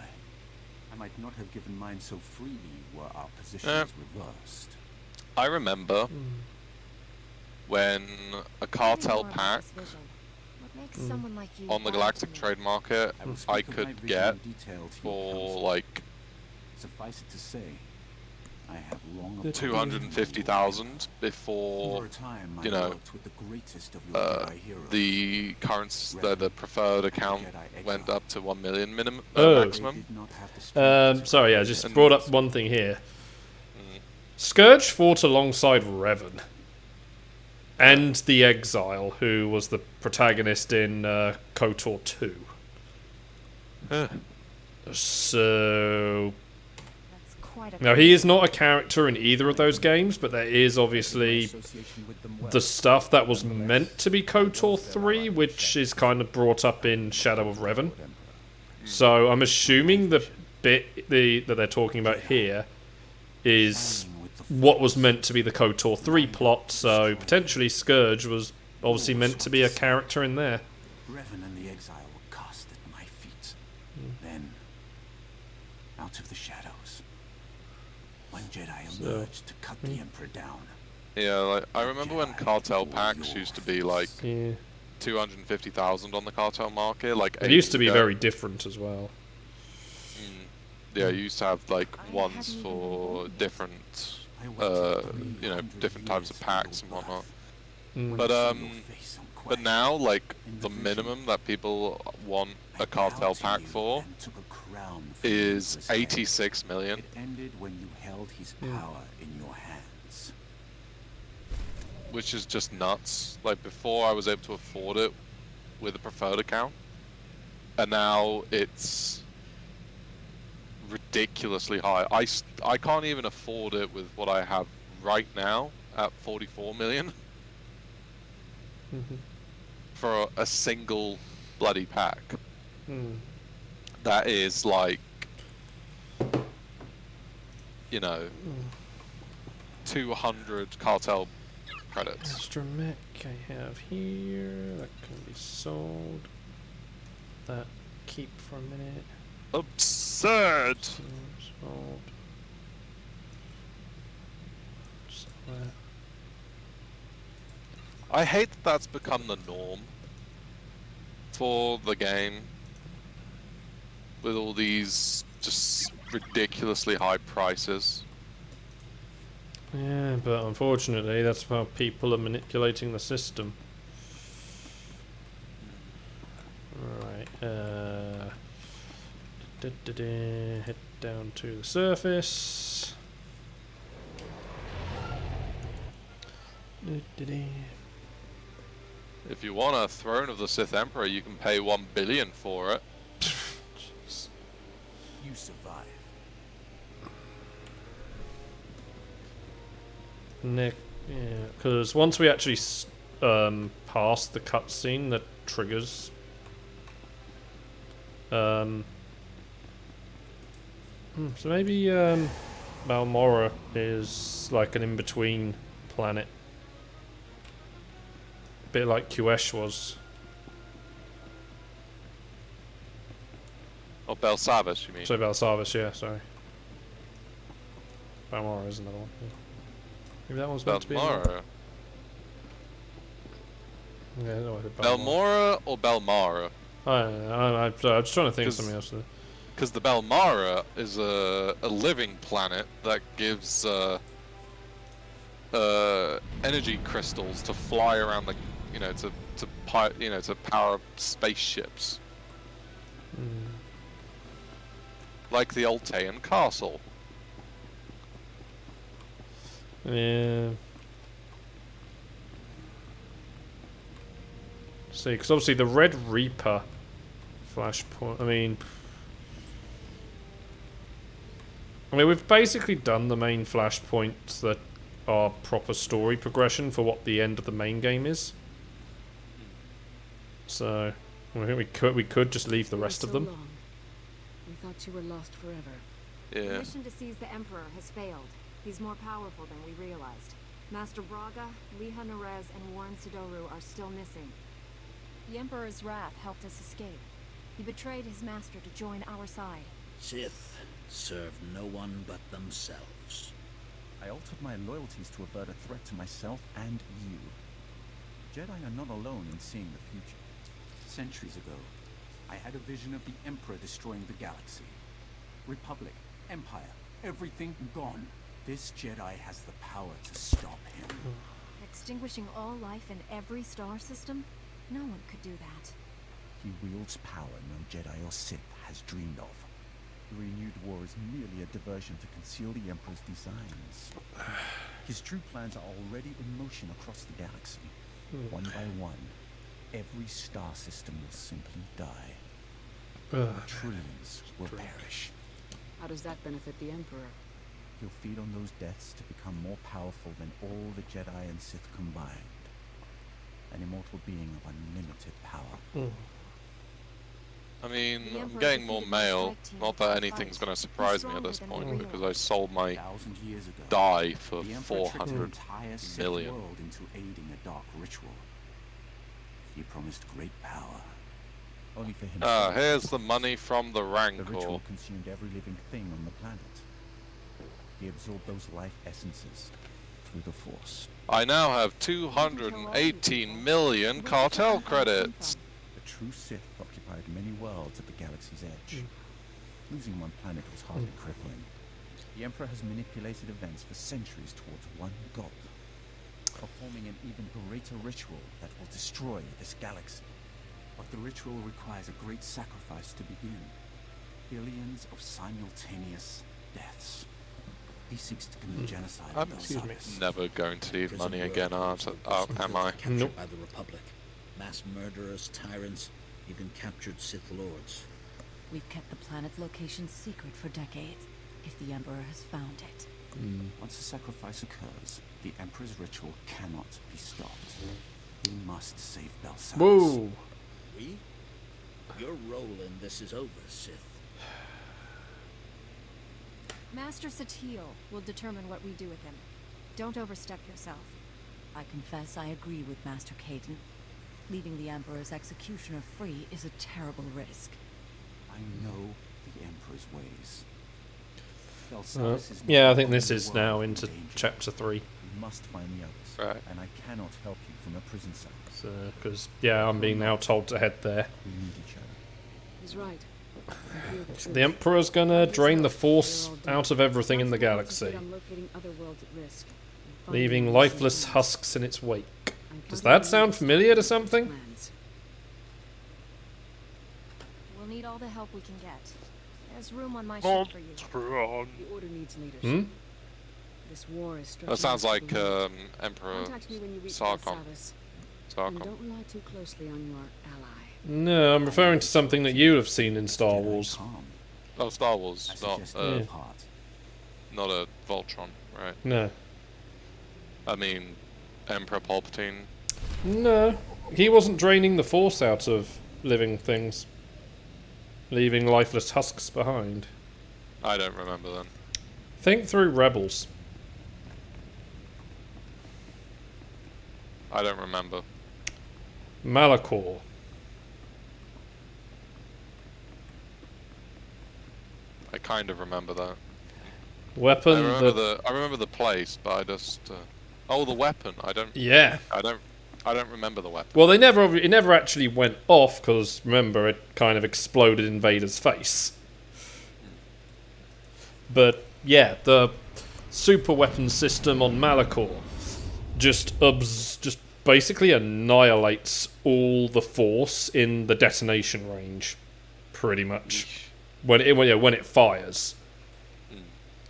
I might not have given mine so freely were our positions reversed. I remember when a cartel pack on the Galactic Trade Market I could get for like suffice it to say, I have long 250,000 before you know the current the preferred account went up to 1 million minimum maximum. Sorry, yeah, just brought up one thing here. Scourge fought alongside Revan and the Exile, who was the protagonist in KOTOR 2. So now he is not a character in either of those games, but there is obviously the stuff that was meant to be KOTOR 3, which is kind of brought up in Shadow of Revan. So I'm assuming the bit that they're talking about here is what was meant to be the KOTOR 3 plot, so potentially Scourge was obviously meant to be a character in there. Revan and the Exile were cast at my feet. Then, out of the shadows, one Jedi emerged to cut the Emperor down. Yeah, like I remember when cartel packs used to be like 250,000 on the cartel market. Like it used to be very different as well. Yeah, you used to have like ones for different, you know, different types of packs and whatnot. But now, like the minimum that people want a cartel pack for is 86 million. It ended when you held his power in your hands. Which is just nuts. Like before, I was able to afford it with a preferred account, and now it's ridiculously high. I can't even afford it with what I have right now at 44 million for a single bloody pack. That is like, you know, 200 cartel credits. Extra mech I have here that can be sold. That keep for a minute. Absurd! Sold. I hate that that's become the norm for the game, with all these just ridiculously high prices. Yeah, but unfortunately that's how people are manipulating the system. Alright, head down to the surface. If you want a Throne of the Sith Emperor, you can pay 1 billion for it. You survive. Nick, yeah, because once we actually pass the cutscene that triggers so maybe Balmora is like an in-between planet, a bit like Qesh was. Or Belsavis, you mean? So Belsavis, yeah, sorry. Balmora is another one. Yeah. Maybe that one's meant to be Belmora. Yeah, no, Belmora or Belmara? I don't know. I'm just trying to think of something else. Because the Belmara is a living planet that gives energy crystals to fly around the, to power spaceships. Like the Altean castle. Yeah. See, because obviously the Red Reaper flashpoint. I mean, we've basically done the main flashpoints that are proper story progression for what the end of the main game is. So I think we could just leave the rest of them. Long. We thought you were lost forever. Yeah. The mission to seize the Emperor has failed. He's more powerful than we realized. Master Braga, Liha Nerez, and Warren Sidoru are still missing. The Emperor's wrath helped us escape. He betrayed his master to join our side. Sith serve no one but themselves. I altered my loyalties to avert a threat to myself and you. Jedi are not alone in seeing the future. Centuries ago, I had a vision of the Emperor destroying the galaxy. Republic, Empire, everything gone. This Jedi has the power to stop him. Extinguishing all life in every star system? No one could do that. He wields power no Jedi or Sith has dreamed of. The renewed war is merely a diversion to conceal the Emperor's designs. His true plans are already in motion across the galaxy. One by one, every star system will simply die. Trillions will perish. How does that benefit the Emperor? He'll feed on those deaths to become more powerful than all the Jedi and Sith combined. An immortal being of unlimited power. I mean, I'm getting more mail. Not that anything's going to surprise me at this point, because I sold my die for 400 million. World into aiding a dark ritual. He promised great power. Only for him. Here's the money from the Rancor. The ritual consumed every living thing on the planet. He absorbed those life essences through the Force. I now have 218 million cartel credits. The true Sith occupied many worlds at the galaxy's edge. Losing one planet was hardly crippling. The Emperor has manipulated events for centuries towards one goal, performing an even greater ritual that will destroy this galaxy. But the ritual requires a great sacrifice to begin. Billions of simultaneous deaths. He seeks to commit genocide. I'm never going to need money again, am I? Captured by the Republic. Mass murderers, tyrants, even captured Sith Lords. We've kept the planet's location secret for decades, if the Emperor has found it. Once the sacrifice occurs, the Emperor's ritual cannot be stopped. We must save Belsavis. Whoa! We? Your role in this is over, Sith. Master Satil will determine what we do with him. Don't overstep yourself. I confess I agree with Master Caden. Leaving the Emperor's executioner free is a terrible risk. I know the Emperor's ways. Yeah, I think this is now into chapter 3. We must find the others, right. And I cannot help you from a prison cell. So, because I'm being now told to head there. We need each other. He's right. The Emperor's gonna drain the Force out of everything in the galaxy, leaving lifeless husks in its wake. Does that sound familiar to something? We'll need all the help we can get. There's room on my ship for you. The Order needs leadership. This war is that sounds like Emperor Sarkon. And don't rely too closely on your ally. No, I'm referring to something that you have seen in Star Wars. Oh, Star Wars, not a Voltron, right? No. I mean, Emperor Palpatine. No, he wasn't draining the Force out of living things, leaving lifeless husks behind. I don't remember then. Think through Rebels. I don't remember. Malachor. kind of remember that. Weapon. I remember the place, but I just. Oh, the weapon. I don't. Yeah. I don't remember the weapon. Well, it never actually went off because remember it kind of exploded in Vader's face. But yeah, the super weapon system on Malachor just basically annihilates all the force in the detonation range, pretty much. When it fires.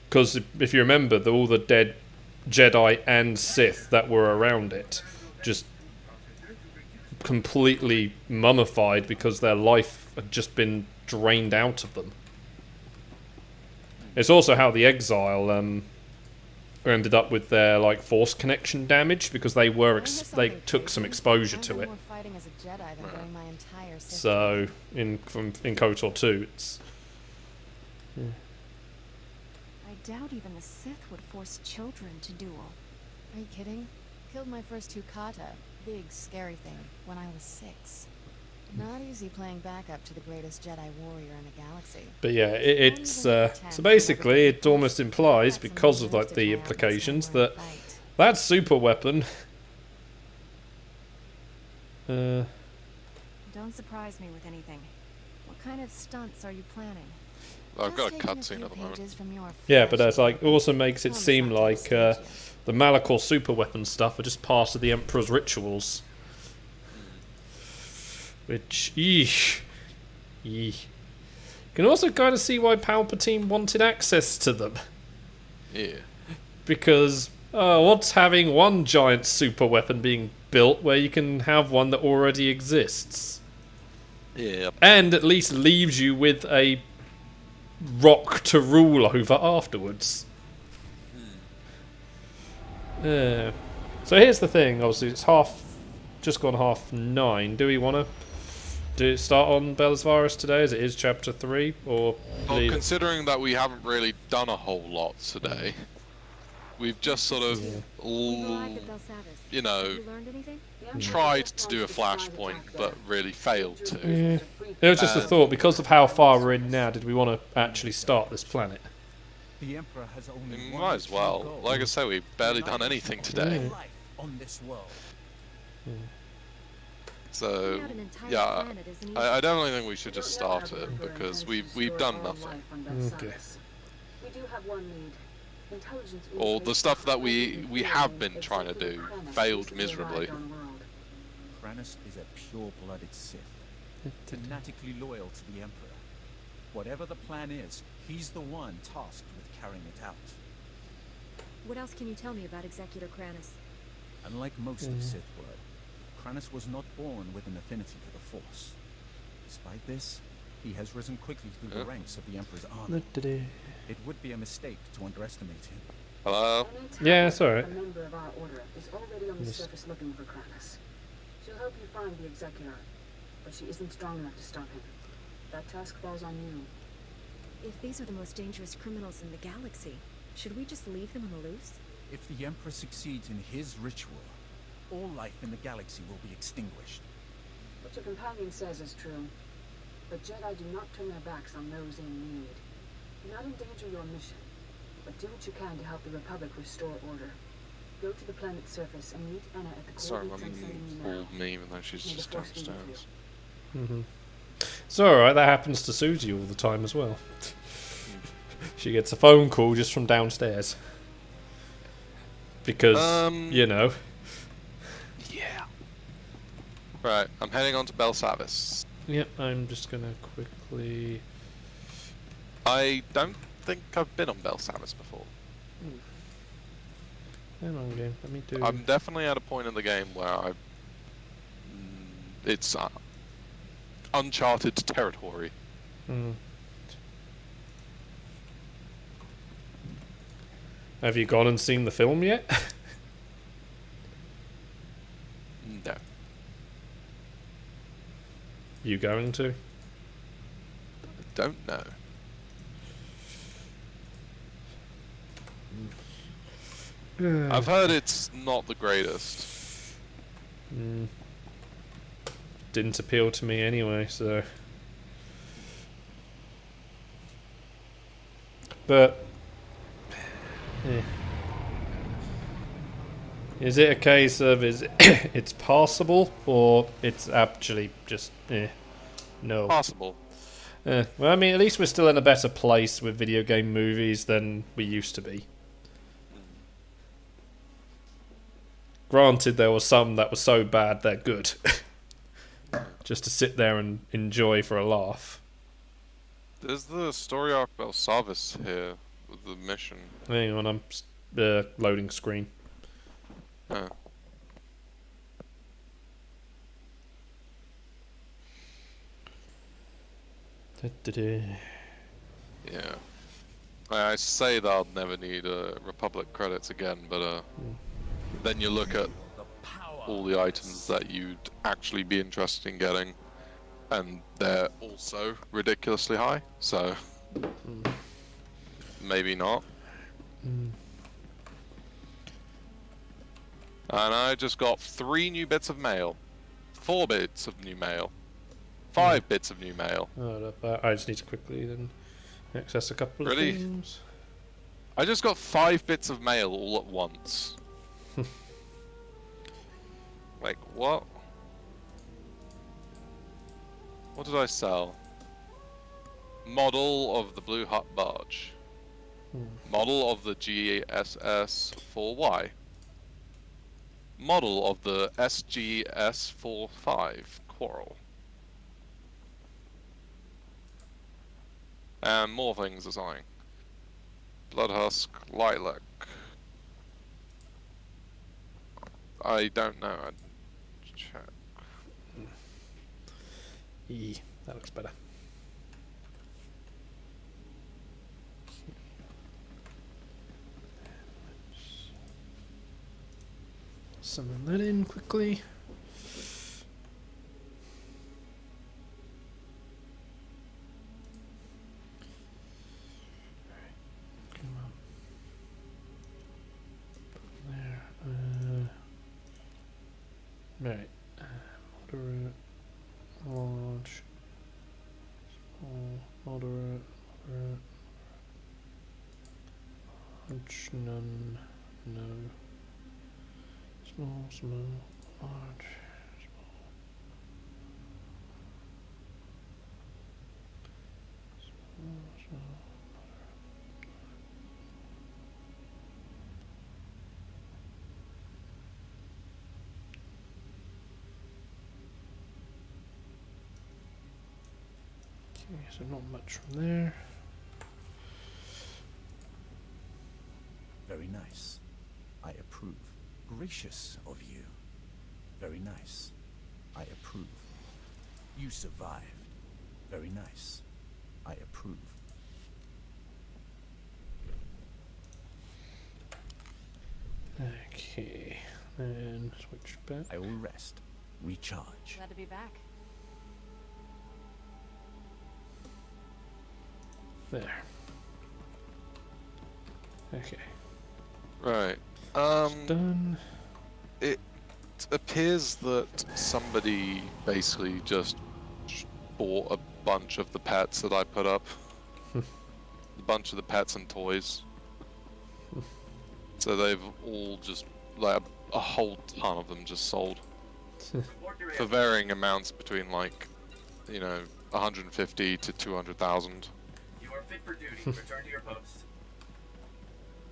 Because if you remember, all the dead Jedi and Sith that were around it just completely mummified because their life had just been drained out of them. It's also how the Exile ended up with their force connection damage because they took some exposure to it. So in KOTOR 2, it's. Yeah. I doubt even the Sith would force children to duel. Are you kidding? Killed my first two kata, big scary thing, when I was 6. Not easy playing backup to the greatest Jedi warrior in the galaxy. But yeah, it's so basically it almost implies, because of the implications, that super weapon. Don't surprise me with anything. What kind of stunts are you planning? I've got a cutscene at the moment. Yeah, but that's it also makes it seem like the Malachor super weapon stuff are just part of the Emperor's rituals. Which, eesh. You can also kind of see why Palpatine wanted access to them. Yeah. Because, what's having one giant super weapon being built where you can have one that already exists? Yeah. And at least leaves you with a rock to rule over afterwards. So here's the thing, obviously it's just gone 9:30. Do we want to start on Belzvarus today as it is chapter 3, or well, considering that we haven't really done a whole lot today, we've just sort of tried to do a flashpoint but really failed to. Yeah. It was just a thought, because of how far we're in now, did we want to actually start this planet? The Emperor has only might as well. Like I say, we've barely done anything today. On this world. So, yeah, I definitely think we should just start it, because we've done nothing. Okay. We do have one lead. Intelligence. All the stuff that we have been trying to do failed miserably. Kranis is a pure-blooded Sith, fanatically loyal to the Emperor. Whatever the plan is, he's the one tasked with carrying it out. What else can you tell me about Executor Kranis? Unlike most of Sith blood, Kranis was not born with an affinity for the Force. Despite this, he has risen quickly through the ranks of the Emperor's army. It would be a mistake to underestimate him. Hello? Yeah, it's alright. A member of our order is already on the surface looking for Kranis. She'll help you find the Executor, but she isn't strong enough to stop him. That task falls on you. If these are the most dangerous criminals in the galaxy, should we just leave them on the loose? If the Emperor succeeds in his ritual, all life in the galaxy will be extinguished. What your companion says is true. But Jedi do not turn their backs on those in need. Do not endanger your mission, but do what you can to help the Republic restore order. Go to the planet's surface and meet Anna at the coordinates I'm sending you now. Me, even though she's just downstairs. It's alright, that happens to Susie all the time as well. She gets a phone call just from downstairs. Because, you know. Yeah. Right, I'm heading on to Belsavis. Yep, I'm just gonna quickly... I don't think I've been on Belsavis before. Hang on, game. Let me do... I'm definitely at a point in the game where it's uncharted territory. Have you gone and seen the film yet? No. You going to? I don't know. I've heard it's not the greatest. Didn't appeal to me anyway, so... But is it a case of it's possible or it's actually just no? Possible. Well, I mean, at least we're still in a better place with video game movies than we used to be. Granted, there were some that were so bad they're good. Just to sit there and enjoy for a laugh. There's the story arc Belsavis here with the mission. Hang on, I'm loading screen. Oh. Yeah. I say that I'll never need Republic credits again, but then you look at all the items that you'd actually be interested in getting, and they're also ridiculously high, so maybe not. And I just got 3 new bits of mail, 4 bits of new mail, 5 bits of new mail. Oh, I just need to quickly then access a couple of Really? things. I just got 5 bits of mail all at once. Like, what? What did I sell? Model of the Blue Hut Barge. Model of the GSS-4Y. Model of the SGS-45 Quarrel. And more things are selling. Bloodhusk Lilac. I don't know. I'd check. That looks better. Summon that in quickly. Come on. Put there. Right. Moderate. Large. Small. Moderate. Large. None. No. Small, large, small. Small. Okay, so not much from there. Very nice. I approve. Gracious of you. Very nice. I approve. You survived. Very nice. I approve. Okay, and switch back. I will rest. Recharge. Glad to be back. There. Okay. Right. Done. It appears that somebody basically just bought a bunch of the pets that I put up. A bunch of the pets and toys. So they've all just, like, a whole ton of them just sold. For varying amounts between, like, you know, 150 to 200,000. You are fit for duty. Return to your post.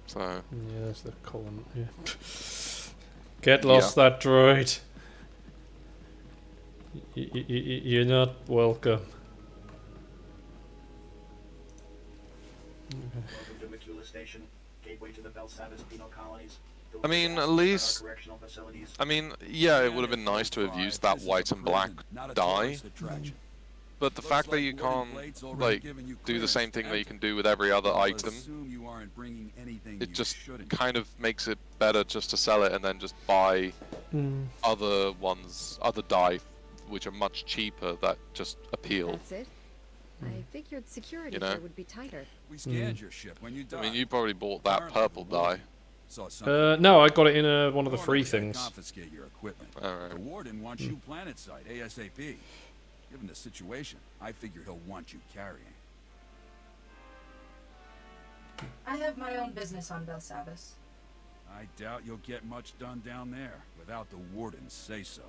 So. Yeah, that's the column. Yeah. Get lost, that droid. You're not welcome. Welcome to Mikula Station, gateway to the Belsavis penal colonies. I mean, at least, I mean, yeah, it would have been nice to have used that white and black dye. But the fact that you can't, like, do the same thing that you can do with every other item, it just kind of makes it better just to sell it and then just buy other ones, other dye, which are much cheaper, that just appeal. That's it. I figured security You know? here would be tighter. We scanned your ship when you died. I mean, you probably bought that purple dye. No, I got it in one of the free things. Confiscate your equipment. Alright. The warden wants you planet side ASAP. Given the situation, I figure he'll want you carrying. I have my own business on Belsavis. I doubt you'll get much done down there without the warden's say-so.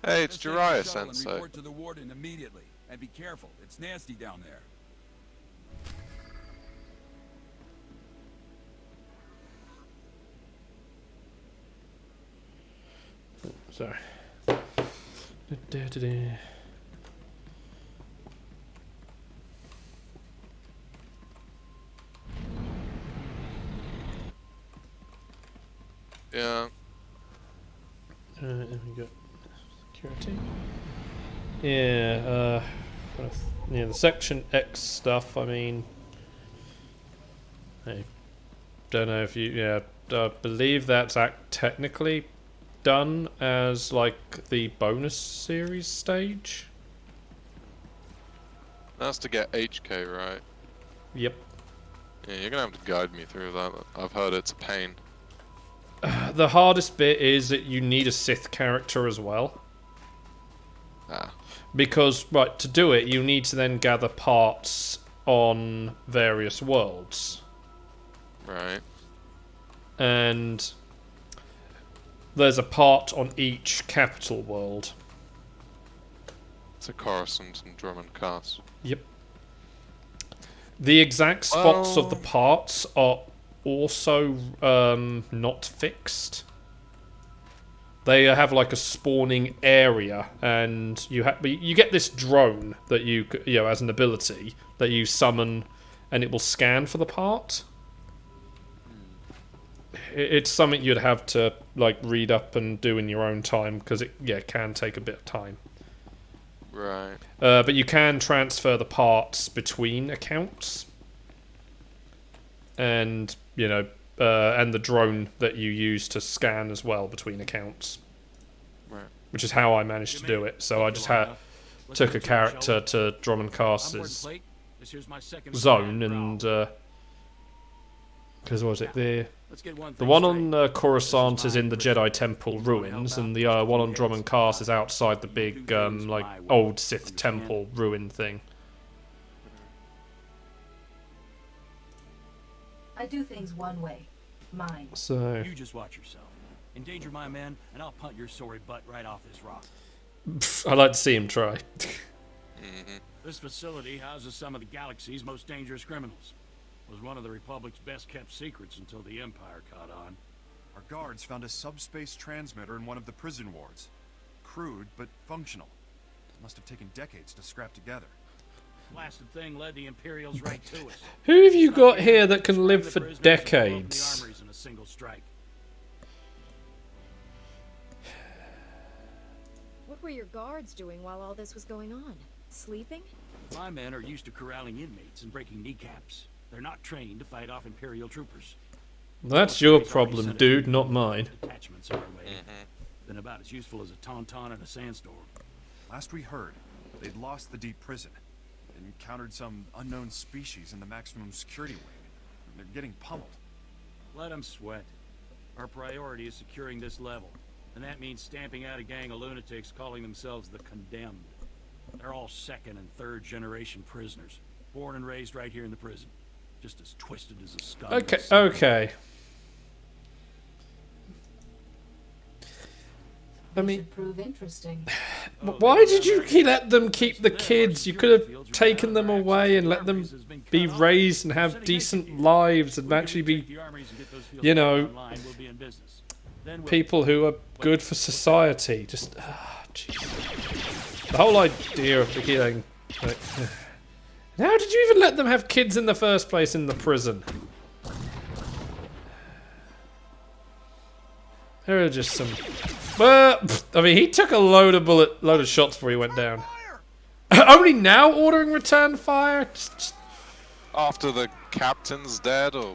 Hey, it's Just take Jiraiya the shuttle and Sensei. report to the warden immediately. And be careful, it's nasty down there. Sorry. Yeah. And we got security. Yeah, yeah, the Section X stuff, I mean, I don't know if you, yeah, I believe that's technically done as, like, the bonus series stage. That's to get HK, right? Yep. Yeah, you're gonna have to guide me through that. I've heard it's a pain. The hardest bit is that you need a Sith character as well. Ah. Because, right, to do it, you need to then gather parts on various worlds. Right. And there's a part on each capital world. It's a Coruscant and Drummond Castle. Yep. The exact spots of the parts are also not fixed. They have like a spawning area, and you get this drone that you know, as an ability that you summon, and it will scan for the part. It's something you'd have to like read up and do in your own time, because it can take a bit of time. Right. But you can transfer the parts between accounts, and you know, and the drone that you use to scan as well between accounts. Right. Which is how I managed to do it. So I just took a character to Drummond Castle's zone, and because what was it, the one on Coruscant is in the Jedi Temple ruins, and the one on Drummond Cast is outside the big like old Sith temple ruin thing. I do things one way. Mine. So You just watch yourself. Endanger my men, and I'll punt your sorry butt right off this rock. I'd like to see him try. This facility houses some of the galaxy's most dangerous criminals. Was one of the Republic's best-kept secrets until the Empire caught on. Our guards found a subspace transmitter in one of the prison wards. Crude, but functional. Must have taken decades to scrap together. Blasted thing led the Imperials right to us. Who have you got here that can live for decades? In a single strike. What were your guards doing while all this was going on? Sleeping? My men are used to corralling inmates and breaking kneecaps. They're not trained to fight off Imperial troopers. That's your problem, dude, not mine. Detachments are away. Been about as useful as a tauntaun in a sandstorm. Last we heard, they'd lost the deep prison. Encountered some unknown species in the maximum security wing. They're getting pummeled. Let them sweat. Our priority is securing this level. And that means stamping out a gang of lunatics calling themselves the Condemned. They're all second and third generation prisoners. Born and raised right here in the prison. Just as twisted as a scum. Okay. I mean, prove interesting. Why did you let them keep the kids? You could have taken them away and let them be raised and have decent lives and actually be, you know, people who are good for society. Just, jeez. The whole idea of the killing. Like, how did you even let them have kids in the first place in the prison? There are just some. Well, I mean, he took a load of shots before he went down. Only now ordering return fire? Just... After the captain's dead, or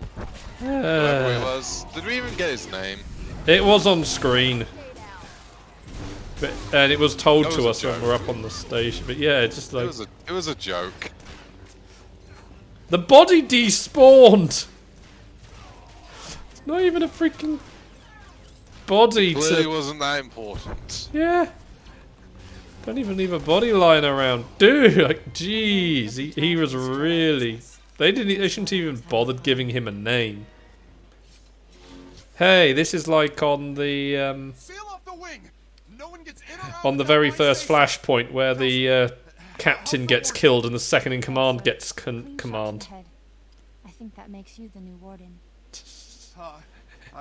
whatever it was. Did we even get his name? It was on screen. And it was told to us when we're up on the station. But yeah, it's just like... It was a joke. The body despawned! It's not even a freaking... body Clearly wasn't that important. Yeah. Don't even leave a body lying around. Dude, like, jeez. He was really They shouldn't even bothered giving him a name. Hey, this is like on the on the very first flashpoint where the captain gets killed and the second in command gets command. I think that makes you the new warden.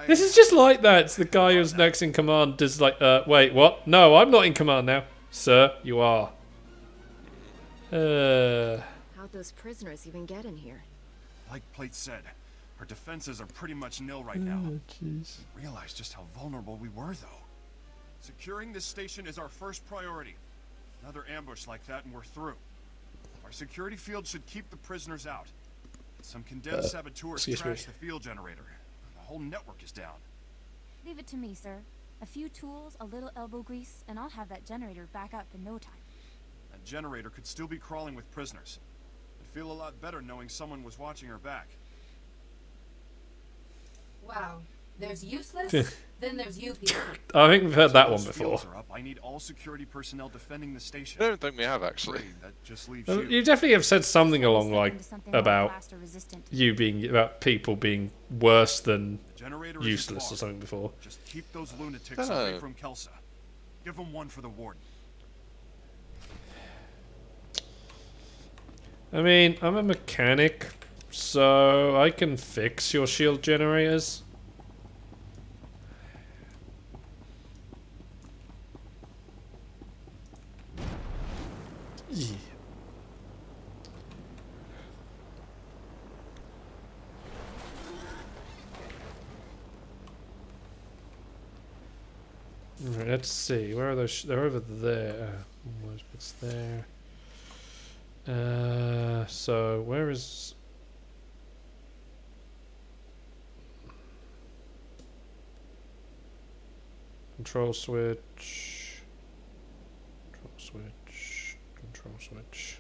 This is just like that. It's the guy who's next in command does like, wait, what? No, I'm not in command now. Sir, you are. How'd those prisoners even get in here? Like Plate said, our defenses are pretty much nil right now. Jeez. Realize just how vulnerable we were, though. Securing this station is our first priority. Another ambush like that and we're through. Our security field should keep the prisoners out. Some condemned saboteurs crashed the field generator. The whole network is down. Leave it to me, sir. A few tools, a little elbow grease, and I'll have that generator back up in no time. That generator could still be crawling with prisoners. I'd feel a lot better knowing someone was watching our back. Wow. There's useless, then there's you people. I think we've heard that one before. I need all security personnel defending the station. I don't think we have, actually. That just leaves You definitely have said something along like about you being about people being worse than useless or something before. Just keep those lunatics away from Kelsa. Give them one for the warden. I mean, I'm a mechanic, so I can fix your shield generators. Yeah. Right, let's see. Where are those? They're over there. It's there. So where is? Control switch. Control switch. Control switch.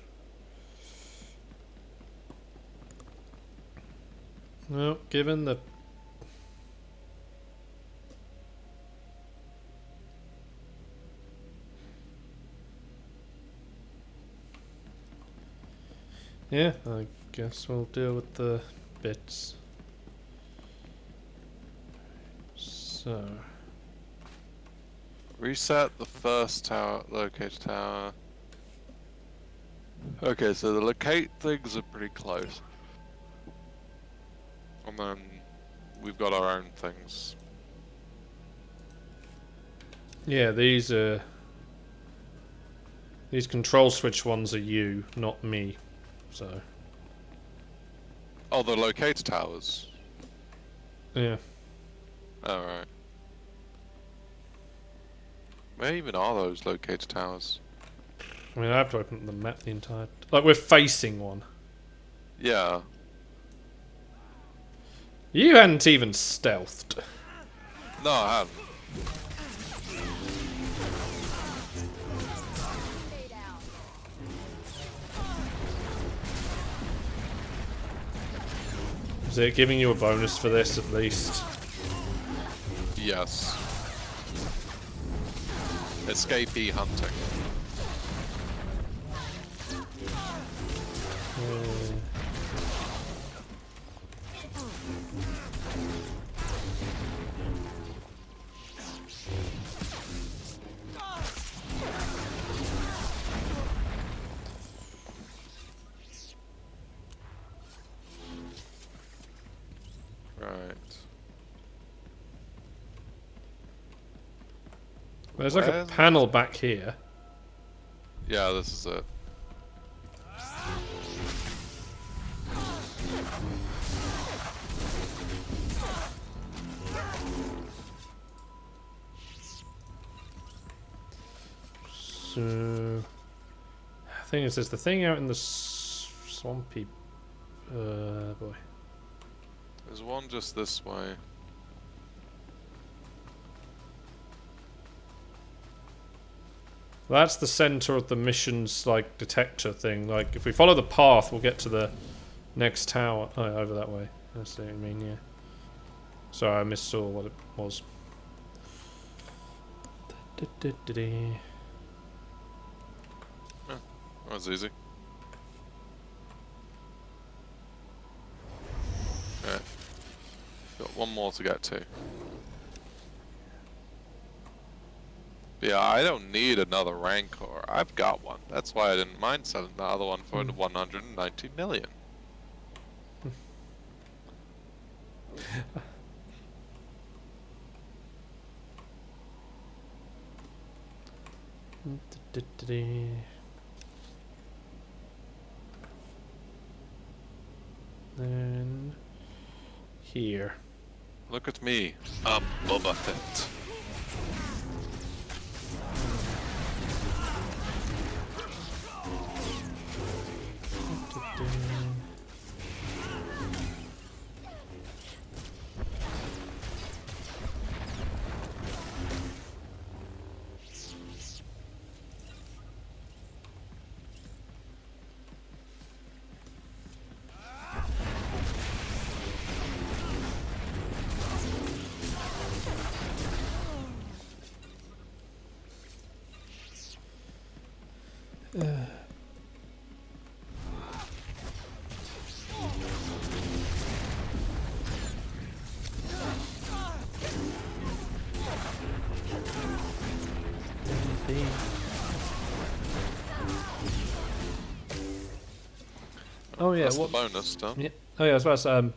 No, given the yeah, I guess we'll deal with the bits. So reset the first tower, locate tower. Okay, so the locate things are pretty close. And then we've got our own things. Yeah, these control switch ones are you, not me. So. Oh, the locator towers. Yeah. Alright. Where even are those locator towers? I mean, I have to open up the map the entire... Like, we're facing one. Yeah. You hadn't even stealthed. No, I haven't. Is it giving you a bonus for this, at least? Yes. Escapee hunting. There's like a panel back here. Yeah, this is it. So, the thing is, there's the thing out in the swampy. Boy. There's one just this way. That's the center of the mission's like detector thing. Like, if we follow the path, we'll get to the next tower. Oh, over that way. That's what I mean, yeah. Sorry, I missaw what it was. Yeah, that was easy. one more to get to. Yeah, I don't need another Rancor. I've got one. That's why I didn't mind selling the other one for 190 million. Then here. Look at me, I'm Boba Fett. Oh yeah, that's what the bonus stuff? Yeah. Oh yeah, I was about to say,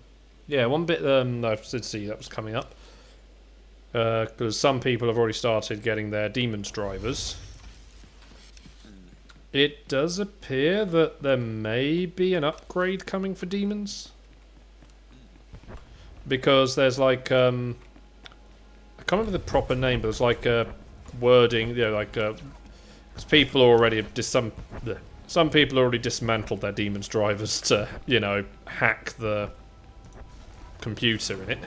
yeah, one bit I did see that was coming up, because some people have already started getting their demons drivers. It does appear that there may be an upgrade coming for demons, because there's like I can't remember the proper name, but there's like a wording, you know, like because people already some people already dismantled their demons drivers to, you know, hack the computer in it.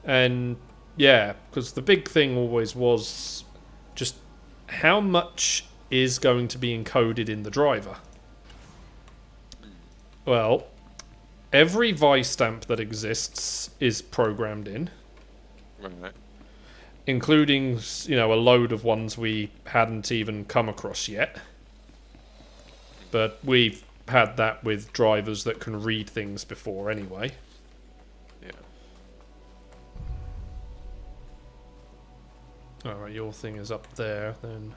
And yeah, because the big thing always was just how much is going to be encoded in the driver. Well, every vice stamp that exists is programmed in. Right. Including, you know, a load of ones we hadn't even come across yet. But we've had that with drivers that can read things before anyway. Yeah. Alright, your thing is up there, then.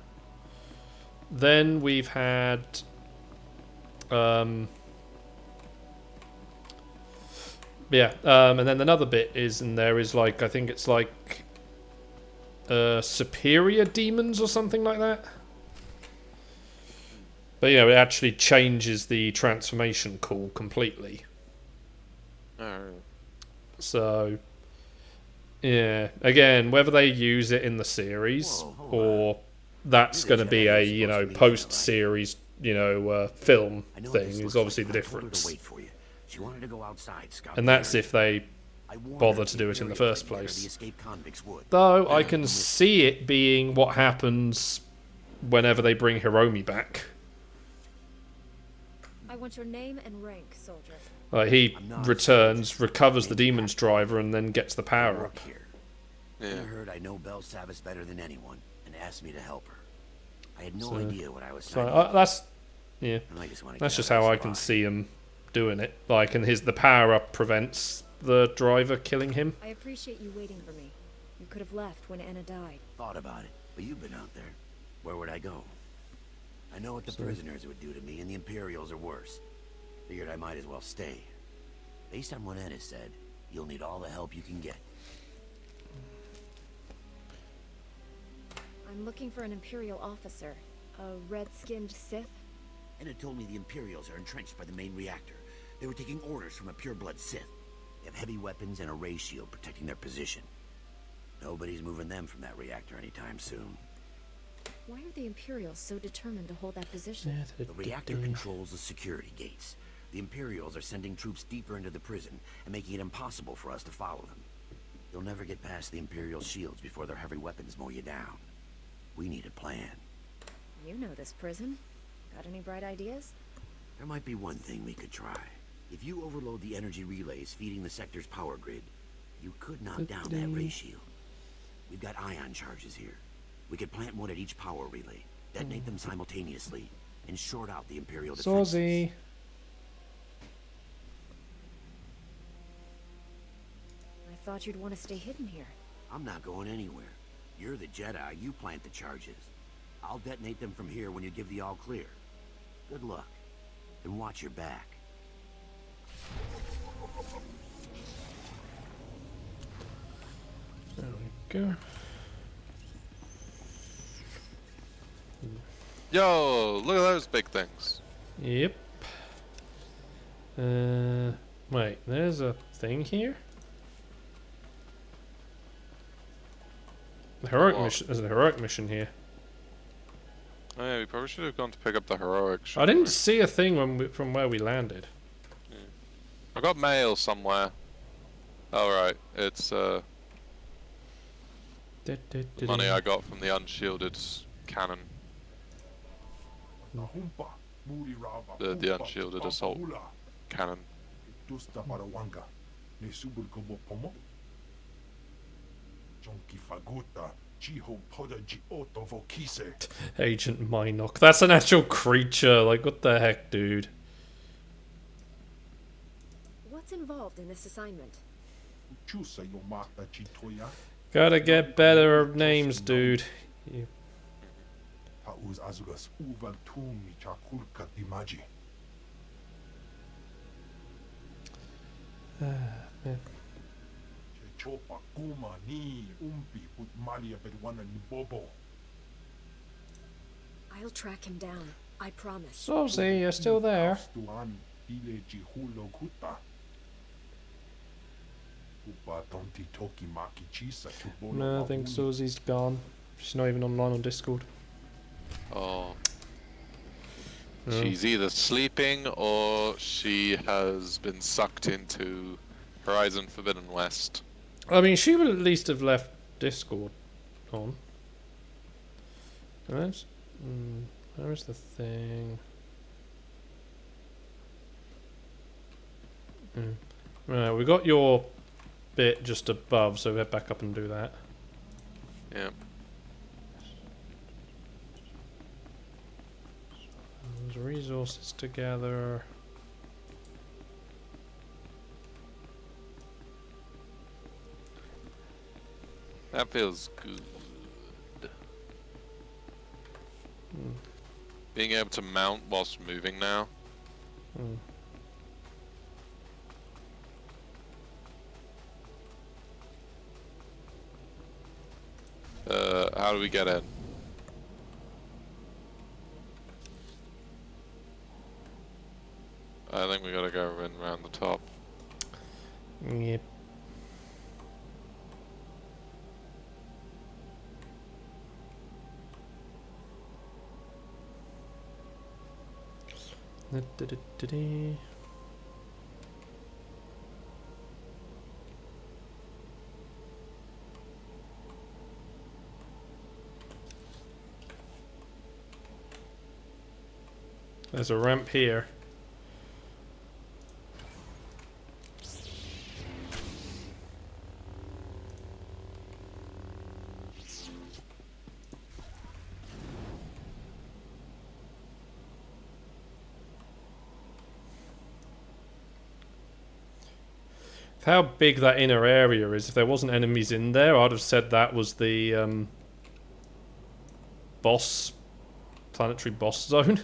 Then we've had... and then another bit is in there is like, I think it's like... superior demons or something like that. But, you know, it actually changes the transformation call completely. So, yeah. Again, whether they use it in the series or that's going to be a, you know, post-series, you know, film thing is obviously the difference. And that's if they bother to do it in the first place. Though, I can see it being what happens whenever they bring Hiromi back. I want your name and rank, soldier. He returns, recovers the demon's driver, and then gets the power up. I heard I know Belle Savis better than anyone, and asked me to help her. I had no idea what I was saying. That's that's just how I can see him doing it. Like, and the power up prevents the driver killing him. I appreciate you waiting for me. You could have left when Anna died. Thought about it, but you've been out there. Where would I go? I know what the prisoners would do to me, and the Imperials are worse. Figured I might as well stay. Based on what Ennis said, you'll need all the help you can get. I'm looking for an Imperial officer. A red-skinned Sith? Enna told me the Imperials are entrenched by the main reactor. They were taking orders from a pure-blood Sith. They have heavy weapons and a ray shield protecting their position. Nobody's moving them from that reactor anytime soon. Why are the Imperials so determined to hold that position? The reactor controls the security gates. The Imperials are sending troops deeper into the prison and making it impossible for us to follow them. You'll never get past the Imperial shields before their heavy weapons mow you down. We need a plan. You know this prison. Got any bright ideas? There might be one thing we could try. If you overload the energy relays feeding the sector's power grid, you could knock down that ray shield. We've got ion charges here. We could plant one at each power relay, detonate them simultaneously, and short out the Imperial defenses. thought you'd want to stay hidden here. I'm not going anywhere. You're the Jedi, you plant the charges. I'll detonate them from here when you give the all clear. Good luck, and watch your back. There we go. Yo, look at those big things. Yep. Wait, there's a thing here? The heroic mission. There's a heroic mission here. Oh yeah, we probably should have gone to pick up the heroic. I didn't see a thing when from where we landed. Yeah. I got mail somewhere. Oh right, it's the money I got from the unshielded cannon. The unshielded assault cannon. Agent Minok. That's an actual creature. Like, what the heck, dude? What's involved in this assignment? Gotta get better names, dude. You... man. I'll track him down. I promise. Susie, you're still there. No, I think Susie's gone. She's not even online on Discord. Oh. She's either sleeping or she has been sucked into Horizon Forbidden West. I mean, she would at least have left Discord on. Where's the thing? Right, we got your bit just above, so we'll head back up and do that. Yeah. There's resources to gather. That feels good. Being able to mount whilst moving now. How do we get in? I think we gotta go in around the top. Yep. There's a ramp here. How big that inner area is. If there wasn't enemies in there, I'd have said that was the planetary boss zone.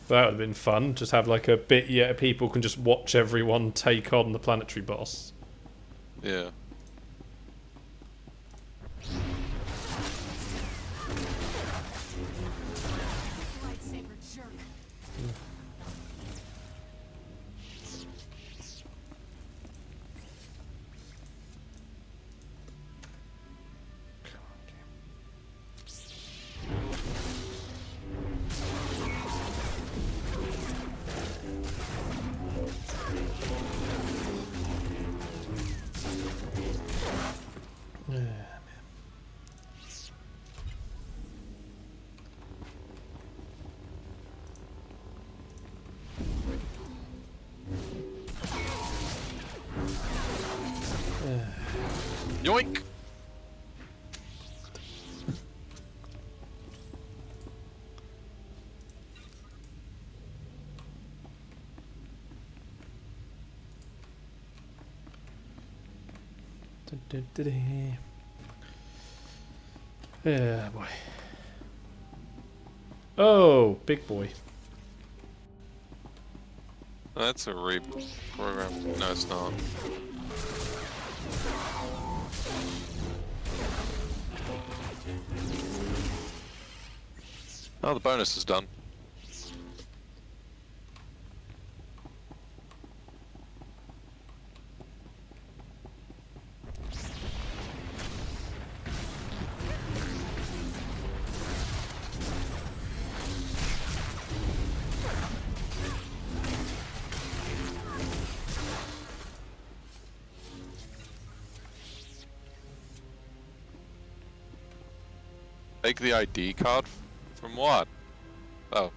That would have been fun. Just have like a bit yet people can just watch everyone take on the planetary boss. Yeah. Yoink! Yeah, boy. Oh, big boy. That's a reprogram. No, it's not. Oh, the bonus is done. Take the ID card from what? Oh.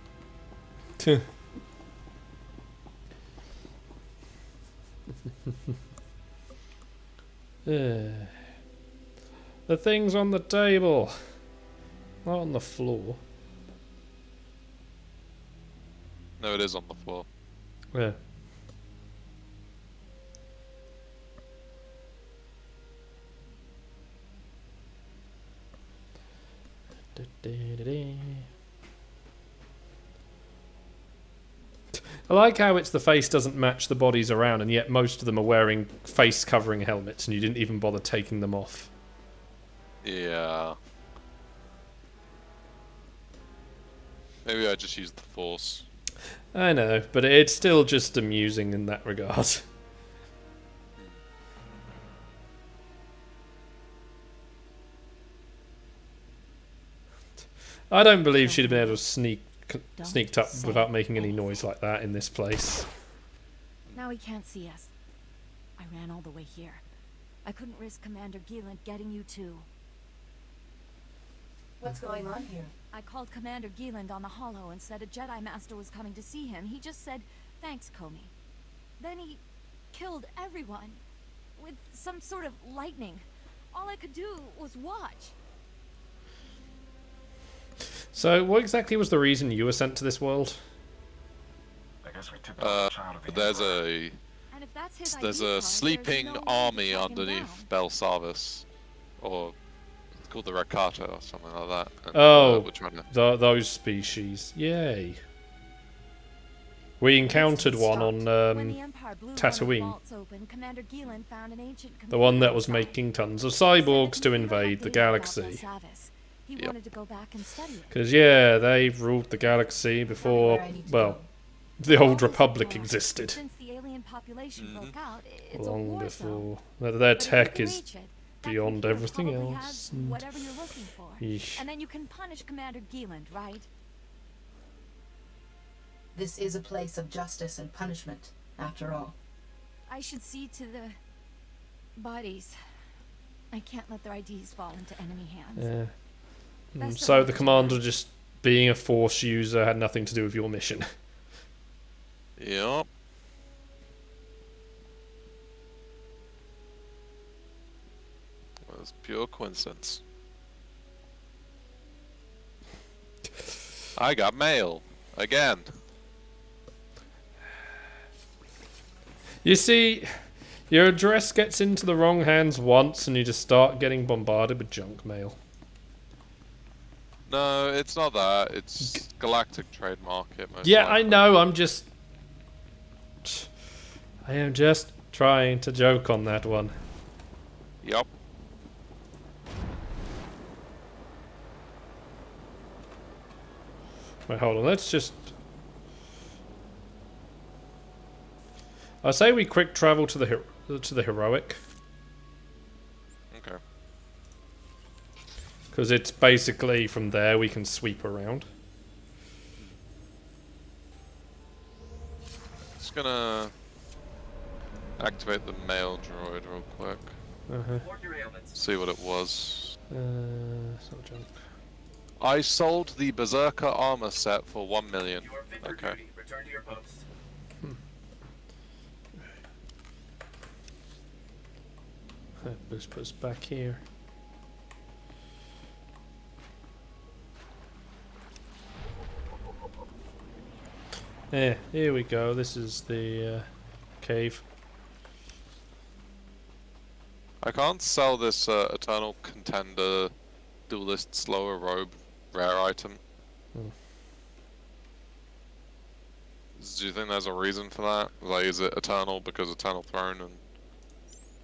The thing's on the table, not on the floor. No, it is on the floor. Yeah. I like how it's the face doesn't match the bodies around, and yet most of them are wearing face-covering helmets, and you didn't even bother taking them off. Yeah. Maybe I just used the force. I know, but it's still just amusing in that regard. I don't believe she'd have been able to sneaked up without making any noise like that in this place. Now he can't see us. I ran all the way here. I couldn't risk Commander Gieland getting you too. What's going on here? I called Commander Gieland on the holo and said a Jedi Master was coming to see him. He just said, "Thanks, Comey." Then he killed everyone with some sort of lightning. All I could do was watch. So, what exactly was the reason you were sent to this world? I guess we tipped off the child of the There's Emperor. there's a sleeping army underneath Belsavis, or it's called the Rakata or something like that. And, we're trying to... those species. Yay. We encountered one on Tatooine. The one that was making tons of cyborgs to invade the galaxy. He wanted to go back and study it. Because, yeah, they ruled the galaxy before, well, the Old Republic existed. Since the alien population broke out, it's long before. Their tech is beyond everything else. Whatever you're looking for. And then you can punish Commander Gieland, right? This is a place of justice and punishment, after all. I should see to the bodies. I can't let their IDs fall into enemy hands. Yeah. So the commander just being a force user had nothing to do with your mission. Yep. It was pure coincidence. I got mail. Again. You see, your address gets into the wrong hands once and you just start getting bombarded with junk mail. No, it's not that. It's Galactic Trade Market. Yeah, I know. I am just trying to joke on that one. Yup. Wait, hold on. Let's just... I say we quick travel to the heroic. Okay. Because it's basically from there we can sweep around. Just gonna activate the mail droid real quick. See what it was. It's not junk. I sold the Berserker armor set for 1 million. Okay. Return to your post. Let's put us back here. Yeah, here we go. This is the cave. I can't sell this Eternal Contender Duelist Slower Robe rare item. Do you think there's a reason for that? Like, is it Eternal because Eternal Throne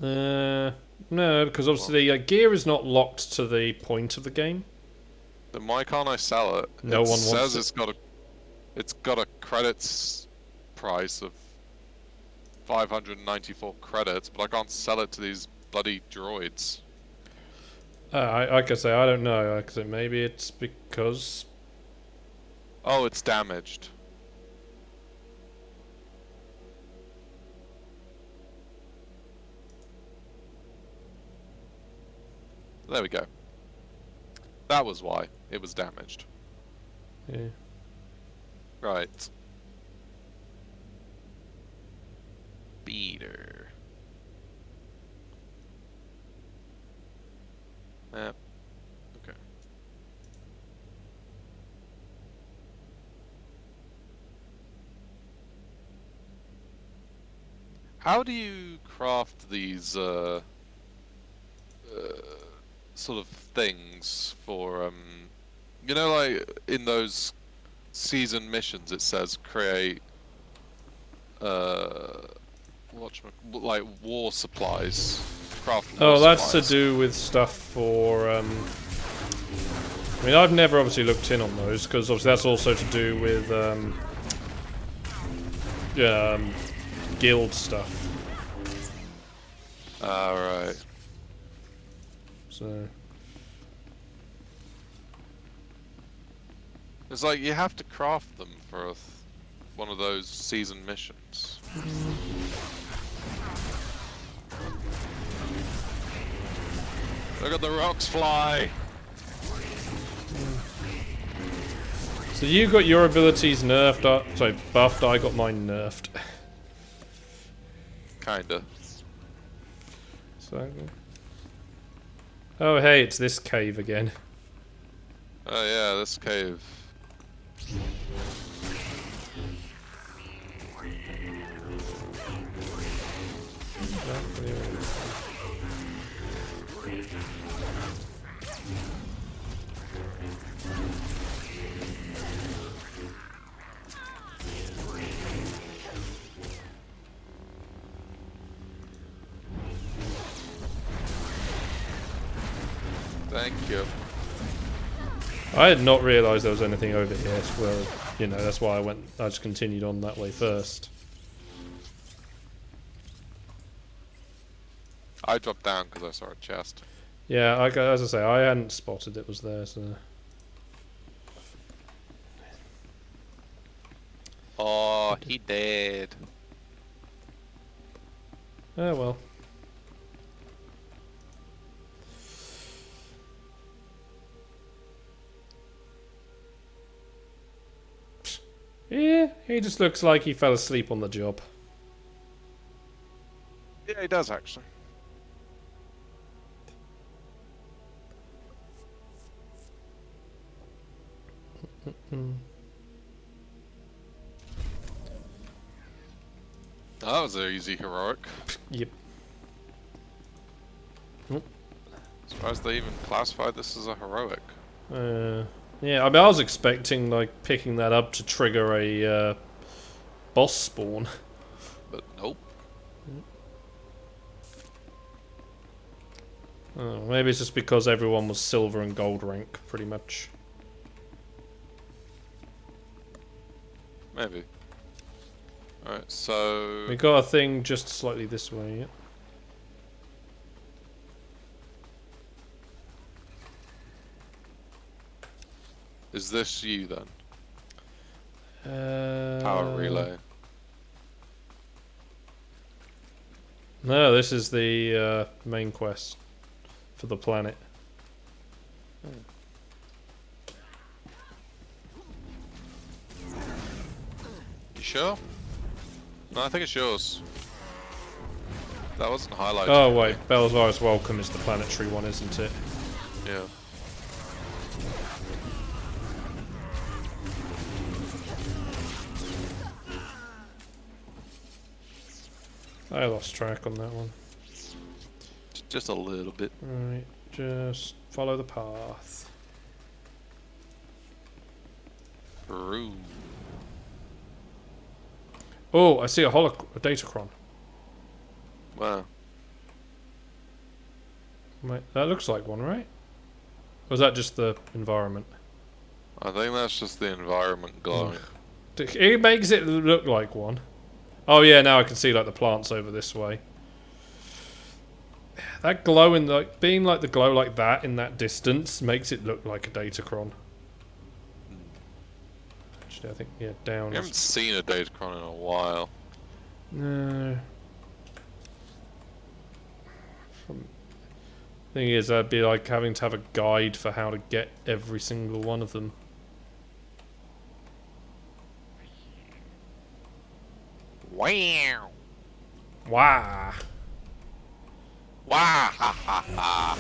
and... No, because obviously gear is not locked to the point of the game. Then why can't I sell it? No one wants it. It says it's got a credits price of 594 credits, but I can't sell it to these bloody droids. I can say I don't know. Like I say, maybe it's because. Oh, it's damaged. There we go. That was why it was damaged. Yeah. Right. Beater. Yep. Okay. How do you craft these sort of things for you know, like in those season missions it says create like war supplies, craft war that's supplies. to do with stuff for I mean, I've never obviously looked in on those because obviously that's also to do with guild stuff. Right. So it's like you have to craft them for one of those season missions. Look at the rocks fly! So you got your abilities nerfed, sorry, buffed, I got mine nerfed. Kinda. So, oh hey, it's this cave again. Oh yeah, this cave. Thank you. I had not realised there was anything over here, well, you know, that's why I just continued on that way first. I dropped down because I saw a chest. Yeah, as I say, I hadn't spotted it was there, so... Oh, he dead. Oh well. Yeah, he just looks like he fell asleep on the job. Yeah, he does actually. That was an easy heroic. Yep. Surprised they even classified this as a heroic. Yeah, I mean, I was expecting like picking that up to trigger a boss spawn. But nope. Oh, maybe it's just because everyone was silver and gold rank, pretty much. Maybe. Alright, so... We got a thing just slightly this way, yeah. Is this you then? Power relay. No, this is the main quest for the planet. You sure? No, I think it's yours. That wasn't highlighted. Oh wait, Belzar's Welcome is the planetary one, isn't it? Yeah. I lost track on that one. Just a little bit. Right, just follow the path. True. Oh, I see a datachron. Wow. Wait, that looks like one, right? Or is that just the environment? I think that's just the environment glowing. It makes it look like one. Oh yeah, now I can see like the plants over this way. That glow in the being like the glow like that in that distance makes it look like a datachron. Actually, I think yeah, down. I haven't seen a datachron in a while. No. Thing is, I'd be like having to have a guide for how to get every single one of them. Wow. Wow. Wow. Ha ha ha.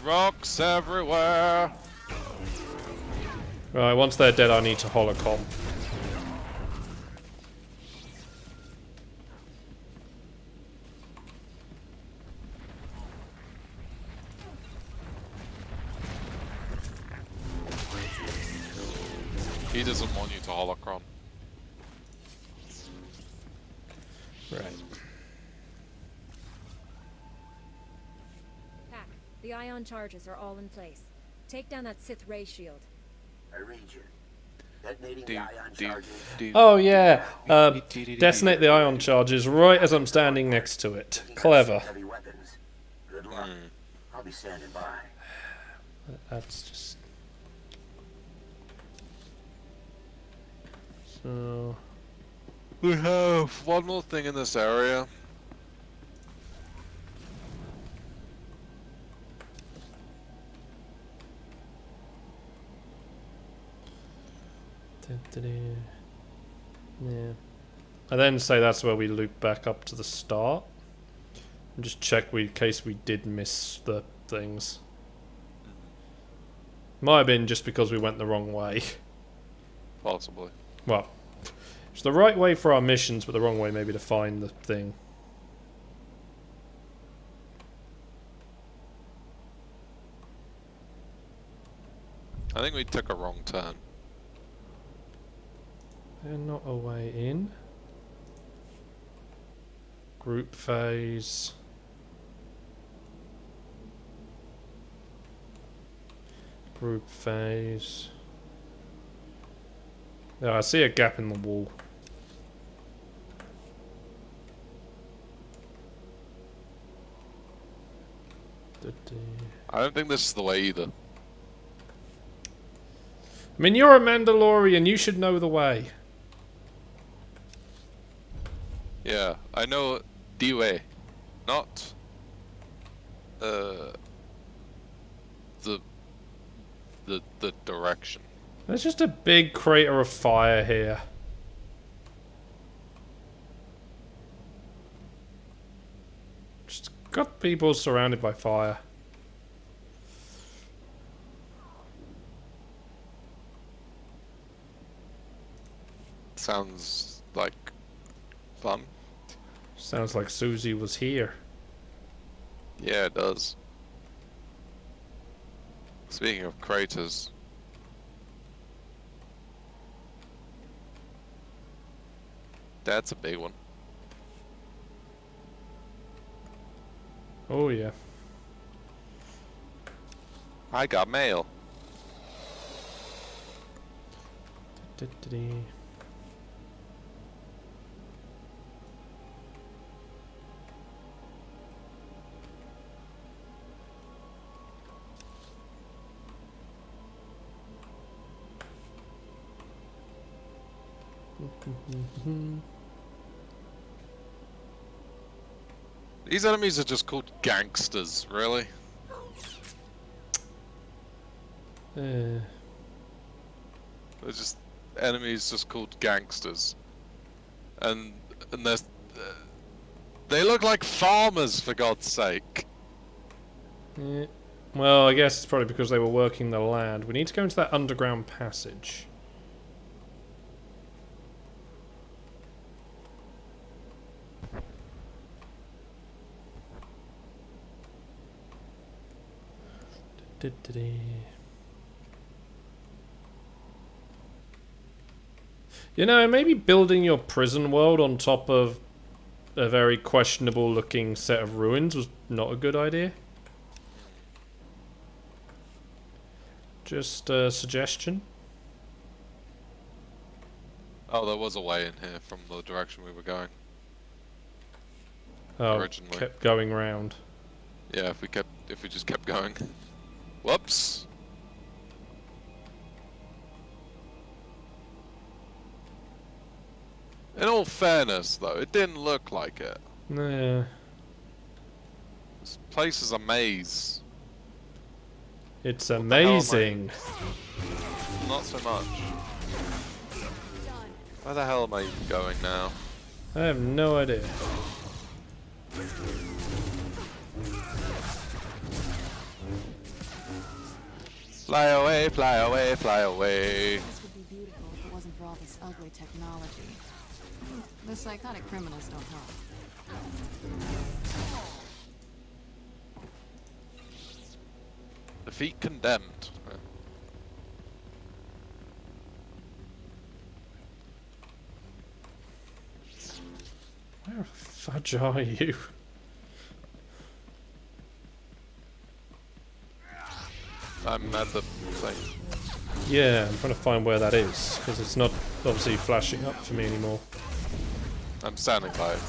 Rocks everywhere. Right, once they're dead, I need to holocom. He doesn't want you to holocron. Right. Pack, the ion charges are all in place. Take down that Sith ray shield. I read you. Detonating the ion charges. Oh yeah, detonate the ion charges right as I'm standing next to it. Clever. Heavy weapons. Good luck. I'll be standing by. That's just... So... We have one more thing in this area. Yeah. I then say that's where we loop back up to the start. And just check in case we did miss the things. Might have been just because we went the wrong way. Possibly. Well, it's the right way for our missions, but the wrong way maybe to find the thing. I think we took a wrong turn. They're not a way in. Group phase. Group phase. Yeah, I see a gap in the wall. I don't think this is the way either. I mean, you're a Mandalorian, you should know the way. Yeah, I know the way, not the direction. There's just a big crater of fire here. Just got people surrounded by fire. Sounds like fun. Sounds like Susie was here. Yeah, it does. Speaking of craters. That's a big one. Oh yeah. I got mail. These enemies are just called gangsters, really. Uh, They're just enemies just called gangsters, and they look like farmers, for God's sake. yeah. Well, I guess it's probably because they were working the land. We need to go into that underground passage. You know, maybe building your prison world on top of a very questionable looking set of ruins was not a good idea. Just a suggestion. Oh, there was a way in here from the direction we were going. Oh, originally. Kept going round. Yeah, if we just kept going. Whoops. In all fairness, though, it didn't look like it. Yeah. This place is a maze. It's amazing. Not so much. Where the hell am I even going now? I have no idea. Fly away, fly away, fly away. This would be beautiful if it wasn't for all this ugly technology. The psychotic criminals don't help. Defeat condemned. Where the fudge are you? I'm at the thing. Yeah, I'm trying to find where that is, because it's not obviously flashing up for me anymore. I'm standing by it.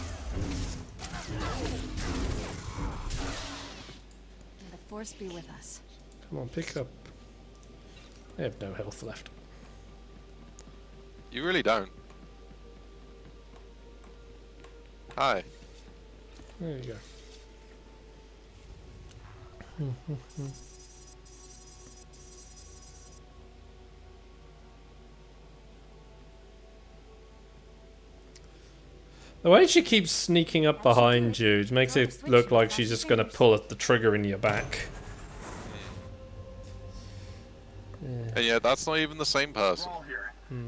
May the force be with us. Come on, pick up. I have no health left. You really don't. Hi. There you go. The way she keeps sneaking up behind you makes it look like she's just going to pull at the trigger in your back. And yeah, that's not even the same person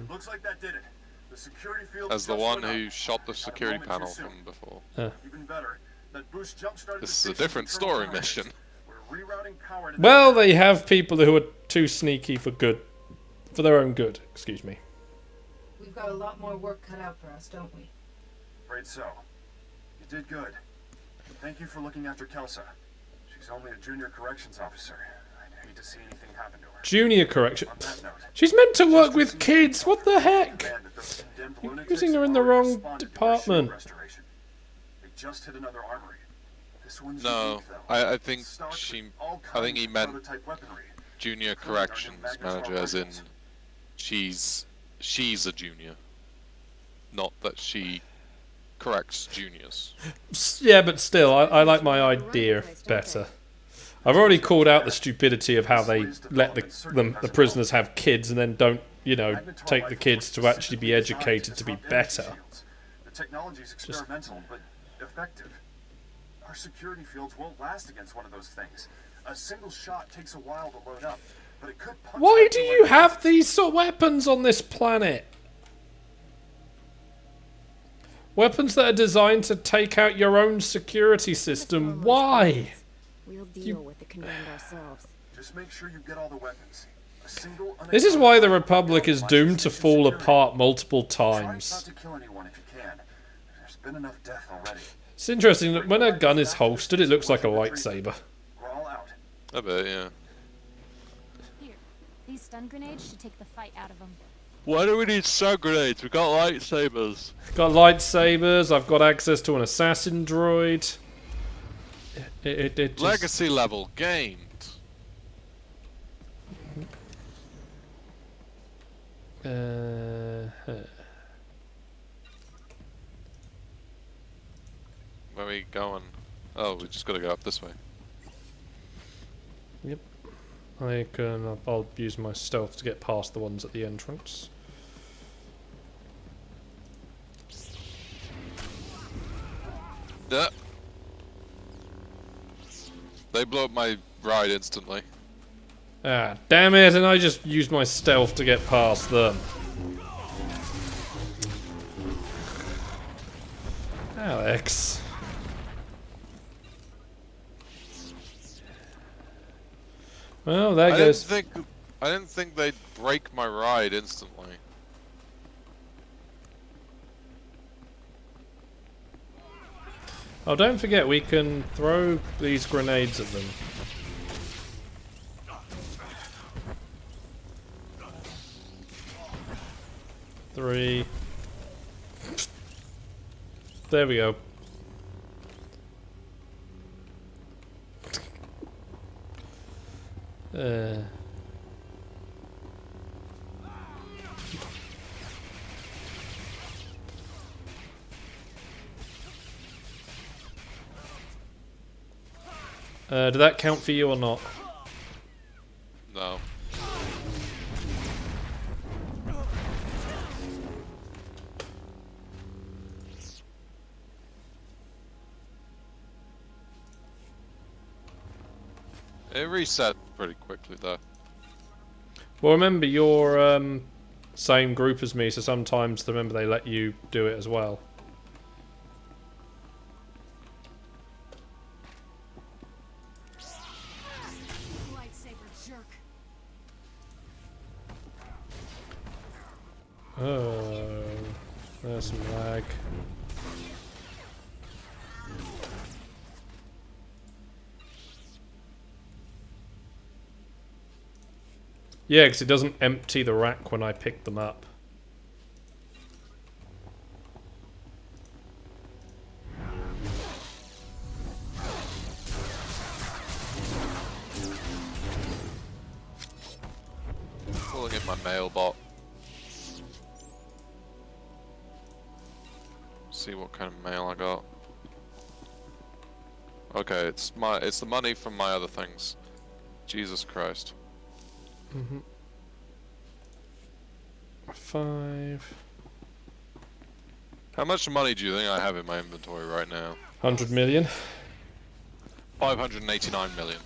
Looks like that did it. The security field as the one who shot the security panel from before. Even better, that boost jump-started This is a different story mission. We're rerouting power to Well, they have people who are too sneaky for their own good. Excuse me. We've got a lot more work cut out for us, don't we? Afraid so. You did good. Thank you for looking after Kelsa. She's only a junior corrections officer. I'd hate to see anything happen to her. Junior correction. She's meant to work with kids. What the heck? You're using her in the wrong department. They just hit another armory. This one's No, unique, though. I think he meant junior corrections manager, as in she's a junior, not that she corrects juniors. Yeah, but still, I like my idea better. I've already called out the stupidity of how they let the prisoners have kids and then don't, you know, take the kids to actually be educated to be better. The technology's experimental, but effective. Our security fields won't last against one of those things. A single shot takes a while to load up, but it could punch. Why do you have these sort of weapons on this planet? Weapons that are designed to take out your own security system. Why? We'll deal with the command ourselves. Just make sure you get all the weapons. A single This is why the Republic is doomed to fall apart multiple Try times. not to kill anyone if you can. There's been enough death already. It's interesting that when a gun is holstered, it looks like a lightsaber. We're all out. A bit, yeah. Here, these stun grenades should take the fight out of them. Why do we need stun grenades? We got lightsabers. Got lightsabers. I've got access to an assassin droid. It just... Legacy level gained. Where are we going? Oh, we just gotta go up this way. Yep. I'll use my stealth to get past the ones at the entrance. Yeah. They blew up my ride instantly. Ah, damn it, and I just used my stealth to get past them. Alex. Well, there goes. I didn't think they'd break my ride instantly. Oh, don't forget, we can throw these grenades at them. Three. There we go. Did that count for you or not? No. It reset pretty quickly though. Well, remember you're same group as me, so sometimes remember they let you do it as well. Oh, there's some lag. Yeah, because it doesn't empty the rack when I pick them up. Pulling in my mail bot. See what kind of mail I got. Okay, it's the money from my other things. Jesus Christ. 5. How much money do you think I have in my inventory right now? 100 million. 589 million.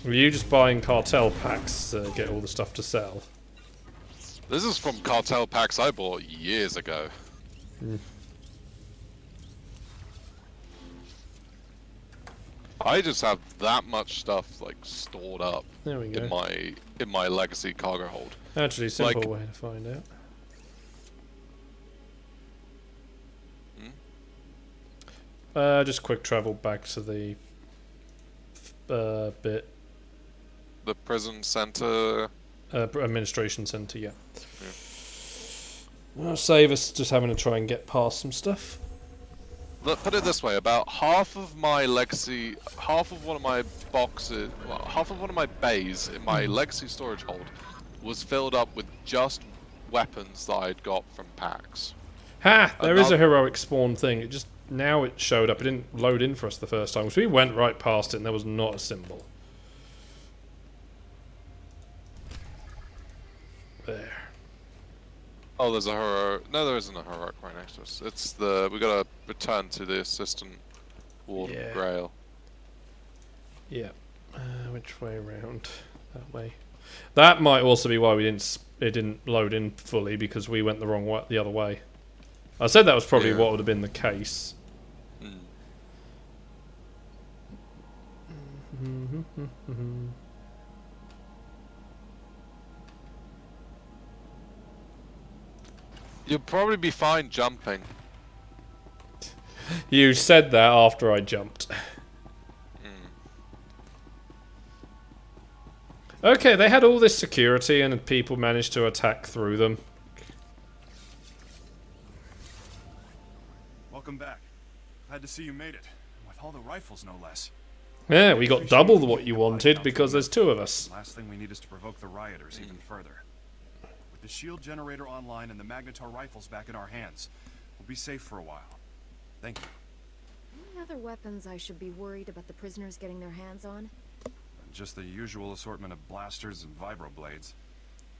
Were you just buying cartel packs to get all the stuff to sell? This is from cartel packs I bought years ago. I just have that much stuff like stored up there we go. in my legacy cargo hold. Actually, simple way to find out. Just quick travel back to the bit. The prison center. Administration center, yeah. Well, save us just having to try and get past some stuff. Look, put it this way: about half of my legacy, half of one of my boxes, well, half of one of my bays in my legacy storage hold was filled up with just weapons that I'd got from packs. Ha! There is a heroic spawn thing. It just now it showed up. It didn't load in for us the first time, so we went right past it, and there was not a symbol. There. Oh, there's a heroic. No, there isn't a heroic right next to us. It's the we gotta return to the assistant Warden Grail. Yeah. Which way around? That way. That might also be why it didn't load in fully, because we went the wrong way, the other way. I said that was probably what would have been the case. You'll probably be fine jumping. You said that after I jumped. Okay, they had all this security and people managed to attack through them. Welcome back. Glad to see you made it. With all the rifles, no less. Yeah, we got double what you wanted because there's 2 of us. Last thing we need is to provoke the rioters even further. With the shield generator online and the Magnetar rifles back in our hands, we'll be safe for a while. Thank you. Any other weapons I should be worried about the prisoners getting their hands on? Just the usual assortment of blasters and vibroblades.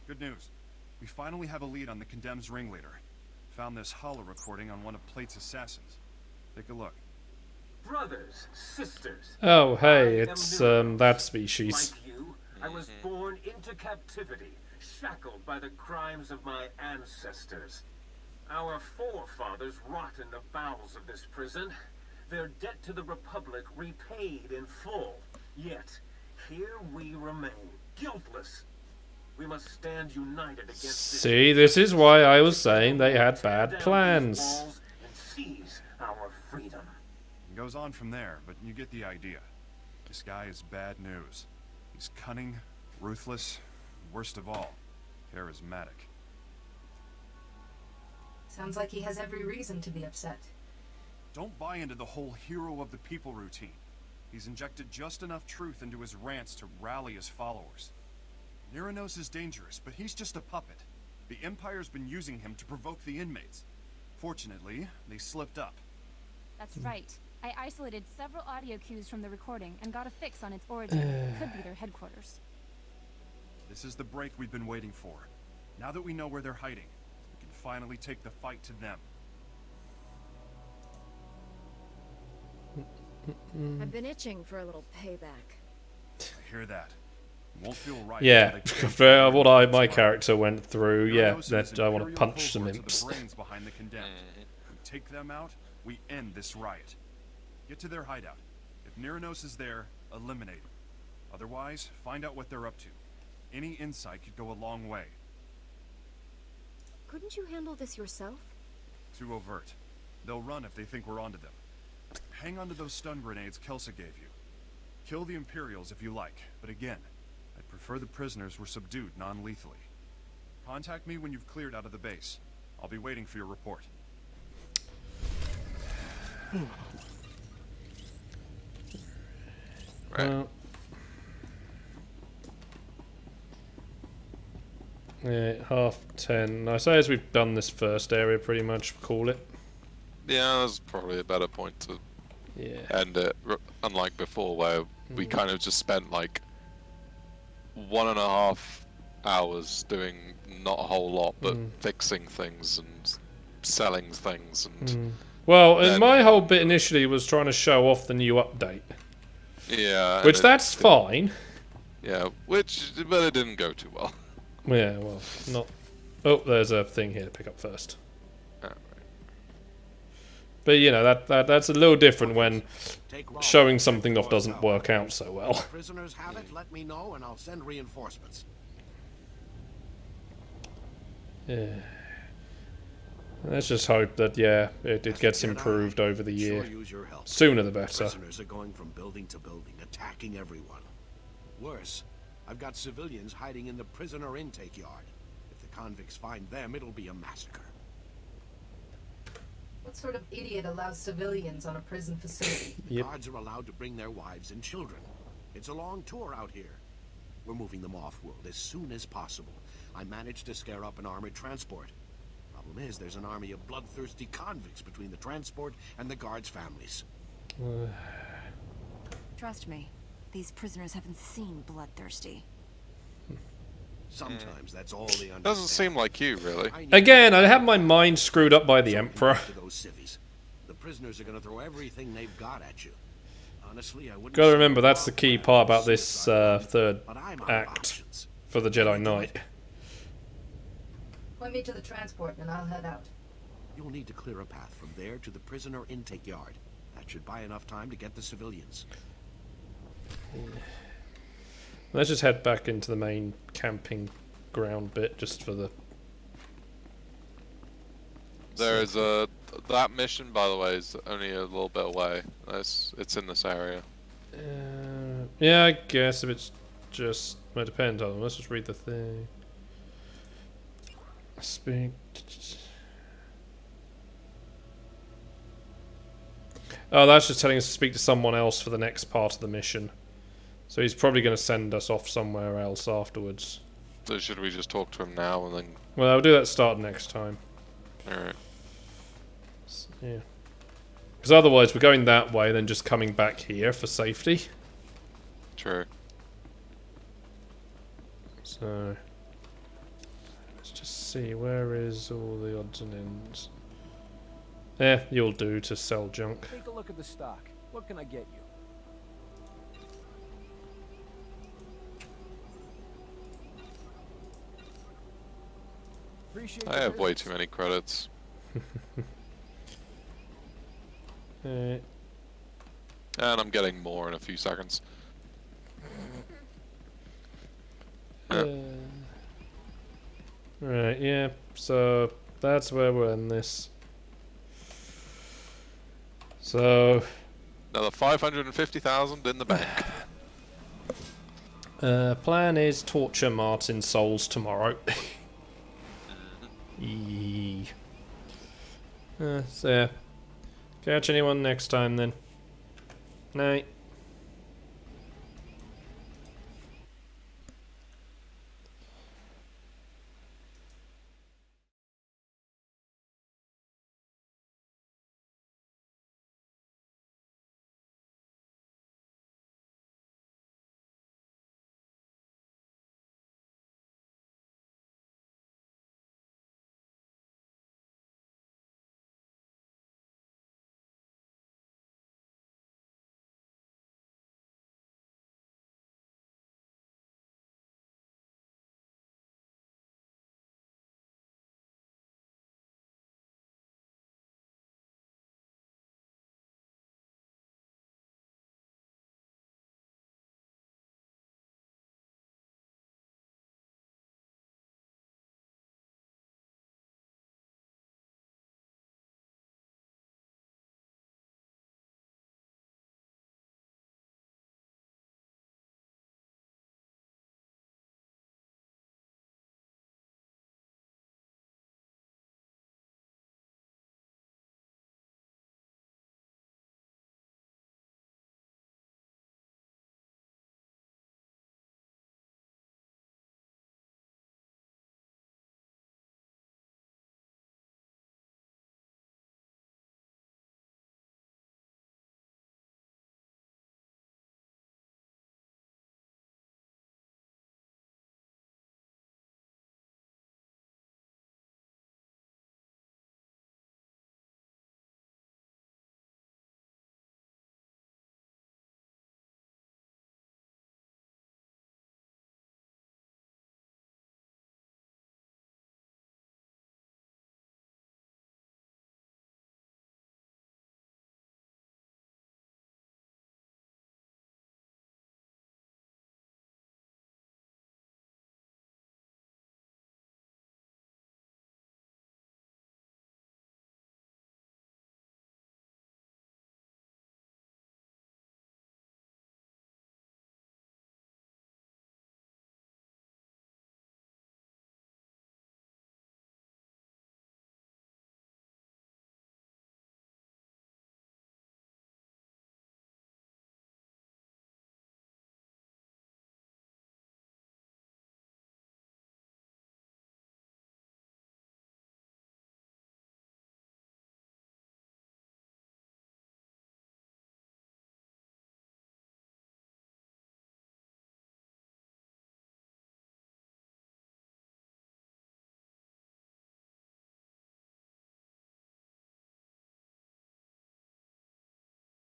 Good news. We finally have a lead on the Condemned's ringleader. Found this holo recording on one of Plate's assassins. Take a look. Brothers, sisters. Oh, hey, it's that species. Like you, I was born into captivity, shackled by the crimes of my ancestors. Our forefathers rot in the bowels of this prison. Their debt to the Republic repaid in full. Yet, here we remain, guiltless. We must stand united against this. See, this is why I was saying they had bad plans. And seize our freedom. It goes on from there, but you get the idea. This guy is bad news. He's cunning, ruthless, and worst of all, charismatic. Sounds like he has every reason to be upset. Don't buy into the whole hero of the people routine. He's injected just enough truth into his rants to rally his followers. Neranos is dangerous, but he's just a puppet. The Empire's been using him to provoke the inmates. Fortunately, they slipped up. That's right. I isolated several audio cues from the recording and got a fix on its origin. It could be their headquarters. This is the break we've been waiting for. Now that we know where they're hiding, we can finally take the fight to them. I've been itching for a little payback. I hear that. It won't feel right. Yeah, for what my character went through, yeah, that I want to punch some imps. Behind the condemned. We take them out, we end this riot. Get to their hideout. If Neranos is there, eliminate him. Otherwise, find out what they're up to. Any insight could go a long way. Couldn't you handle this yourself? Too overt. They'll run if they think we're onto them. Hang on to those stun grenades Kelsa gave you. Kill the Imperials if you like, but again, I'd prefer the prisoners were subdued non-lethally. Contact me when you've cleared out of the base. I'll be waiting for your report. Right. Yeah, 10:30. I say as we've done this first area, pretty much call it. Yeah, that's probably a better point to end it. Unlike before, where we kind of just spent like 1.5 hours doing not a whole lot, but fixing things and selling things and. Well, and my whole bit initially was trying to show off the new update. Yeah. Which that's fine. Yeah, but it didn't go too well. Yeah, well, not. Oh, there's a thing here to pick up first. Right. But you know that's a little different when showing something off doesn't work out so well. Prisoners have it. Let me know, and I'll send reinforcements. Yeah. Let's just hope that it gets improved over the year. Sooner the better. Prisoners are going from building to building, attacking everyone. Worse, I've got civilians hiding in the prisoner intake yard. If the convicts find them, it'll be a massacre. What sort of idiot allows civilians on a prison facility? Guards are allowed to bring their wives and children. It's a long tour out here. We're moving them off-world as soon as possible. I managed to scare up an armored transport. Problem is, there's an army of bloodthirsty convicts between the transport and the guards' families. Trust me, these prisoners haven't seen bloodthirsty. Sometimes that's all they understand. Doesn't seem like you, really. Again, I have my mind screwed up by the Emperor. The prisoners are going to throw everything they've got at you. Honestly, I wouldn't. Gotta remember, that's the key part about this third act for the Jedi Knight. Point me to the transport and I'll head out. You'll need to clear a path from there to the prisoner intake yard. That should buy enough time to get the civilians. Let's just head back into the main camping ground bit, just for the... There is that mission, by the way, is only a little bit away. It's in this area. Yeah, I guess if it's just... Well, it depends. Hold on, let's just read the thing. Speak... Oh, that's just telling us to speak to someone else for the next part of the mission. So he's probably going to send us off somewhere else afterwards. So should we just talk to him now and then... Well, I'll do that start next time. Alright. Yeah. Because otherwise we're going that way, then just coming back here for safety. True. So... Let's just see, where is all the odds and ends? Yeah, you'll do to sell junk. Take a look at the stock. What can I get you? I have way too many credits. And I'm getting more in a few seconds. Right, yeah, so that's where we're in this. So another 550,000 in the bank. Plan is torture Martin's souls tomorrow. So yeah. Catch anyone next time then. Night.